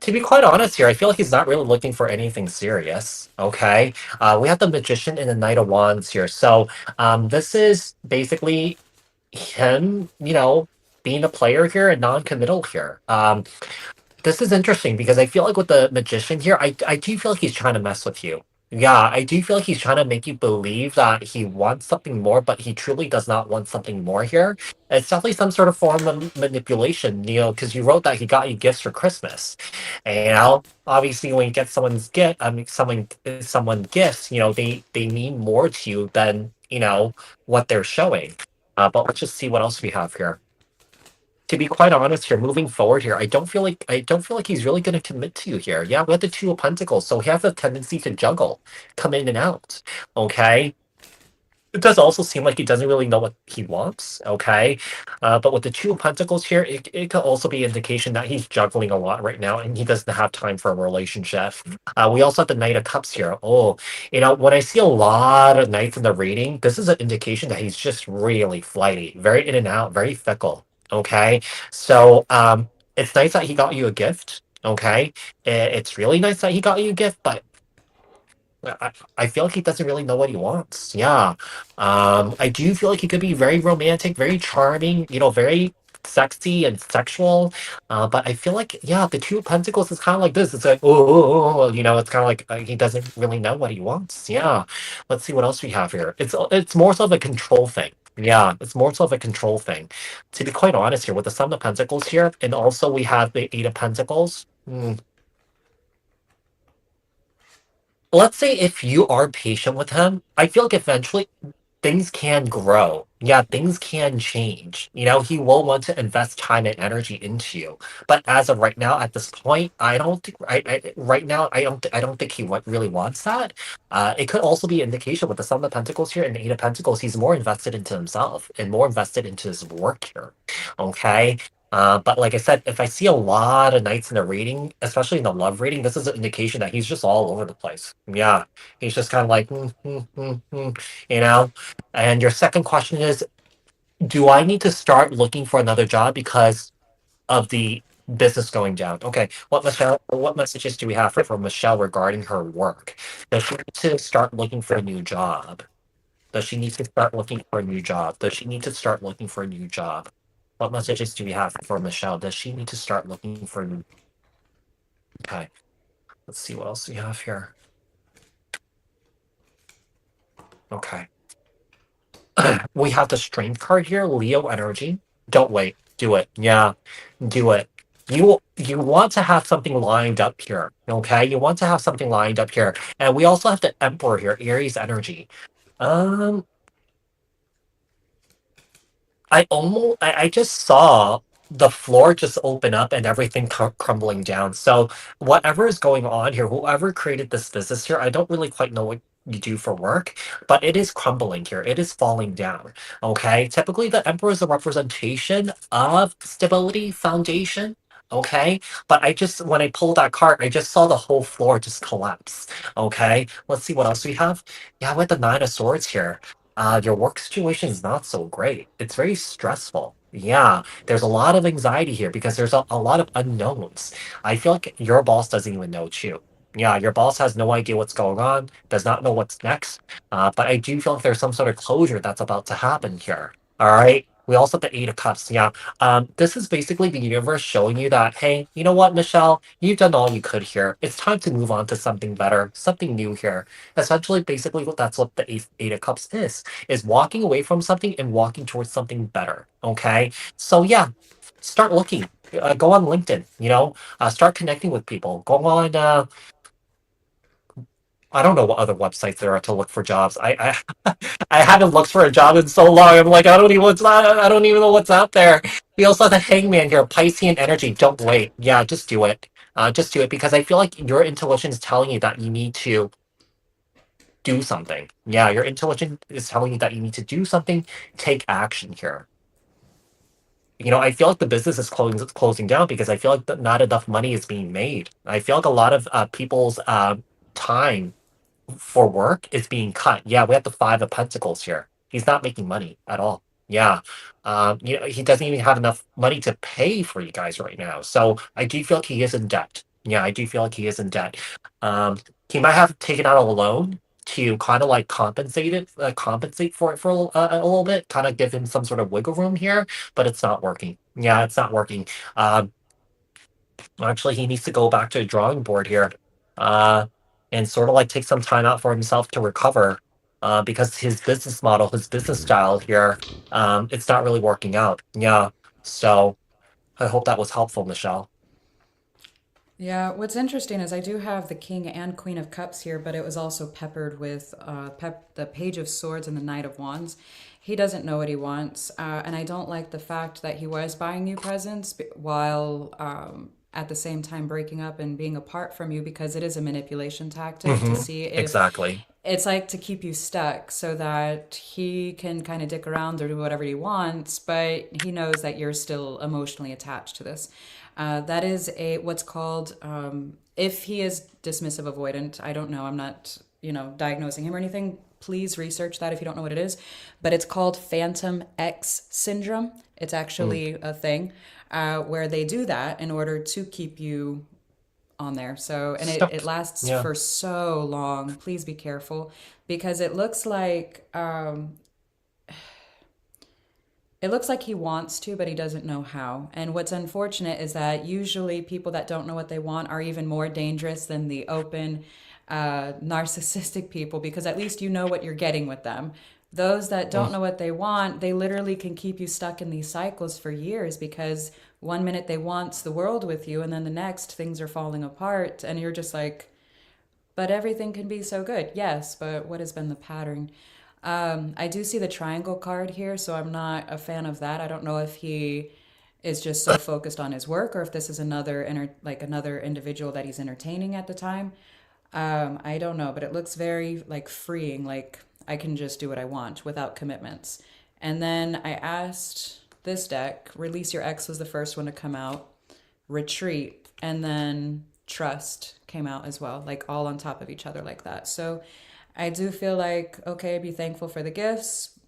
To be quite honest here, I feel like he's not really looking for anything serious. Okay. We have the Magician and the Knight of Wands here. So this is basically him, being a player here and non-committal here. This is interesting because I feel like with the magician here, I do feel like he's trying to mess with you. Yeah, I do feel like he's trying to make you believe that he wants something more, but he truly does not want something more here. It's definitely some sort of form of manipulation, because you wrote that he got you gifts for Christmas. And obviously when you get someone's gift, I mean someone gifts, they mean more to you than, what they're showing. But let's just see what else we have here. To be quite honest here, moving forward here, I don't feel like he's really going to commit to you here. Yeah, we have the Two of Pentacles, so he has a tendency to juggle, come in and out. Okay, it does also seem like he doesn't really know what he wants. Okay, but with the Two of Pentacles here, it could also be indication that he's juggling a lot right now, and he doesn't have time for a relationship. We also have the Knight of Cups here. Oh, when I see a lot of knights in the reading, this is an indication that he's just really flighty, very in and out, very fickle. Okay, so it's nice that he got you a gift. Okay, it's really nice that he got you a gift, but I feel like he doesn't really know what he wants. Yeah. I do feel like he could be very romantic, very charming, very sexy and sexual. But I feel like, yeah, the Two of Pentacles is kind of like this. It's like, oh, it's kind of like he doesn't really know what he wants. Yeah. Let's see what else we have here. It's more so of a control thing. Yeah, it's more so of a control thing. To be quite honest here, with the Seven of Pentacles here, and also we have the Eight of Pentacles. Let's say if you are patient with him, I feel like eventually things can grow. Yeah, things can change. He will want to invest time and energy into you. But as of right now, at this point, I don't think right now I don't think he really wants that. It could also be indication with the Seven of Pentacles here and the Eight of Pentacles, he's more invested into himself and more invested into his work here. Okay. But like I said, if I see a lot of knights in the reading, especially in the love reading, this is an indication that he's just all over the place. Yeah, he's just kind of like, you know. And your second question is, do I need to start looking for another job because of the business going down? Okay, what messages do we have for Michelle regarding her work? Does she need to start looking for a new job? Does she need to start looking for a new job? Does she need to start looking for a new job? What messages do we have for Michelle? Does she need to start looking for a new? Okay, let's see what else we have here. Okay. We have the strength card here, Leo energy. Don't wait. Do it. Yeah, do it. You want to have something lined up here. Okay, you want to have something lined up here. And we also have the Emperor here, Aries energy. Um, I just saw the floor just open up and everything crumbling down. So whatever is going on here, whoever created this business here, I don't really quite know what you do for work, but it is crumbling here. It is falling down. Okay. Typically the Emperor is a representation of stability, foundation. Okay. But when I pulled that card, I just saw the whole floor just collapse. Okay. Let's see what else we have. Yeah, with the Nine of Swords here. Your work situation is not so great. It's very stressful. Yeah, there's a lot of anxiety here because there's a lot of unknowns. I feel like your boss doesn't even know too. Yeah, your boss has no idea what's going on, does not know what's next. But I do feel like there's some sort of closure that's about to happen here. All right. We also have the Eight of Cups. Yeah. This is basically the universe showing you that, hey, you know what, Michelle? You've done all you could here. It's time to move on to something better, something new here. Essentially, basically, that's what the Eight of Cups is walking away from something and walking towards something better. Okay. So yeah, start looking. Go on LinkedIn. Start connecting with people. Go on. I don't know what other websites there are to look for jobs. I haven't looked for a job in so long. I'm like, I don't even know what's out there. We also have the Hangman here, Piscean energy. Don't wait. Yeah, just do it. Just do it because I feel like your intuition is telling you that you need to do something. Yeah, your intuition is telling you that you need to do something, take action here. I feel like the business is closing down because I feel like not enough money is being made. I feel like a lot of people's time for work is being cut. Yeah, we have the Five of Pentacles here. He's not making money at all. Yeah. He doesn't even have enough money to pay for you guys right now. So I do feel like he is in debt. Yeah, I do feel like he is in debt. Um, he might have taken out a loan to kind of like compensate for it for a little bit, kind of give him some sort of wiggle room here, but it's not working. Yeah, it's not working. Um, Actually, he needs to go back to a drawing board here, uh, and sort of like take some time out for himself to recover, because his business model, his business style here, it's not really working out. Yeah. So I hope that was helpful, Michelle. Yeah, what's interesting is I do have the King and Queen of Cups here, but it was also peppered with the Page of Swords and the Knight of Wands. He doesn't know what he wants, and I don't like the fact that he was buying you presents while at the same time breaking up and being apart from you because it is a manipulation tactic to Mm-hmm. see if Exactly. it's like to keep you stuck so that he can kind of dick around or do whatever he wants, but he knows that you're still emotionally attached to this. That is a what's called if he is dismissive avoidant. I don't know. I'm not diagnosing him or anything. Please research that if you don't know what it is. But it's called Phantom X syndrome. It's Mm. actually a thing where they do that in order to keep you on there. So, and it Stuck. lasts Yeah. for so long. Please be careful because it looks like he wants to, but he doesn't know how. And what's unfortunate is that usually people that don't know what they want are even more dangerous than the open, narcissistic people because at least you know what you're getting with them. Those that Mm. don't know what they want, they literally can keep you stuck in these cycles for years because one minute they want the world with you, and then the next things are falling apart, and you're just like, but everything can be so good. Yes, but what has been the pattern? I do see the triangle card here, so I'm not a fan of that. I don't know if he is just so focused on his work or if this is another individual that he's entertaining at the time. I don't know, but it looks very like freeing, like I can just do what I want without commitments. And then I asked this deck, Release Your Ex was the first one to come out, Retreat, and then Trust came out as well, like all on top of each other like that. So I do feel like, okay, be thankful for the gifts,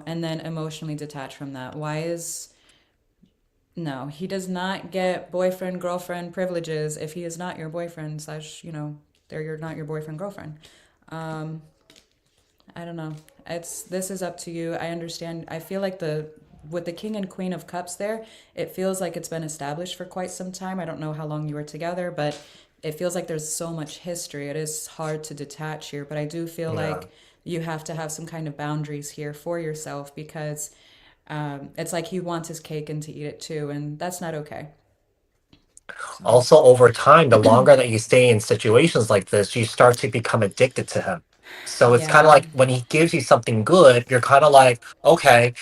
and then emotionally detach from that. Why is no, he does not get boyfriend girlfriend privileges if he is not your boyfriend slash, they're not your boyfriend girlfriend. Um, I don't know. This is up to you. I understand. I feel like the with the King and Queen of Cups there, it feels like it's been established for quite some time. I don't know how long you were together, but it feels like there's so much history. It is hard to detach here, but I do feel Yeah. like you have to have some kind of boundaries here for yourself because it's like he wants his cake and to eat it too, and that's not okay. So, Also, over time, the longer that you stay in situations like this, you start to become addicted to him. So it's kind of yeah, like when he gives you something good, you're kind of like, okay,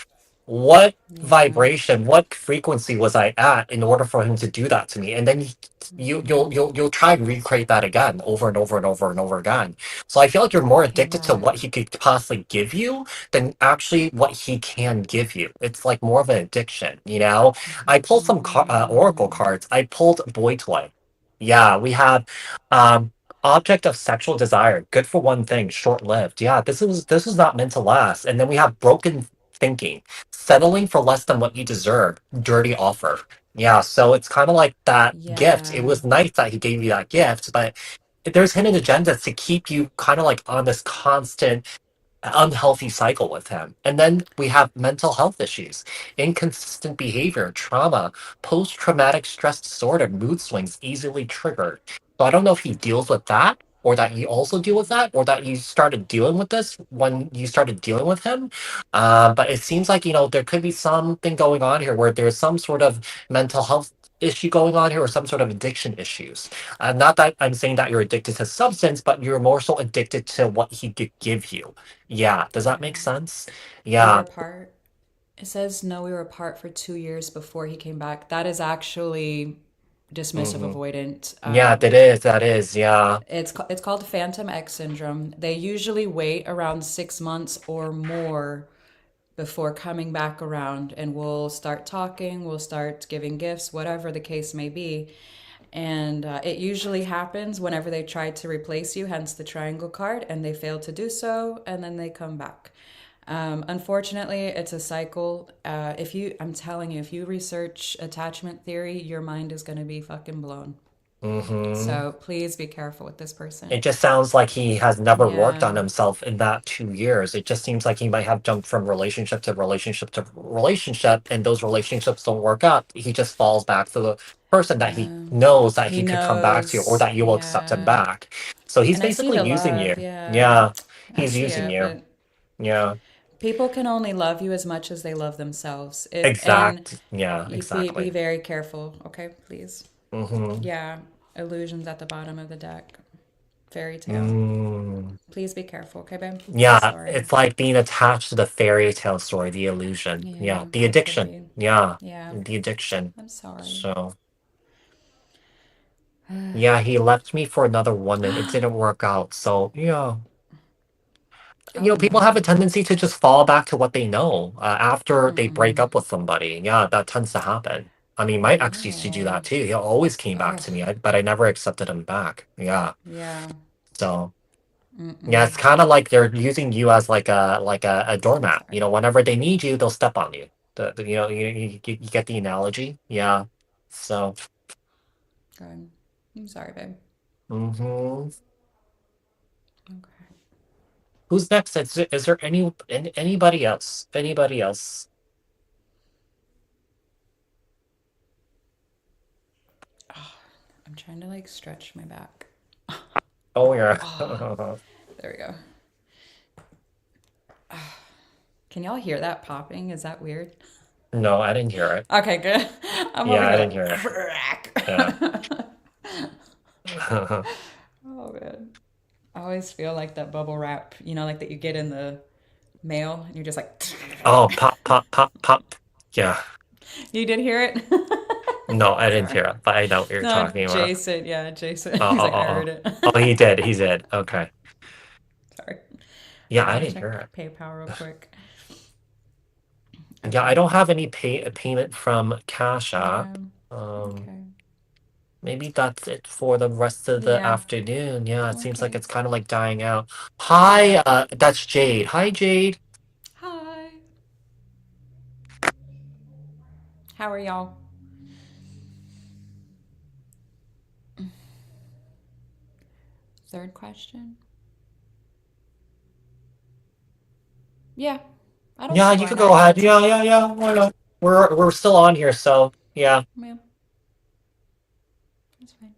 what yeah. vibration, what frequency was I at in order for him to do that to me? And then you'll try and recreate that again over and over and over and over again. So I feel like you're more He addicted to won't. what he could possibly give you than actually what he can give you. It's like more of an addiction, you know? I pulled some oracle Mm, cards. I pulled boy toy. Yeah, we have um object of sexual desire, good for one thing, short lived. Yeah, this is not meant to last. And then we have broken thinking, settling for less than what you deserve, dirty offer. Yeah, so it's kind of like that gift. It yeah. was nice that he gave you that gift, but there's hidden agendas to keep you kind of like on this constant unhealthy cycle with him. And then we have mental health issues, inconsistent behavior, trauma, post traumatic stress disorder, mood swings easily triggered. So I don't know if he deals with that, or that you also deal with that, or that you started dealing with this when you started dealing with him. But it seems like, there could be something going on here where there's some sort of mental health issue going on here or some sort of addiction issues. Not that I'm saying that you're addicted to substance, but you're more so addicted to what he could give you. Yeah, does that make Yeah. sense? We were Yeah. apart. It says no, we were apart for 2 years before he came back. That is actually dismissive Hmm. avoidant. Yeah, that is, yeah. It's called Phantom X syndrome. They usually wait around 6 months or more before coming back around, and we'll start talking. We'll start giving gifts, whatever the case may be. And it usually happens whenever they try to replace you, hence the triangle card, and they fail to do so, and then they come back. Unfortunately, it's a cycle. I'm telling you, if you research attachment theory, your mind is going to be fucking blown. Mm-hmm. So please be careful with this person. It just sounds like he has never worked on Yeah. himself in that 2 years. It just seems like he might have jumped from relationship to relationship to relationship, and those relationships don't work out. He just falls back to the person that he Yeah. knows that He he could come back to, or knows. that you will accept him Yeah. back. So he's And I see basically the using love. you. Yeah. Yeah, I he's see using it, you. but Yeah, people can only love you as much as they love themselves. And exact. Yeah, you be exactly. very careful, okay? Please. Mm-hmm. Yeah. Illusions at the bottom of the deck. Fairy tale. Mm. Please be careful, okay, babe? I'm Yeah, sorry. it's like being attached to the fairy tale story, the illusion. Yeah, Yeah, the it could addiction. be. Yeah, Yeah. the addiction. I'm sorry. So, yeah, he left me for another woman. It didn't work out. So, yeah. Oh People have a no. tendency to just fall back to what they know after they break Mm-mm. up with somebody. Yeah, that tends to happen. I mean, my ex used to do Oh. that too. He always came back Ugh. to me, but I never accepted him back. Yeah. Yeah. So, yeah, Mm-mm. it's kind of like they're using you as like a I'm doormat. sorry. Whenever they need you, they'll step on you. You get the analogy. Yeah. So, Good. I'm sorry, babe. hmm Okay. who's next? Is there anybody else? Anybody else? Oh, I'm trying to like stretch my back. Oh yeah. Oh, there we go. Can y'all hear that popping? Is that weird? No, I didn't hear it. Okay, good. I'm over Yeah, here I didn't like hear it. crack. Yeah. Oh man. I always feel like that bubble wrap, like that you get in the mail and you're just like Oh, pop, pop, pop, pop. Yeah. You did hear it? No, I didn't Sorry. hear it, but I know what you're No, talking about. Jason. Yeah, Jason. Oh, He's oh, like, I oh, heard oh. it. Oh, he did. He did. Okay. Sorry. Yeah, I Let me didn't hear check it. PayPal real quick. Yeah, I Okay. don't have any payment from Cash Yeah. App. Okay. Maybe that's it for the rest of the Yeah. afternoon. Yeah, it seems like Okay. it's kind of like dying out. Hi, Yeah. that's Jade. Hi, Jade. Hi. How are y'all? Third question. Yeah. I don't Yeah, see you why could go not. ahead. Yeah, yeah, yeah. Why not? We're still on here, so yeah. Yeah. That's fine.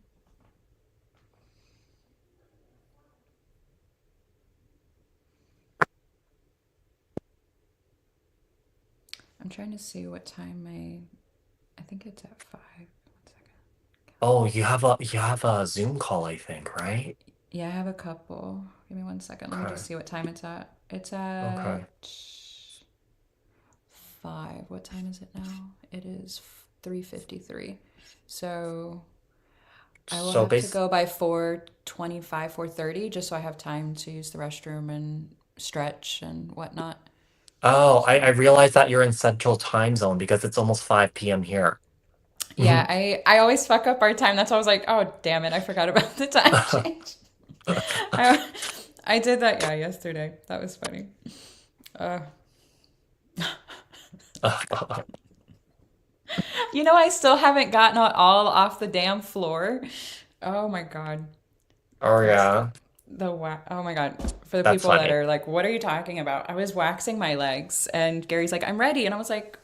I'm trying to see what time I think it's at 5. 1 second. Oh, you have a Zoom call, I think, right? Yeah, I have a couple. Give me 1 second. Let me Okay. just see what time it's at. It's at Okay. 5. What time is it now? It is 3:53. So I will So have to base. go by 4:25, 4:30, just so I have time to use the restroom and stretch and whatnot. Oh, I So realized that you're in Central Time Zone because it's almost 5 p.m. here. yeah, I always fuck up our time. That's why I was like, oh damn it, I forgot about the time change. I I did that yesterday. That was funny. Uh, I still haven't gotten it all off the damn floor. Oh my god. Oh That's yeah, oh my god. For the that's people that funny. are like, what are you talking about? I was waxing my legs and Gary's like, I'm ready. And I was like,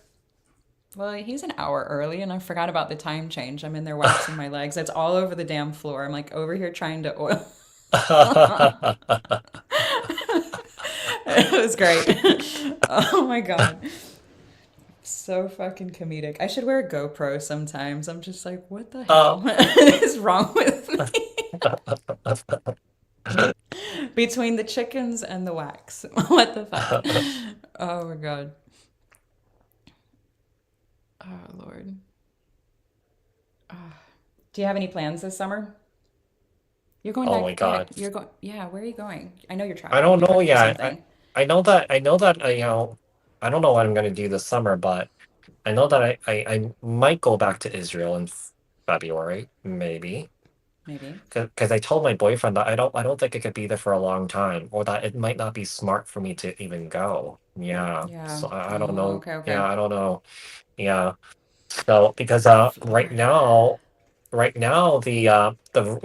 well, he's an hour early and I forgot about the time change. I'm in there waxing my legs. It's all over the damn floor. I'm like over here trying to oil. It was great. Oh my god. So fucking comedic. I should wear a GoPro sometimes. I'm just like, what the uh, hell is wrong with me? Between the chickens and the wax. What the fuck? Oh my god. Oh Lord. Do you have any plans this summer? You're going oh my back. Yeah, God. you're going. Yeah, where are you going? I know you're I traveling. don't You know told me the same yet. I thing. I know that I don't know what I'm gonna do this summer, but I know that I might go back to Israel in February, maybe. Maybe. Because I told my boyfriend that I don't think I could be there for a long time, or that it might not be smart for me to even go. Yeah. Yeah. So I don't Oh, know. okay, okay. Yeah, I don't know. Yeah. So because right Lord. now,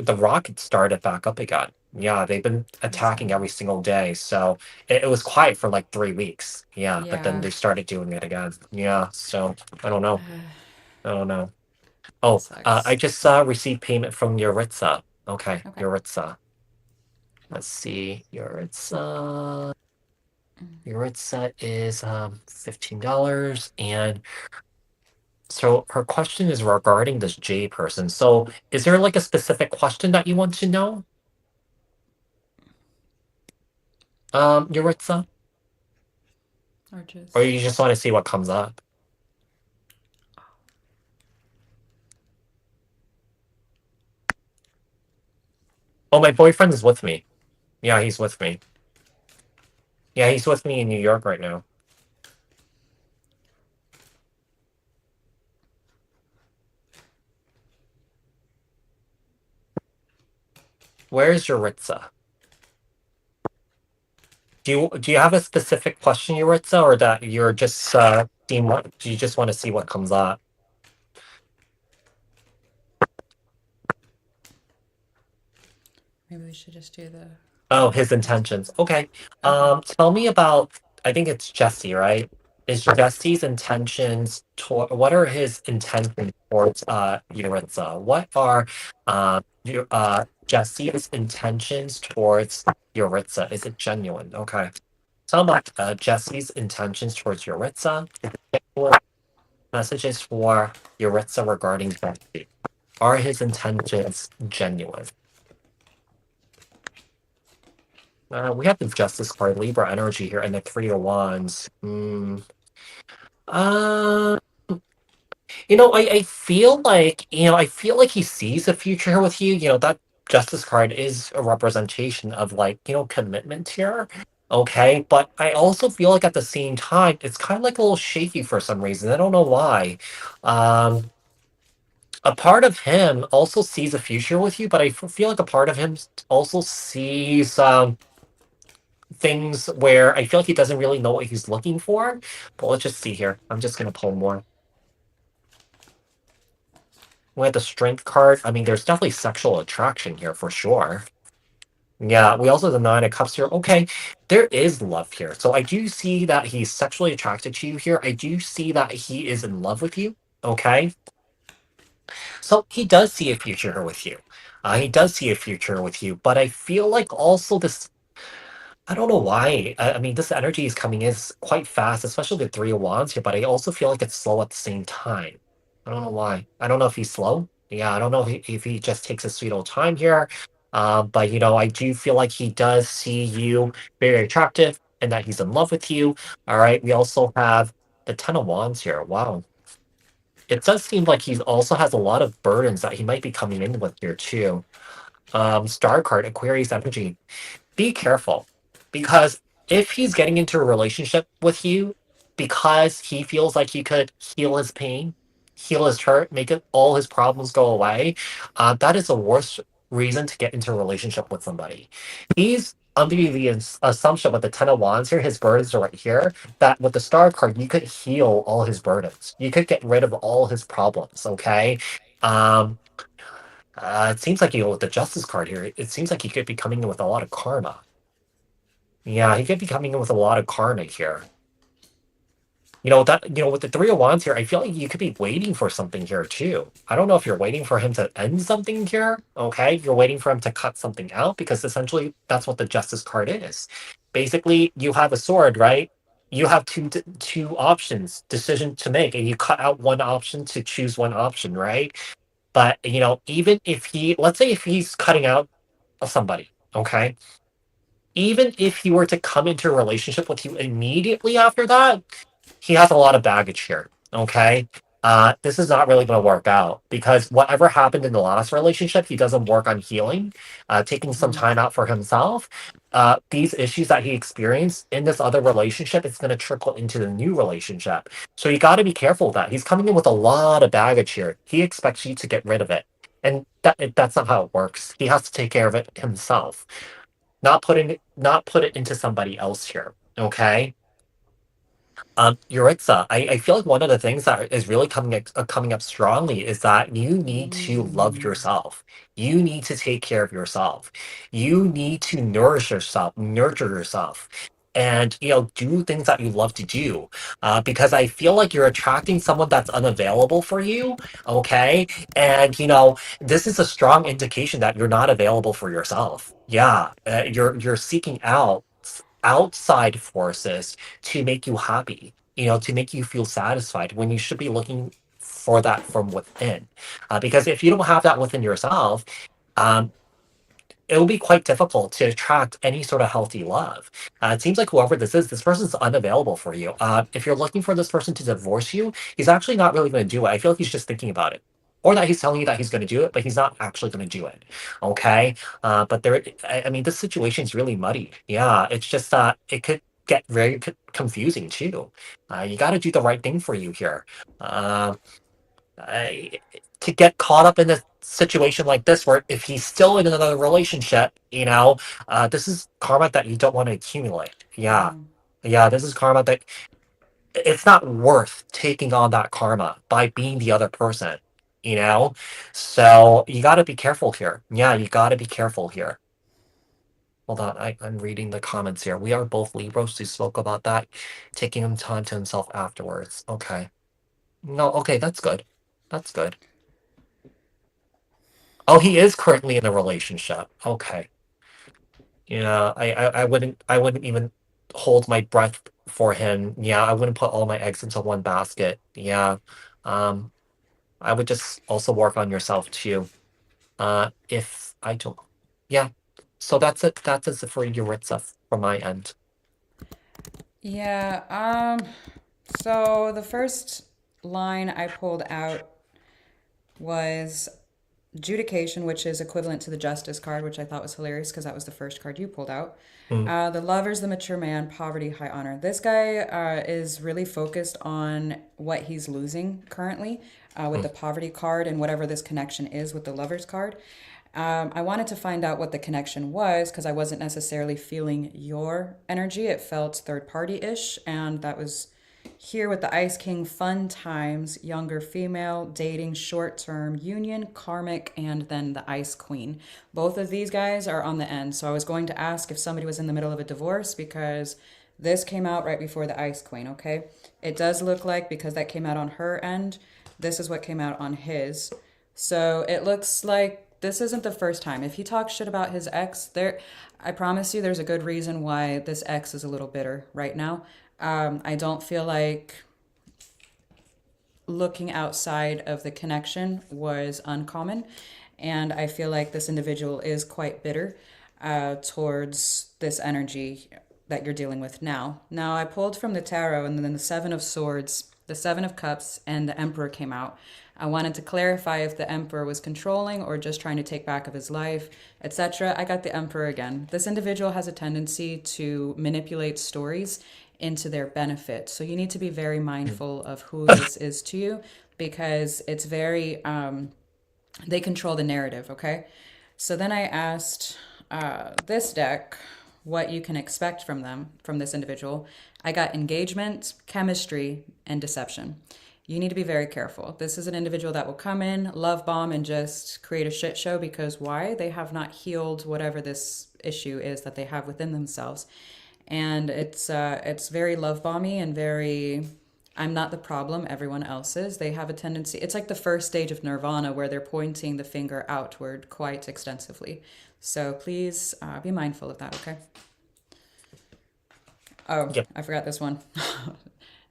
the rockets started back up again. Yeah, they've been attacking Listen. every single day. So it was quiet for like 3 weeks. Yeah, but then Yeah. they started doing it again. Yeah. So I don't know. Uh, I don't know. that Oh, I sucks. just received payment from Yaritza. Okay, Okay. Yaritza. Let's see. Yaritza is $15, and so her question is regarding this J person. So is there like a specific question that you want to know, Yaritza? Or Or just. you just want to see what comes up? Oh, my boyfriend is with me. Yeah, he's with me. Yeah, he's with me in New York right now. Where is Yaritza? Do you have a specific question, Yaritza, or that you're just seeing what do you just want to see what comes up? Maybe we should just do the Oh, his intentions. intentions. Okay. Okay. Tell me about, I think it's Jesse, right? Is Jesse's intentions toward, what are his intentions towards Yaritza? What are Jesse's intentions towards Yaritza? Is it genuine? Okay. Tell me Jesse's intentions towards Yaritza. What messages for Yaritza regarding Jesse? Are his intentions genuine? We have the Justice card, Libra energy here, and the Three of Wands. Uh, I feel like he sees a future here with you. That Justice card is a representation of like, commitment here. Okay, but I also feel like at the same time, it's kind of like a little shaky for some reason. I don't know why. Um, a part of him also sees a future with you, but I feel like a part of him also sees things where I feel like he doesn't really know what he's looking for. But let's just see here. I'm just gonna pull more. We have the strength card. I mean, there's definitely sexual attraction here for sure. Yeah, we also have the Nine of Cups here. Okay, there is love here. So I do see that he's sexually attracted to you here. I do see that he is in love with you. Okay, so he does see a future with you. He does see a future with you, but I feel like also this I don't know why. I mean, this energy is coming in quite fast, especially the Three of Wands here, but I also feel like it's slow at the same time. I don't know why. I don't know if he's slow. Yeah, I don't know if he just takes his sweet old time here. But, I do feel like he does see you very attractive and that he's in love with you. All right. We also have the Ten of Wands here. Wow. It does seem like he also has a lot of burdens that he might be coming in with here, too. Star card, Aquarius energy, be careful because if he's getting into a relationship with you because he feels like he could heal his pain, heal his hurt, make it all his problems go away, that is the worst reason to get into a relationship with somebody. He's under the assumption with the Ten of Wands here, his burdens are right here, that with the Star card, you could heal all his burdens. You could get rid of all his problems, okay? Um, it seems like with the Justice card here, it seems like he could be coming in with a lot of karma. Yeah, he could be coming in with a lot of karma here. With the Three of Wands here, I feel like you could be waiting for something here too. I don't know if you're waiting for him to end something here. Okay, you're waiting for him to cut something out because essentially that's what the Justice card is. Basically, you have a sword, right? You have two options, decision to make, and you cut out one option to choose one option, right? But even if let's say if he's cutting out somebody, okay, even if he were to come into a relationship with you immediately after that, he has a lot of baggage here. Okay. This is not really going to work out because whatever happened in the last relationship, he doesn't work on healing, taking some Mm-hmm. time out for himself. These issues that he experienced in this other relationship, it's going to trickle into the new relationship. So you got to be careful of that. He's coming in with a lot of baggage here. He expects you to get rid of it. And that's not how it works. He has to take care of it himself, not put it into somebody else here. Okay. Yaritza, I feel like one of the things that is really coming up strongly is that you need to love Mm. yourself. You need to take care of yourself. You need to nourish yourself, nurture yourself, and do things that you love to do. Because I feel like you're attracting someone that's unavailable for you. Okay, and this is a strong indication that you're not available for yourself. Yeah, you're seeking out outside forces to make you happy, to make you feel satisfied when you should be looking for that from within. Because if you don't have that within yourself, um, it will be quite difficult to attract any sort of healthy love. It seems like whoever this person's unavailable for you. If you're looking for this person to divorce you, he's actually not really going to do it. I feel like he's just thinking about it. Or that he's telling you that he's going to do it, but he's not actually going to do it. Okay. But I mean, this situation is really muddy. Yeah. It's just that it could get very confusing too. You got to do the right thing for you here. Um, I, to get caught up in a situation like this where if he's still in another relationship, this is karma that you don't want to accumulate. Yeah. Mm. Yeah, this is karma that it's not worth taking on that karma by being the other person, you know? So you got to be careful here. Yeah, you got to be careful here. Hold on, I'm reading the comments here. We are both Libras who spoke about that, taking him time to himself afterwards. Okay. No, okay, that's good. That's good. Oh, he is currently in a relationship. Okay. Yeah, I wouldn't even hold my breath for him. Yeah, I wouldn't put all my eggs into one basket. Yeah. Um, I would just also work on yourself too. If I don't, yeah. So that's it. That's it for Yuritsa from my end. Yeah, so the first line I pulled out was adjudication, which is equivalent to the justice card, which I thought was hilarious because that was the first card you pulled out. Mm, The lover's the mature man, poverty, high honor. This guy is really focused on what he's losing currently with mm, the poverty card and whatever this connection is with the lover's card. I wanted to find out what the connection was because I wasn't necessarily feeling your energy. It felt third party ish, and that was here with the Ice King, fun times, younger female, dating, short term, union, karmic, and then the Ice Queen. Both of these guys are on the end. So I was going to ask if somebody was in the middle of a divorce because this came out right before the Ice Queen, okay? It does look like because that came out on her end, this is what came out on his. So it looks like this isn't the first time. If he talks shit about his ex, I promise you there's a good reason why this ex is a little bitter right now. I don't feel like looking outside of the connection was uncommon. And I feel like this individual is quite bitter towards this energy that you're dealing with now. Now, I pulled from the tarot, and then the Seven of Swords, the Seven of Cups, and the Emperor came out. I wanted to clarify if the Emperor was controlling or just trying to take back of his life, etc. I got the Emperor again. This individual has a tendency to manipulate stories into their benefit. So you need to be very mm. mindful of who this is to you because it's very, they control the narrative, okay? So then I asked this deck what you can expect from them, from this individual. I got engagement, chemistry, and deception. You need to be very careful. This is an individual that will come in, love bomb, and just create a shit show because why? They have not healed whatever this issue is that they have within themselves. And it's very love bomby and very I'm not the problem, everyone else is. They have a tendency, it's like the first stage of nirvana where they're pointing the finger outward quite extensively. So please be mindful of that, okay? Oh, Yep. I forgot this one.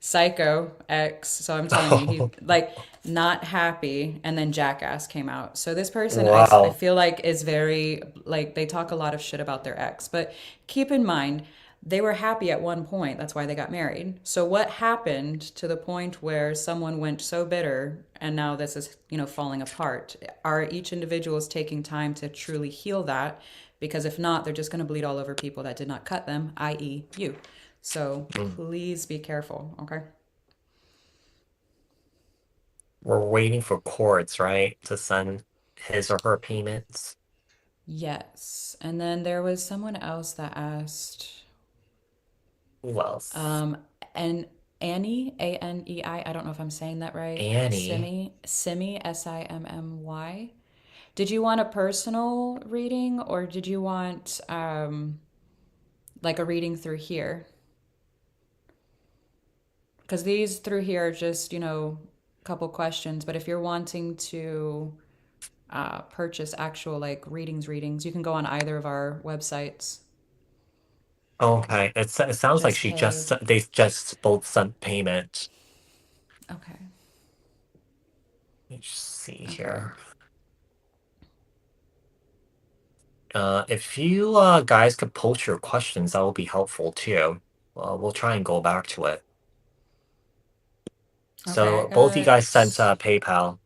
Psycho X. So I'm telling you, he like not happy, and then Jackass came out. So this person, I Wow. feel like is very like they talk a lot of shit about their ex, but keep in mind they were happy at one point. That's why they got married. So what happened to the point where someone went so bitter and now this is falling apart? Are each individual is taking time to truly heal that? Because if not, they're just going to bleed all over people that did not cut them, i.e., you. So Mm. please be careful, okay? We're waiting for Chords, right, to send his or her payments. Yes. And then there was someone else that asked, Who else? um, and Annie, Anei. I don't know if I'm saying that right. Annie. Simmy, Simmy. Did you want a personal reading or did you want like a reading through here? Because these through here are just, a couple questions. But if you're wanting to purchase actual like readings, you can go on either of our websites. Okay. It sounds like Just paid. they just both sent payment. Okay. Let's see Okay. here. If you guys could post your questions, that would be helpful too. We'll try and go back to it. Okay. So both you guys sent PayPal.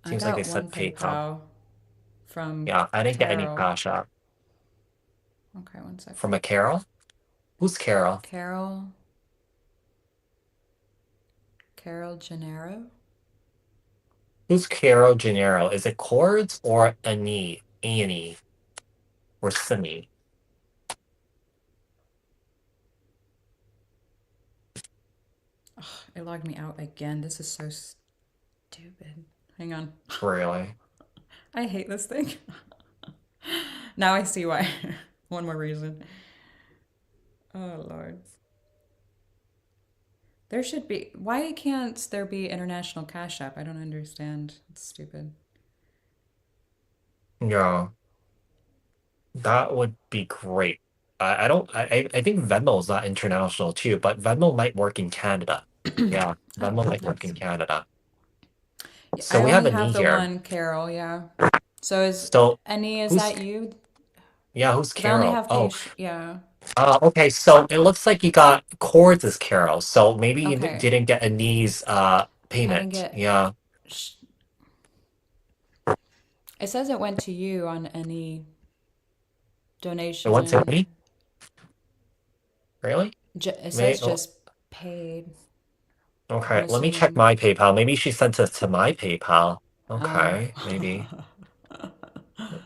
I Seems like they got one sent PayPal. PayPal from Yeah, I didn't get any Carol. Cash App. Okay, one From second. a Carol? Who's Carol? Carol. Carol Gennaro. Who's Carol Gennaro? Is it Chords or Anei or Simi? Ugh, it logged me out again. This is so stupid. Hang on. Really? I hate this thing. Now I see why. One more reason. Oh, Lord. There should be. Why can't there be international Cash App? I don't understand. It's stupid. Yeah, that would be great. I don't. I think Venmo is not international too, but Venmo might work in Canada. Yeah, Oh, Venmo might work in nice. Canada. Yeah, So I we have only a knee have the here. one Carol, yeah. So is So any, is who's that you? yeah, who's Because I only Carol? have Oh, patient. Yeah. okay. So it looks like you got Chords as Carol. So maybe you Okay. didn't get a knees I didn't payment. get. Yeah. It says it went to you on any It went to donation. me? Really? It May says oh, just paid. I'm okay, let me check assuming. my PayPal. Maybe she sent it to my PayPal. Oh. Okay, maybe.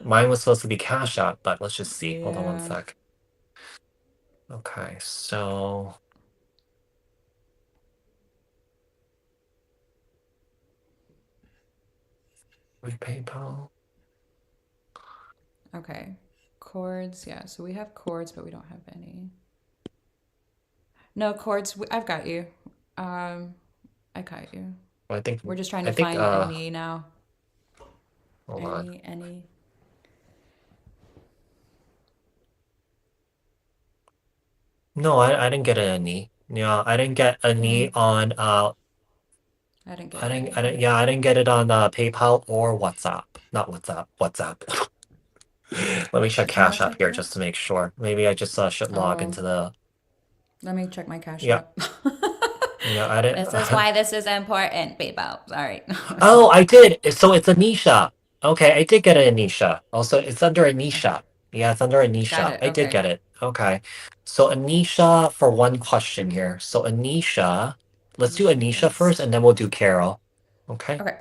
Mine was supposed to be Cash App, but let's just see. Hold on one Yeah. sec. Okay, so my PayPal. Okay. Chords. Yeah. So we have chords, but we don't have any. No chords. I've got you. Um, I got you. I think We're just trying I to think find any now. hold on. Any. No, I didn't get a knee. Yeah, I didn't get a Hmm. knee on I didn't get it either. I didn't get it on PayPal or WhatsApp. Not WhatsApp, WhatsApp. Let me check Oh, Cash App check here what? just to make sure. Maybe I just should log Oh, into the let me check my Cash yeah. App. Yeah, I didn't. This is why this is important, people. Sorry. Oh, I did. So it's Anisha. Okay, I did get an Anisha. Also, it's under Okay. Anisha. Yeah, it's under Got Anisha. it. I did Okay. get it. Okay. So Anisha for one question here. So Anisha, let's do Anisha Anisha first List. and then we'll do Carol. Okay. Okay.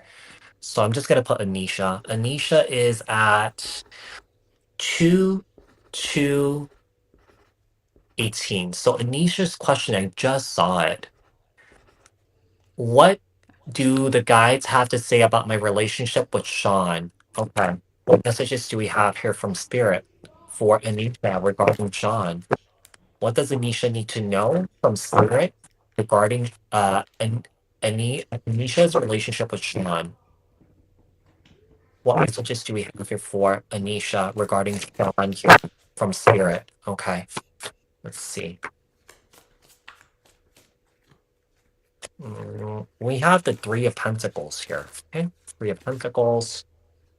So I'm just gonna put Anisha. Anisha is at 2 2 18. So Anisha's question, I just saw it. What do the guides have to say about my relationship with Sean? Okay. What messages do we have here from Spirit for Anisha regarding Sean? What does Anisha need to know from Spirit regarding Anisha's relationship with Sean? What messages do we have here for Anisha regarding Sean here from Spirit? Okay, let's see. We have the Three of Pentacles here. Okay, Three of Pentacles.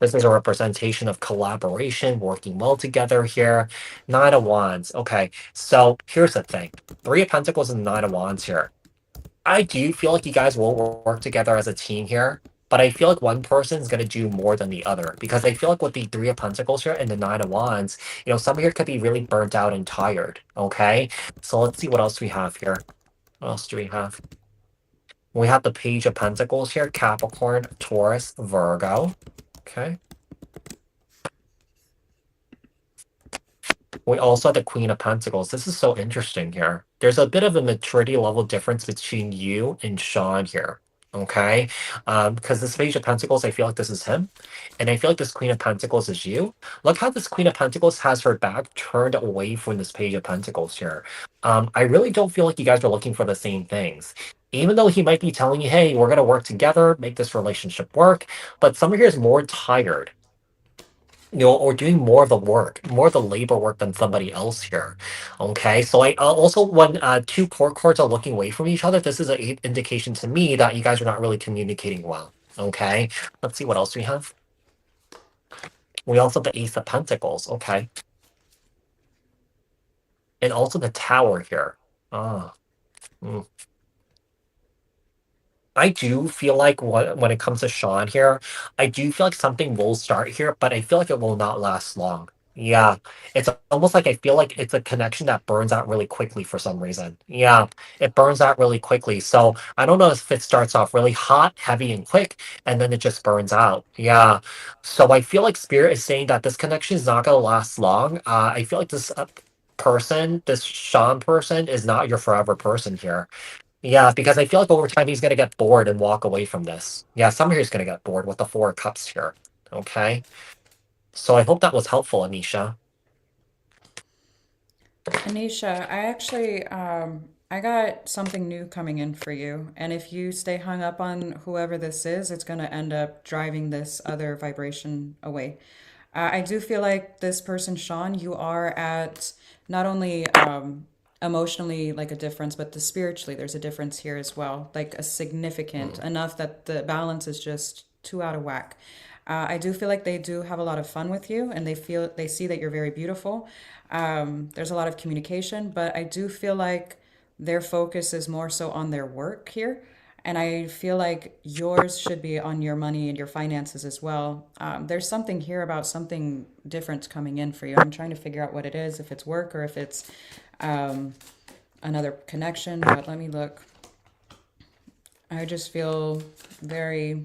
This is a representation of collaboration, working well together here. Nine of Wands. Okay, so here's the thing. Three of Pentacles and Nine of Wands here. I do feel like you guys will work together as a team here, but I feel like one person is going to do more than the other because I feel like with the Three of Pentacles here and the Nine of Wands, some here could be really burnt out and tired. Okay, so let's see what else we have here. What else do we have? We have the Page of Pentacles here, Capricorn, Taurus, Virgo. Okay. We also have the Queen of Pentacles. This is so interesting here. There's a bit of a maturity level difference between you and Sean here. Okay. Because this Page of Pentacles, I feel like this is him. And I feel like this Queen of Pentacles is you. Look how this Queen of Pentacles has her back turned away from this Page of Pentacles here. I really don't feel like you guys are looking for the same things. Even though he might be telling you, hey, we're going to work together, make this relationship work, but someone here is more tired, or doing more of the work, more of the labor work than somebody else here. Okay, so I also, when two court cards are looking away from each other, this is an indication to me that you guys are not really communicating well. Okay, let's see what else we have. We also have the Ace of Pentacles. Okay, and also the Tower here. Ah. Mm. I do feel like when it comes to Sean here, I do feel like something will start here, but I feel like it will not last long. Yeah, it's almost like I feel like it's a connection that burns out really quickly for some reason. Yeah, it burns out really quickly. So I don't know if it starts off really hot, heavy, and quick, and then it just burns out. Yeah. So I feel like Spirit is saying that this connection is not going to last long. I feel like this person, this Sean person, is not your forever person here. Yeah, because I feel like over time he's gonna get bored and walk away from this. Yeah, Summer's gonna get bored with the Four of Cups here. Okay. So I hope that was helpful, Anisha. Anisha, I actually I got something new coming in for you, and if you stay hung up on whoever this is, it's going to end up driving this other vibration away. I do feel like this person, Sean, you are at not only emotionally like a difference, but the spiritually there's a difference here as well, like a significant Mm. enough that the balance is just too out of whack. I do feel like they do have a lot of fun with you, and they see that you're very beautiful. There's a lot of communication, but I do feel like their focus is more so on their work here. And I feel like yours should be on your money and your finances as well. There's something here about something different coming in for you. I'm trying to figure out what it is, if it's work or if it's um, another connection. But let me look. I just feel very.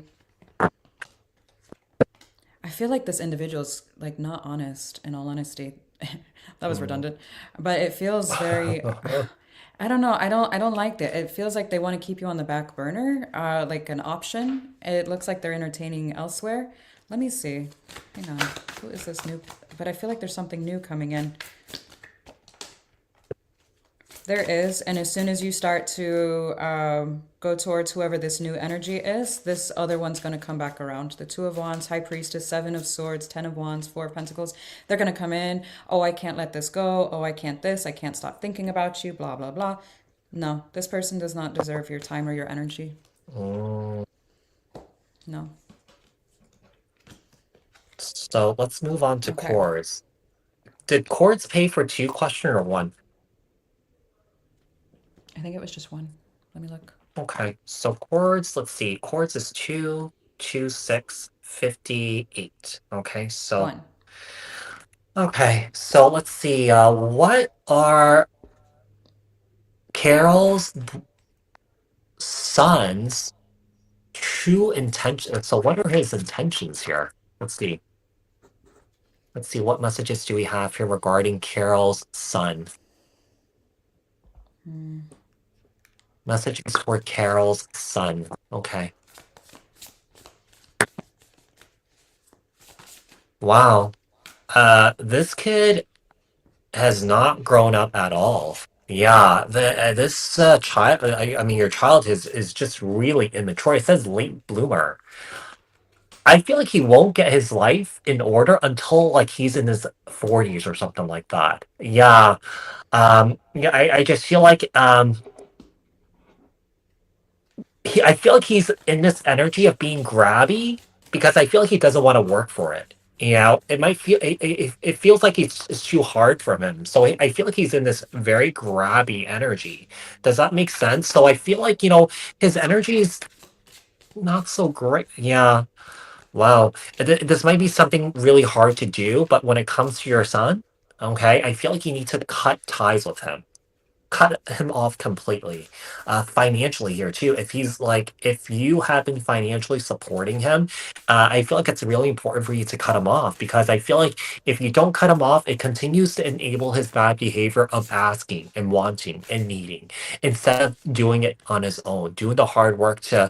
I feel like this individual's like not honest, in all honesty. That was Mm. redundant. But it feels very. I don't know. I don't like it. It feels like they want to keep you on the back burner, like an option. It looks like they're entertaining elsewhere. Let me see. Hang on. Who is this new? But I feel like there's something new coming in. There is, and as soon as you start to go towards whoever this new energy is, this other one's going to come back around. The Two of Wands, High Priestess, Seven of Swords, Ten of Wands, Four of Pentacles. They're going to come in. Oh, I can't let this go. Oh, I can't this. I can't stop thinking about you. Blah, blah, blah. No, this person does not deserve your time or your energy. Mm. No. So let's move on to Okay. chords. Did chords pay for two question or one? I think it was just one. Let me look. Okay, so chords, let's see. Chords is 2, 2, 6, 58. Okay, so One. let's see. What are Carol's son's true intentions? So what are his intentions here? Let's see. Let's see, what messages do we have here regarding Carol's son? Hmm. Messages for Carol's son. Okay. Wow. This kid has not grown up at all. Yeah, this child. I mean, your child is just really immature. It says late bloomer. I feel like he won't get his life in order until like he's in his 40s or something like that. Yeah. Yeah. I just feel like I feel like he's in this energy of being grabby because I feel like he doesn't want to work for it. You know, it might feel it feels like it's too hard for him. So I feel like he's in this very grabby energy. Does that make sense? So I feel like, his energy is not so great. Yeah. Wow. This might be something really hard to do, but when it comes to your son, okay, I feel like you need to cut ties with him. cut him off completely. Financially here too. If you have been financially supporting him, I feel like it's really important for you to cut him off because I feel like if you don't cut him off, it continues to enable his bad behavior of asking and wanting and needing instead of doing it on his own, doing the hard work to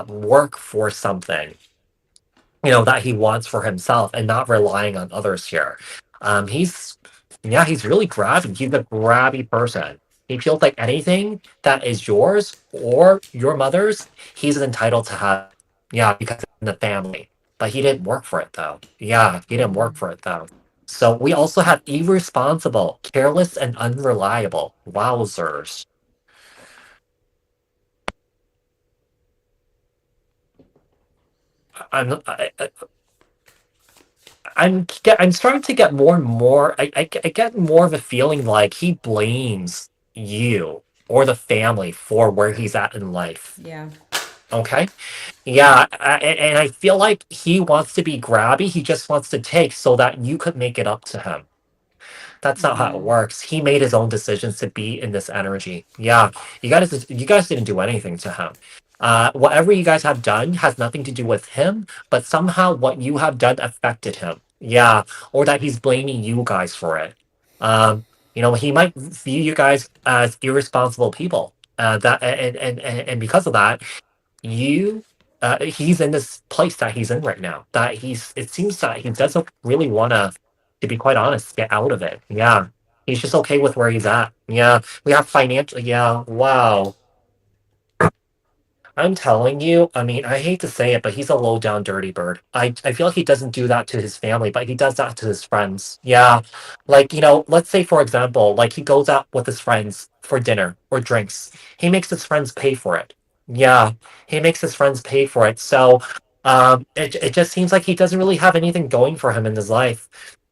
work for something that he wants for himself and not relying on others here. He's yeah, he's really grabby. He's a grabby person. He feels like anything that is yours or your mother's, he's entitled to have. Yeah, because it's in the family. But he didn't work for it though. Yeah, he didn't work for it though. So we also have irresponsible, careless, and unreliable. Wowzers. I'm I, I'm starting to get more and more. I get more of a feeling like he blames you or the family for where he's at in life. Yeah. Okay, yeah, and I feel like he wants to be grabby. He just wants to take so that you could make it up to him. That's not how it works. He made his own decisions to be in this energy. Yeah, you guys didn't do anything to him. Whatever you guys have done has nothing to do with him, but somehow what you have done affected him. Yeah, or that he's blaming you guys for it. He might view you guys as irresponsible people. And because of that, you he's in this place that he's in right now that it seems that he doesn't really want to be quite honest, get out of it. Yeah, he's just okay with where he's at. Yeah, we have financial. Yeah, wow. I'm telling you, I mean, I hate to say it, but he's a low down dirty bird. I feel like he doesn't do that to his family, but he does that to his friends. Yeah. Like, let's say, for example, like he goes out with his friends for dinner or drinks. He makes his friends pay for it. Yeah. He makes his friends pay for it. So, it just seems like he doesn't really have anything going for him in his life.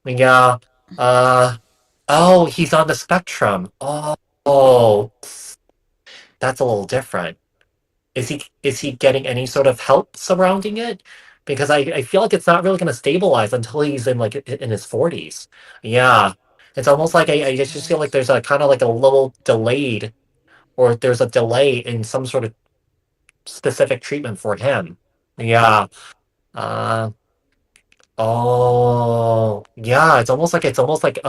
Yeah. Uh, oh, he's on the spectrum. Oh, that's a little different. Is he getting any sort of help surrounding it? Because I feel like it's not really going to stabilize until he's in his 40s. Yeah. It's almost like I just feel like Right. there's a kind of like a little delayed or there's a delay in some sort of specific treatment for him. Yeah. Uh oh yeah, it's almost like a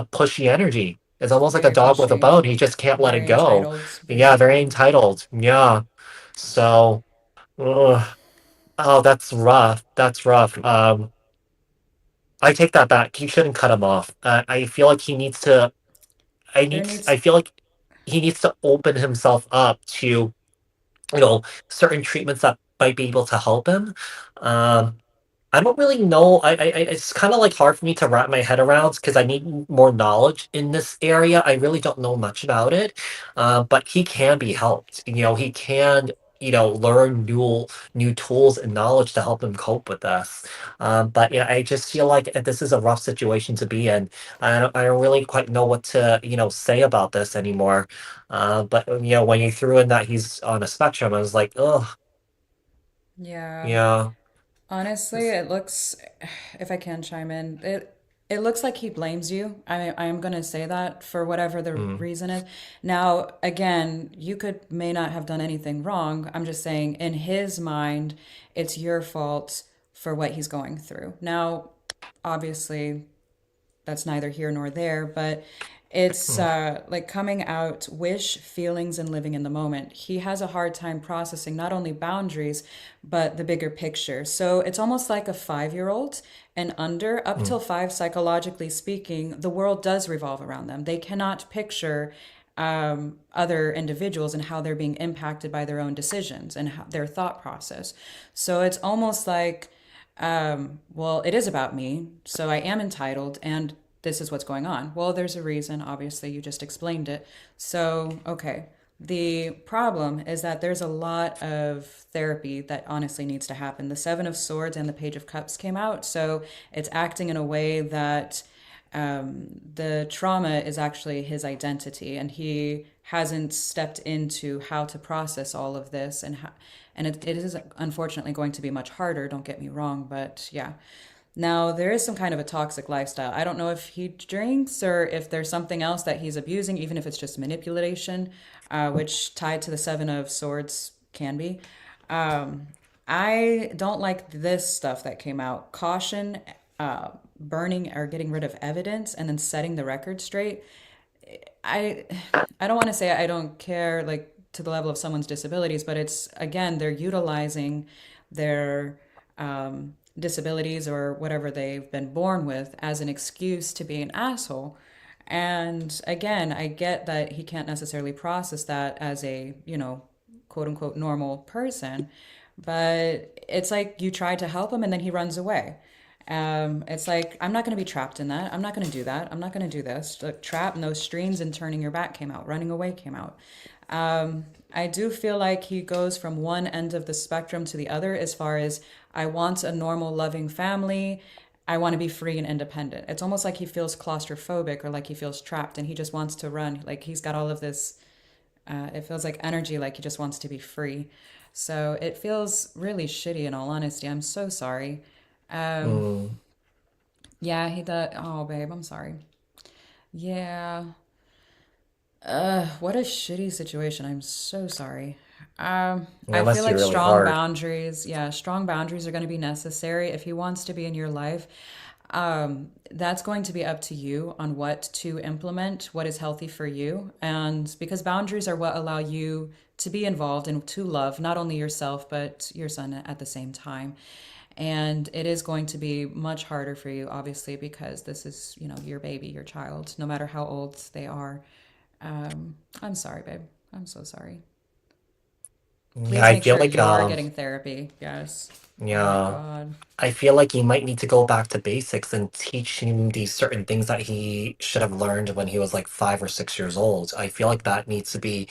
pushy energy. It's almost like a Very dog with a pushy. bone. He just can't let it Very go. entitled, Yeah, very basically. entitled. Yeah. So ugh. Oh, that's rough. That's rough. I take that back. You shouldn't cut him off. I feel like he needs to. There needs I feel like he needs to open himself up to certain treatments that might be able to help him. Um, I don't really know. It's kind of like hard for me to wrap my head around because I need more knowledge in this area. I really don't know much about it. But he can be helped. He can, learn new tools and knowledge to help him cope with this. But yeah, I just feel like this is a rough situation to be in. I don't really quite know what to, say about this anymore. But when you threw in that he's on a spectrum, I was like, oh, Yeah. yeah. Honestly, it looks, if I can chime in, it looks like he blames you. I am going to say that for whatever the Mm, reason is. Now, again, you may not have done anything wrong. I'm just saying in his mind, it's your fault for what he's going through. Now, obviously, that's neither here nor there, but it's mm, like coming out, wish, feelings, and living in the moment. He has a hard time processing not only boundaries, but the bigger picture. So it's almost like a 5-year-old and under, up mm. till five, psychologically speaking, the world does revolve around them. They cannot picture other individuals and how they're being impacted by their own decisions and their thought process. So it's almost like, well, it is about me, so I am entitled, and this is what's going on. Well, there's a reason. Obviously, you just explained it. So, okay. The problem is that there's a lot of therapy that honestly needs to happen. The Seven of Swords and the Page of Cups came out, so it's acting in a way that the trauma is actually his identity, and he hasn't stepped into how to process all of this, and it is unfortunately going to be much harder. Don't get me wrong, but yeah. Now, there is some kind of a toxic lifestyle. I don't know if he drinks or if there's something else that he's abusing, even if it's just manipulation, which tied to the Seven of Swords can be. Um, I don't like this stuff that came out. Caution, burning or getting rid of evidence, and then setting the record straight. I I don't want to say I don't care like to the level of someone's disabilities, but it's again they're utilizing their disabilities or whatever they've been born with as an excuse to be an asshole. And again, I get that he can't necessarily process that as a, quote unquote normal person, but it's like you try to help him and then he runs away. It's like, I'm not going to be trapped in that. I'm not going to do that. I'm not going to do this. Like, trap and those streams and turning your back came out. Running away came out. I do feel like he goes from one end of the spectrum to the other as far as I want a normal, loving family. I want to be free and independent. It's almost like he feels claustrophobic or like he feels trapped and he just wants to run. Like he's got all of this, it feels like energy, like he just wants to be free. So it feels really shitty in all honesty. I'm so sorry. Um, Mm. yeah, he does. Oh, babe, I'm sorry. Yeah. What a shitty situation. I'm so sorry. Yeah, I it feel must be like really strong hard. boundaries, yeah, strong boundaries are going to be necessary if he wants to be in your life. That's going to be up to you on what to implement, what is healthy for you. And because boundaries are what allow you to be involved and to love not only yourself, but your son at the same time. And it is going to be much harder for you, obviously, because this is, your baby, your child, no matter how old they are. I'm sorry, babe. I'm so sorry. Yeah, Please I make feel sure like you're getting therapy. Yes. Oh my yeah. God. I feel like you might need to go back to basics and teach him these certain things that he should have learned when he was like 5 or 6 years old. I feel like that needs to be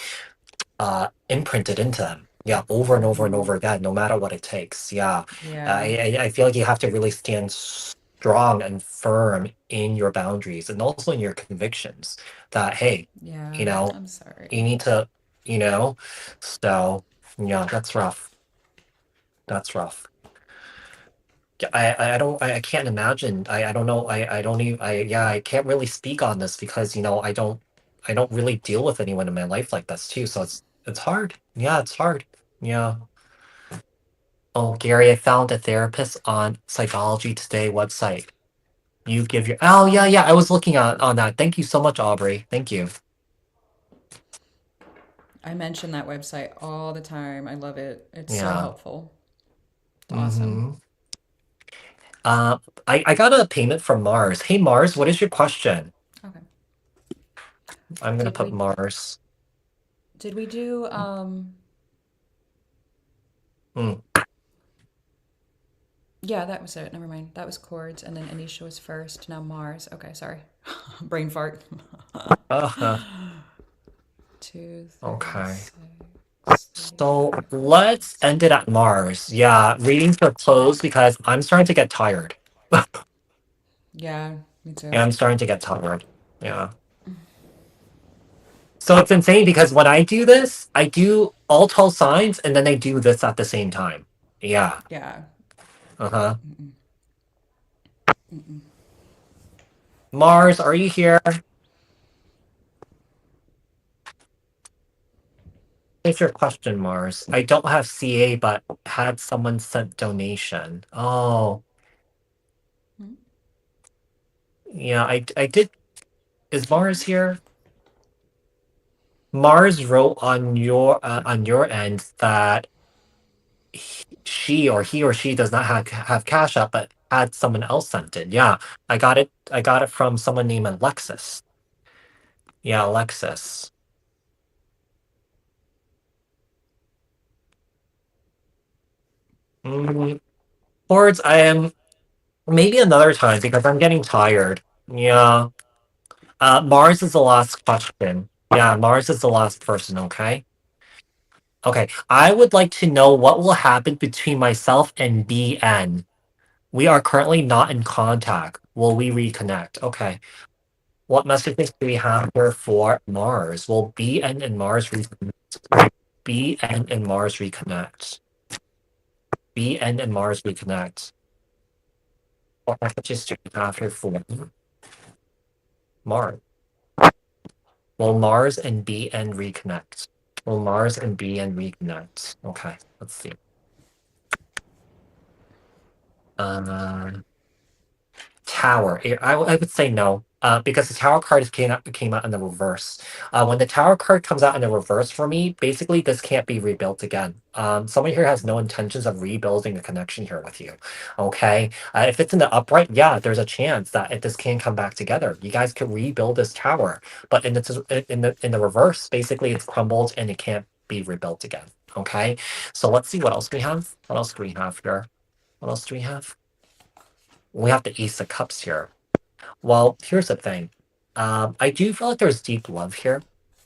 imprinted into them. Yeah, over and over and Mm-hmm. over again, no matter what it takes. Yeah, Yeah. I feel like you have to really stand strong and firm in your boundaries and also in your convictions. That hey, Yeah. you know, I'm you sorry. need to, you know. So yeah, that's rough. That's rough. Yeah, I don't I can't imagine. I don't know. I don't even I yeah, I can't really speak on this because I don't really deal with anyone in my life like this too. So it's hard. Yeah, it's hard. Yeah. Oh, Gary, I found a therapist on Psychology Today website. You give your oh yeah, yeah, I was looking on that. Thank you so much, Aubrey. Thank you. I mention that website all the time. I love it. It's so Yeah. helpful. It's awesome. Mm-hmm. Uh I got a payment from Mars. Hey Mars, what is your question? Okay. I'm gonna Did put we Mars. did we do Mm. yeah, that was it. Never mind. That was chords and then Anisha was first. Now Mars. Okay, sorry. Brain fart. Uh-huh. Okay. 236. So let's end it at Mars. Yeah, readings are closed because I'm starting to get tired. Yeah, me Yeah, too. I'm starting to get tired. Yeah. So it's insane because when I do this, I do all 12 signs and then I do this at the same time. Yeah. Yeah. Uh-huh. Mars, are you here? What's your question, Mars? I don't have CA, but had someone sent donation. Oh, Hmm? yeah, I did. Is Mars here? Mars wrote on your end that she or he or she does not have Cash App, but had someone else sent it. Yeah, I got it. I got it from someone named Alexis. Yeah, Alexis. Mm, Chords, I am maybe another time because I'm getting tired. Yeah. Mars is the last question. Yeah, Mars is the last person. Okay. Okay. I would like to know what will happen between myself and BN. We are currently not in contact. Will we reconnect? Okay. What messages do we have here for Mars? Will BN and Mars reconnect? BN and Mars reconnect. BN and Mars reconnect. what just do we have here for Mars? Will Mars and BN reconnect? Will Mars and BN reconnect? Okay, let's see. Uh, Tower. I would say no, because the Tower card came out in the reverse. When the Tower card comes out in the reverse for me, basically this can't be rebuilt again. Someone here has no intentions of rebuilding a connection here with you. Okay, if it's in the upright, yeah, there's a chance that if this can come back together, you guys could rebuild this tower. But in the reverse, basically it's crumbled and it can't be rebuilt again. Okay, so let's see what else we have. What else do we have here? What else do we have? We have the Ace of Cups here. Well, here's the thing. I do feel like there's deep love here.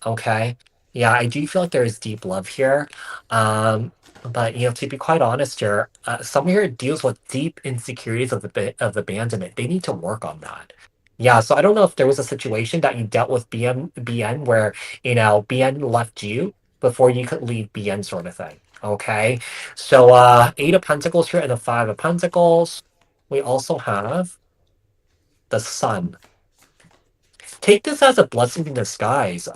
Okay. Yeah, I do feel like there is deep love here. But to be quite honest here, someone here deals with deep insecurities of abandonment. They need to work on that. Yeah, so I don't know if there was a situation that you dealt with BN where, BN left you before you could leave BN sort of thing. Okay. So Eight of Pentacles here and the Five of Pentacles. We also have the Sun. Take this as a blessing in disguise,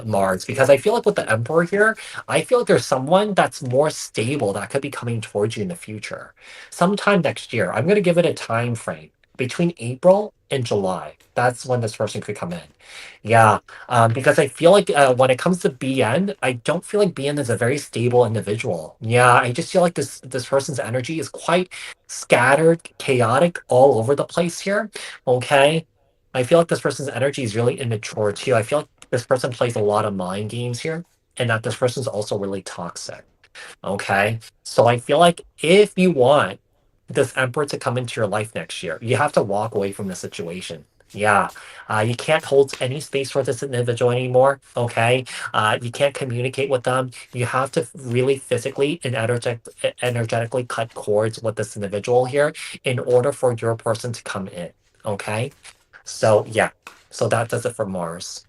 Mars, because I feel like with the Emperor here, I feel like there's someone that's more stable that could be coming towards you in the future. Sometime next year. I'm going to give it a time frame between April and July. That's when this person could come in. Yeah, because I feel like when it comes to BN, I don't feel like BN is a very stable individual. Yeah, I just feel like this person's energy is quite scattered, chaotic, all over the place here. Okay. I feel like this person's energy is really immature too. I feel like this person plays a lot of mind games here, and that this person's also really toxic. Okay. So I feel like if you want this emperor to come into your life next year, you have to walk away from the situation. Yeah. You can't hold any space for this individual anymore. Okay. You can't communicate with them. You have to really physically and energetically cut cords with this individual here in order for your person to come in. Okay. So yeah. So that does it for Mars.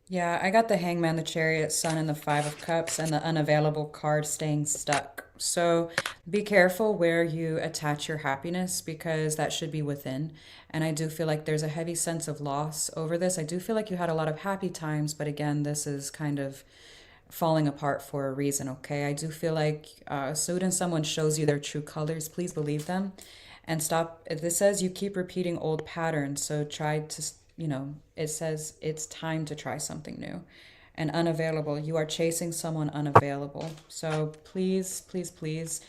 Yeah, I got the Hangman, the Chariot, Sun, and the Five of Cups, and the unavailable card staying stuck. So be careful where you attach your happiness because that should be within. And I do feel like there's a heavy sense of loss over this. I do feel like you had a lot of happy times, but again, this is kind of falling apart for a reason, okay? I do feel like so when someone shows you their true colors, please believe them and stop. This says you keep repeating old patterns, so try to, it says it's time to try something new. And unavailable, you are chasing someone unavailable. So please, please, please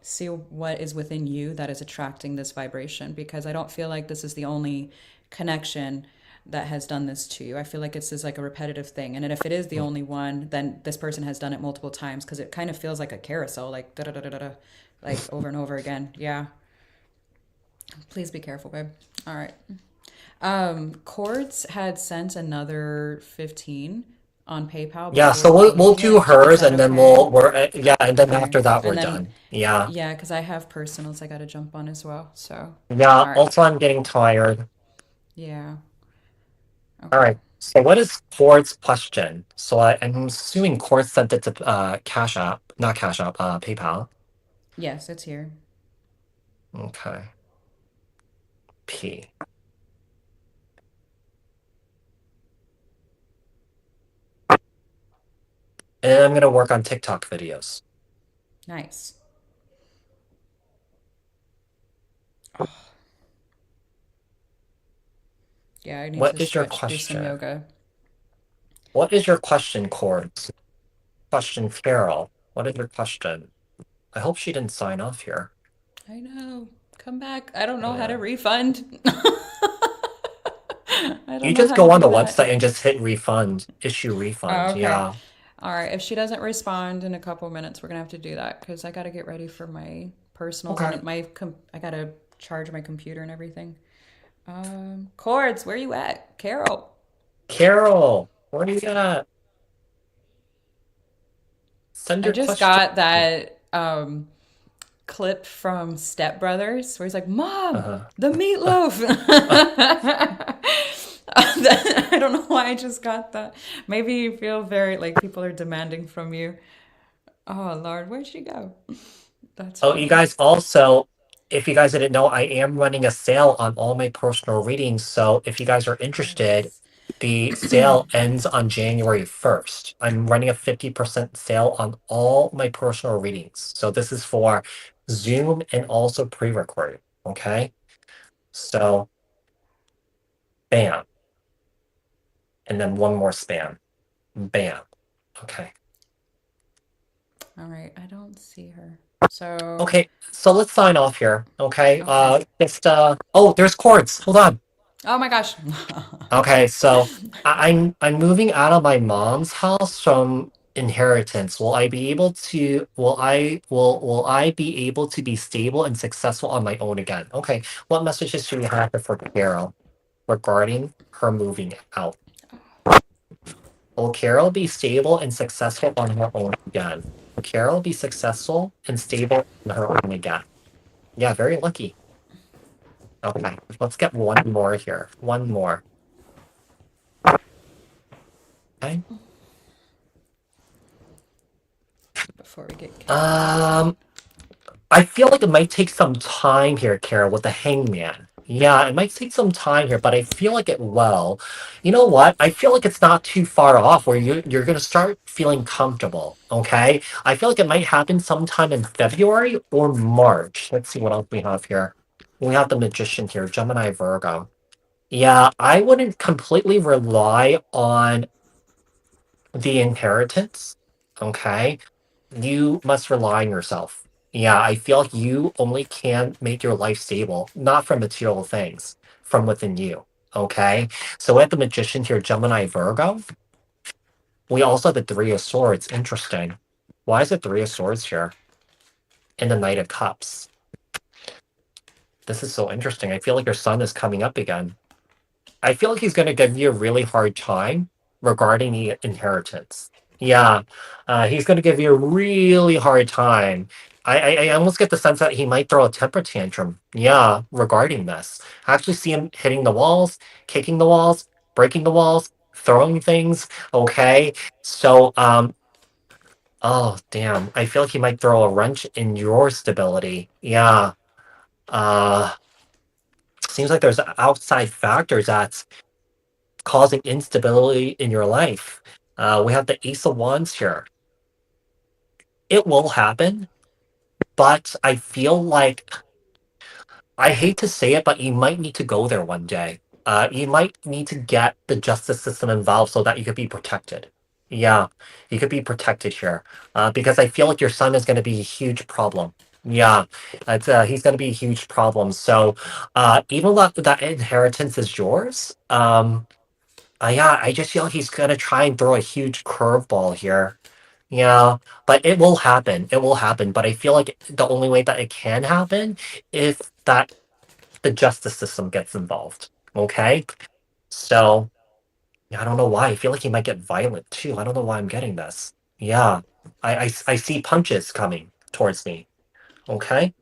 see what is within you that is attracting this vibration because I don't feel like this is the only connection that has done this to you. I feel like it's just like a repetitive thing. And then if it is the only one, then this person has done it multiple times because it kind of feels like a carousel, like da da da da da, like over and over again. Yeah. Please be careful, babe. All right. Chords had sent another 15 on PayPal Yeah, before so we we'll ended do it. Is hers that and then okay? and then Okay. after that we're And then, done. Yeah. yeah, because I have personals I got to jump on as well. So, Yeah, all right. also I'm getting tired. Yeah. All Okay. right. So what is Chord's question? So I'm assuming Chord sent it to Cash App, not Cash App, PayPal. Yes, it's here. Okay. P. And then I'm gonna work on TikTok videos. Nice. Yeah, I need What to is your stretch, do some question? yoga. What is your question, Chords? Question, Carol. What is your question? I hope she didn't sign off here. I know. Come back. I don't know how to Yeah. refund. I don't You know just how to go on do the that. website and just hit refund, issue refund. Okay. Yeah. All right. If she doesn't respond in a couple minutes, we're gonna have to do that because I gotta get ready for my personals Okay. and I gotta charge my computer and everything. Chords, where you at, Carol? Carol, where do you at? Send I your just question. got that clip from Step Brothers where he's like, "Mom, Uh-huh. the meatloaf." I don't know why I just got that. Maybe you feel very like people are demanding from you. Oh Lord, where'd she go? That's Oh, you funny. guys also, if you guys didn't know, I am running a sale on all my personal readings. So if you guys are interested, Yes. the sale ends on January 1st. I'm running a 50% sale on all my personal readings. So this is for Zoom and also pre-recorded. Okay. So bam. And then one more spam. Bam. Okay. All right. I don't see her. So, Okay. So let's sign off here. Okay. okay. Oh, there's Chords. Hold on. Oh my gosh. Okay, so I'm moving out of my mom's house from inheritance. Will I be able to be stable and successful on my own again? Okay, what messages should we have for Carol regarding her moving out? Will Carol be stable and successful on her own again? Will Carol be successful and stable on her own again? Yeah, very lucky. Okay, let's get one more here. One more. Okay. Before we get kicked out again. Um, I feel like it might take some time here, Carol, with the hangman. Yeah, it might take some time here, but I feel like it will. You know what? I feel like it's not too far off where you're gonna start feeling comfortable. Okay? I feel like it might happen sometime in February or March. Let's see what else we have here. We have the magician here, Gemini Virgo. Yeah, I wouldn't completely rely on the inheritance. Okay? You must rely on yourself. Yeah, I feel like you only can make your life stable, not from material things, from within you. Okay. So we have the magician here, Gemini Virgo. We also have the Three of Swords. Interesting. Why is the Three of Swords here? And the Knight of Cups. This is so interesting. I feel like your sun is coming up again. I feel like he's going to give you a really hard time regarding the inheritance. Yeah, he's going to give you a really hard time. I almost get the sense that he might throw a temper tantrum. Yeah, regarding this. I actually see him hitting the walls, kicking the walls, breaking the walls, throwing things. Okay, so oh damn, I feel like he might throw a wrench in your stability. Yeah, uh, seems like there's outside factors that's causing instability in your life. We have the Ace of Wands here. It will happen, but I feel like I hate to say it, but you might need to go there one day. You might need to get the justice system involved so that you could be protected. Yeah, you could be protected here because I feel like your son is going to be a huge problem. Yeah, he's going to be a huge problem. So even though that inheritance is yours, yeah, I just feel like he's gonna try and throw a huge curveball here. Yeah, but it will happen. It will happen. But I feel like the only way that it can happen if that the justice system gets involved. Okay? So yeah, I don't know why. I feel like he might get violent too. I don't know why I'm getting this. Yeah. I see punches coming towards me. Okay?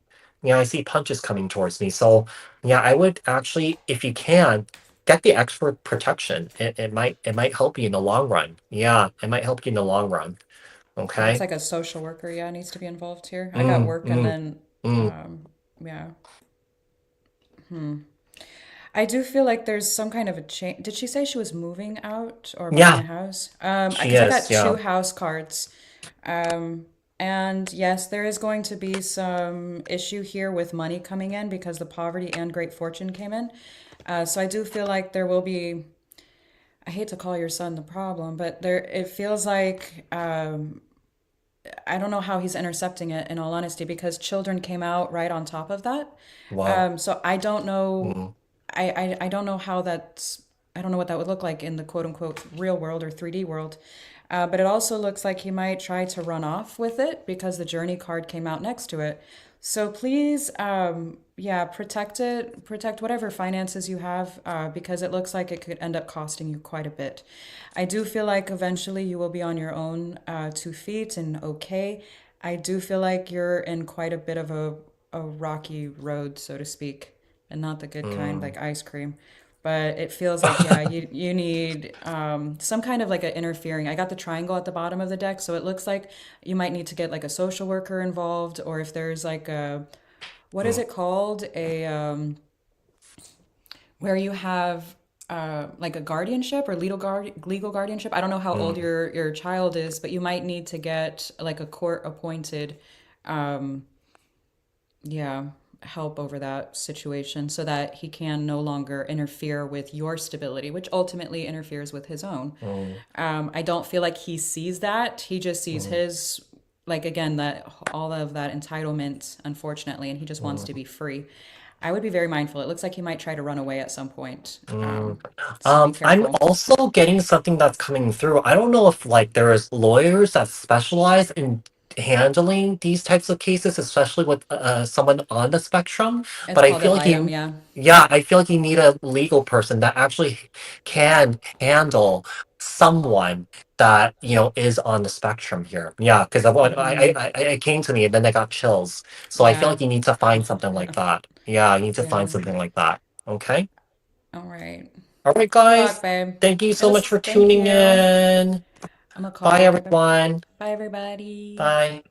Yeah, I see punches coming towards me. So yeah, I would actually, if you can, get the expert protection. It might help you in the long run. Yeah, it might help you in the long run. It looks Okay. like a social worker, yeah, needs to be involved here. I got Mm, work and mm, then, mm. yeah. I do feel like there's some kind of a change. Did she say she was moving out or buying a Yeah, house? she Because I is. got two Yeah. house cards. And yes, there is going to be some issue here with money coming in because the poverty and great fortune came in. So I do feel like there will be, I hate to call your son the problem, but there it feels like I don't know how he's intercepting it in all honesty because children came out right on top of that. Wow. So I don't know Mm, I don't know how that's I don't know what that would look like in the quote unquote real world or 3D world. But it also looks like he might try to run off with it because the journey card came out next to it. So please, yeah, protect it, protect whatever finances you have, because it looks like it could end up costing you quite a bit. I do feel like eventually you will be on your own 2 feet and okay. I do feel like you're in quite a bit of a rocky road, so to speak, and not the good kind, mm. like ice cream. but it feels like, yeah, you need some kind of like a interfering. I got the triangle at the bottom of the deck, so it looks like you might need to get like a social worker involved, or if there's like a, what is Mm, it called? A where you have like a guardianship or legal guardianship. I don't know how old mm, your child is, but you might need to get like a court appointed, um, yeah, help over that situation so that he can no longer interfere with your stability, which ultimately interferes with his own. mm, I don't feel like he sees that. He just sees mm, his, like, again, that all of that entitlement, unfortunately, and he just wants to mm. be free. I would be very mindful. It looks like he might try to run away at some point. Mm. So be I'm careful. also getting something that's coming through. I don't know if like there's lawyers that specialize in handling these types of cases, especially with someone on the spectrum. It's But I called feel like Elitem, you, yeah. yeah, I feel like you need a legal person that actually can handle someone that is on the spectrum here. Yeah, because Mm-hmm. it came to me and then I got chills. So I feel Yeah. like you need to find something like that. Yeah, you need to Yeah. find something like that. Okay. All right. All right, Good luck, guys. babe. Thank you It so much was, for thank tuning you. in. I'm gonna call Bye, you. Bye bye. everyone. Bye, everybody. Bye.